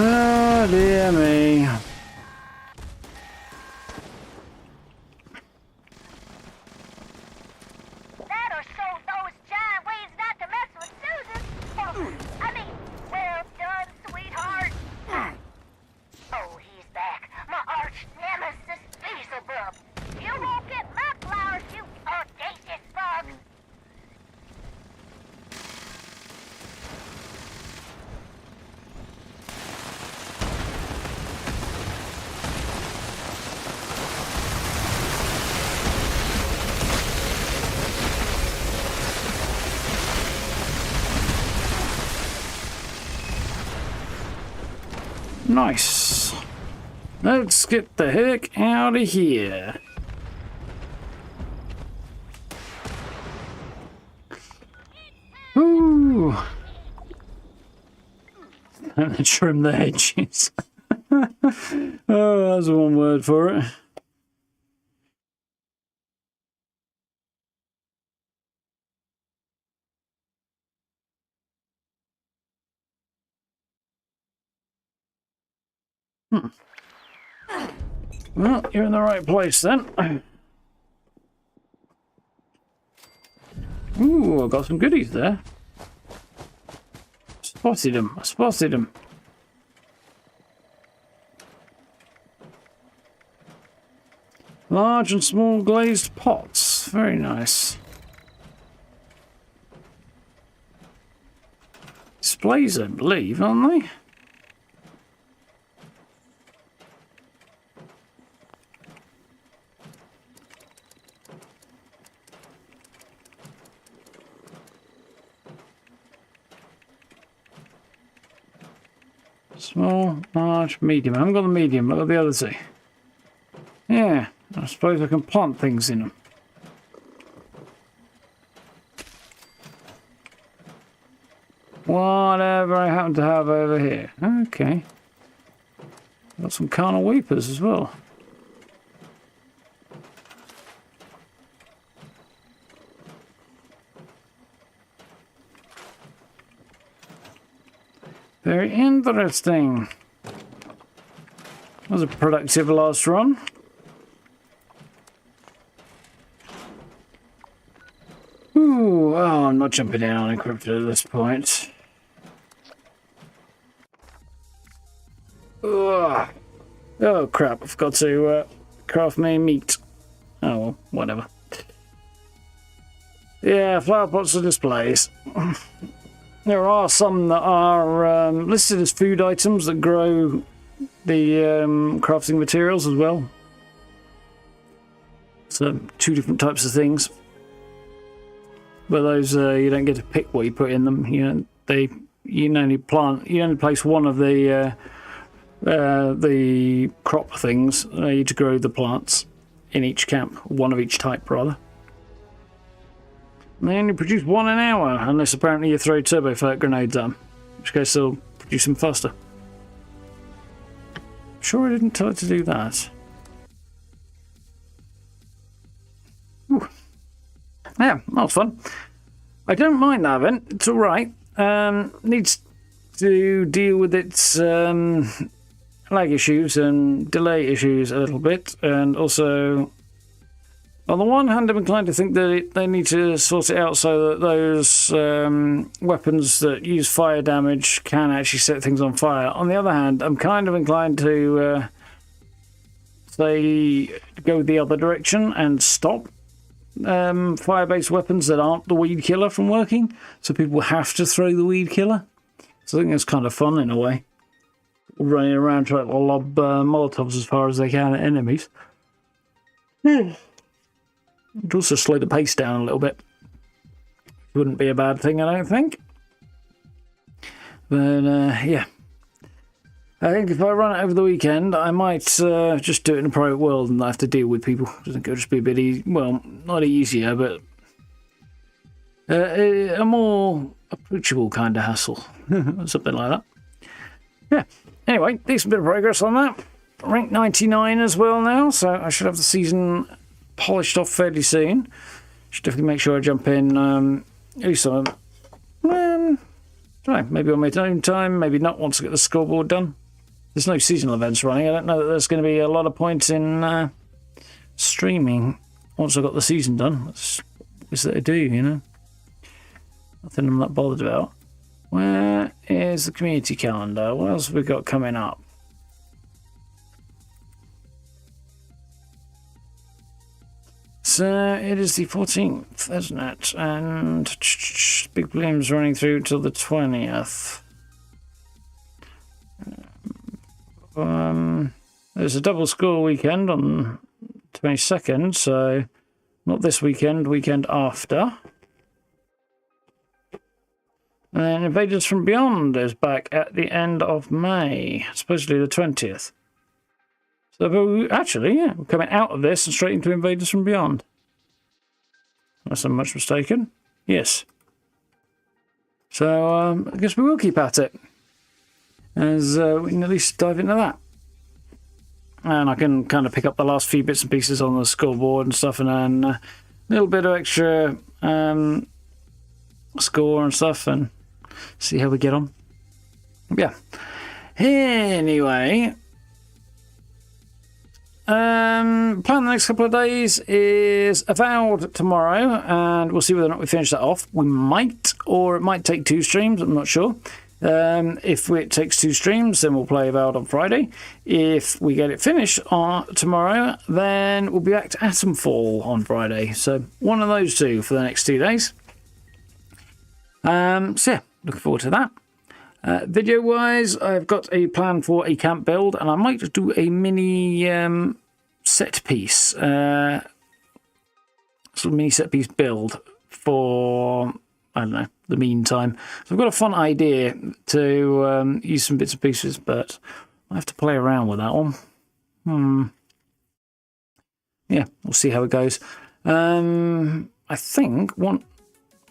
Oh dear me. That or so those giant waves not to mess with Susan. I mean, well done, sweetheart. Oh, he's back. My arch nemesis, Beelzebub. You won't get my flowers, you audacious bug. Nice. Let's get the heck out of here. Ooh. And trim the hedges. Oh, that's one word for it. Well, you're in the right place then. Ooh, I got some goodies there. Spotted him. I spotted him. Large and small glazed pots. Very nice. Displays, I believe, aren't they? Small, large, medium. I haven't got the medium, I've got the other two. Yeah, I suppose I can plant things in them. Whatever I happen to have over here. Okay. Got some carnal weepers as well. Very interesting. That was a productive last run. Ooh, oh, I'm not jumping in on encrypted at this point. Ugh. Oh crap, I've got to craft me meat. Oh well, whatever. Yeah, flower pots are displays. There are some that are listed as food items that grow the crafting materials as well. So, two different types of things. But those you don't get to pick what you put in them. You only place one of the crop things to grow the plants in each camp, one of each type rather. They only produce one an hour, unless apparently you throw turbo fert grenades at them, in which case they'll produce them faster. Sure, I didn't tell it to do that. Ooh. Yeah, that was fun. I don't mind that event, it's alright. Needs to deal with its lag issues and delay issues a little bit, and also On the one hand, I'm inclined to think that they need to sort it out so that those weapons that use fire damage can actually set things on fire. On the other hand, I'm kind of inclined to say go the other direction and stop fire-based weapons that aren't the weed killer from working, so people have to throw the weed killer. So I think it's kind of fun in a way, running around trying to lob Molotovs as far as they can at enemies. It'd also slow the pace down a little bit. Wouldn't be a bad thing, I don't think. But yeah, I think if I run it over the weekend, I might just do it in a private world and not have to deal with people. I think it'll just be a bit well, not easier, but a more approachable kind of hassle. Something like that. Yeah. Anyway, decent bit of progress on that. Rank 99 as well now, so I should have the season polished off fairly soon. Should definitely make sure I jump in at least on maybe on my own time, maybe not once I get the scoreboard done. There's no seasonal events running. I don't know that there's going to be a lot of points in streaming once I've got the season done. That's what I do, you know. Nothing I'm not bothered about. Where is the community calendar? What else have we got coming up? So it is the 14th, isn't it? And Big Bloom's running through till the 20th. There's a double school weekend on 22nd, so not this weekend, weekend after. And then Invaders from Beyond is back at the end of May, supposedly the 20th. So actually, yeah, we're coming out of this and straight into Invaders from Beyond. Unless I'm much mistaken. Yes. So I guess we will keep at it. As we can at least dive into that. And I can kind of pick up the last few bits and pieces on the scoreboard and stuff, and then a little bit of extra score and stuff, and see how we get on. Yeah. Anyway, plan the next couple of days is Avowed tomorrow, and we'll see whether or not we finish that off. We might, or it might take 2 streams, I'm not sure. If it takes 2 streams, then we'll play Avowed on Friday. If we get it finished tomorrow, then we'll be back to Atomfall on Friday. So one of those 2 for the next 2 days. So yeah, looking forward to that. Video-wise, I've got a plan for a camp build, and I might just do a mini set piece, sort of mini set piece build for, I don't know, the meantime. So I've got a fun idea to use some bits and pieces, but I have to play around with that one. Yeah, we'll see how it goes. I think one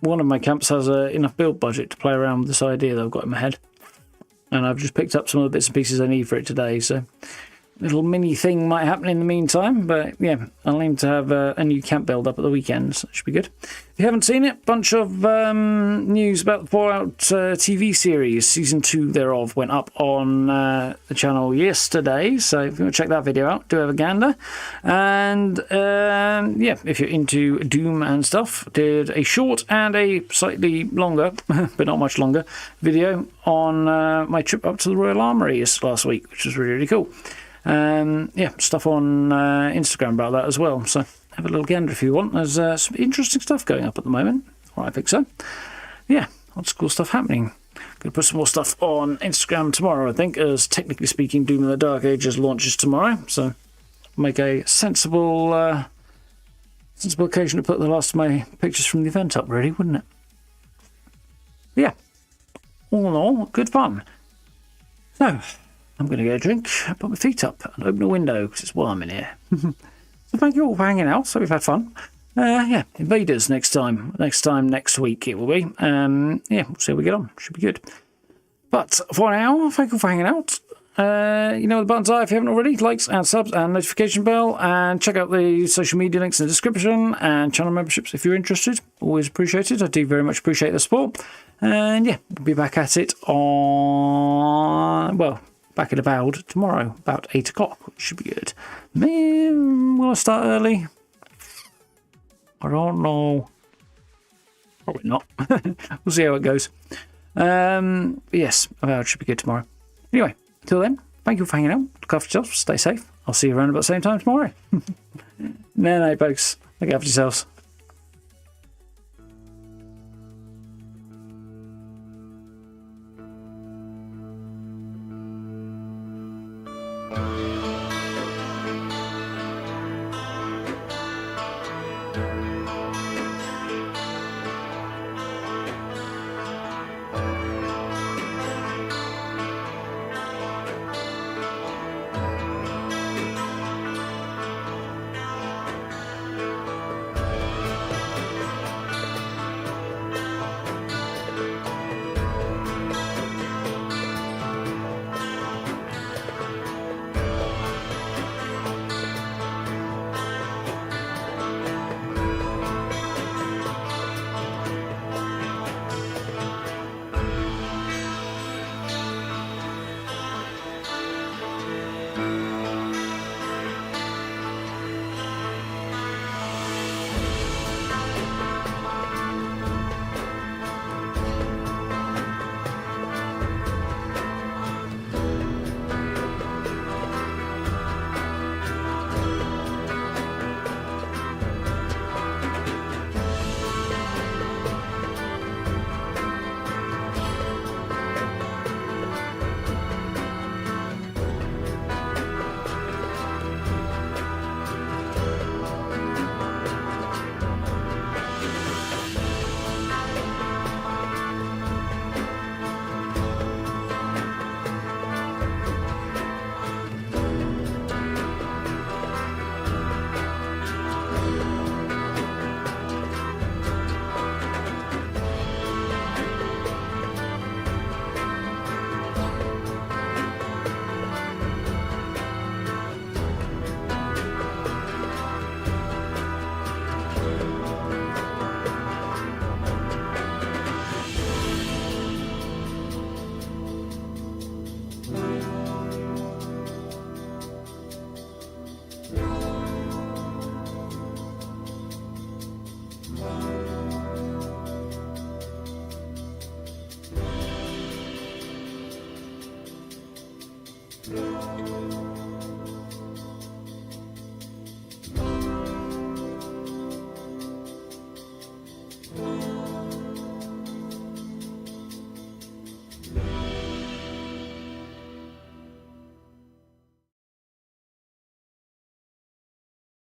of my camps has enough build budget to play around with this idea that I've got in my head. And I've just picked up some of the bits and pieces I need for it today, so little mini thing might happen in the meantime, but yeah, I'll aim to have a new camp build up at the weekend, so that should be good. If you haven't seen it, bunch of news about the Fallout TV series. Season 2 thereof went up on the channel yesterday, so if you want to check that video out, do have a gander. And yeah, if you're into Doom and stuff, did a short and a slightly longer, but not much longer, video on my trip up to the Royal Armouries last week, which was really, really cool. Yeah, stuff on Instagram about that as well, so have a little gander if you want. There's some interesting stuff going up at the moment, or I think so. Yeah, lots of cool stuff happening. Gonna put some more stuff on Instagram tomorrow, I think, as technically speaking Doom in the Dark Ages launches tomorrow, so make a sensible occasion to put the last of my pictures from the event up, really, wouldn't it? But yeah, all in all, good fun. So I'm going to get a drink, put my feet up, and open a window because it's warm in here. So thank you all for hanging out. So we've had fun. Yeah, Invaders next time. Next week it will be. Yeah, we'll see how we get on. Should be good. But for now, thank you for hanging out. You know the buttons are if you haven't already. Likes and subs and notification bell. And check out the social media links in the description and channel memberships if you're interested. Always appreciated. I do very much appreciate the support. And yeah, we'll be back at it on, well, back at Avowed tomorrow, about 8 o'clock, which should be good. Will I start early? I don't know. Probably not. We'll see how it goes. But yes, it should be good tomorrow. Anyway, until then, thank you for hanging out. Look after yourselves. Stay safe. I'll see you around about the same time tomorrow. No, folks. Look after yourselves. you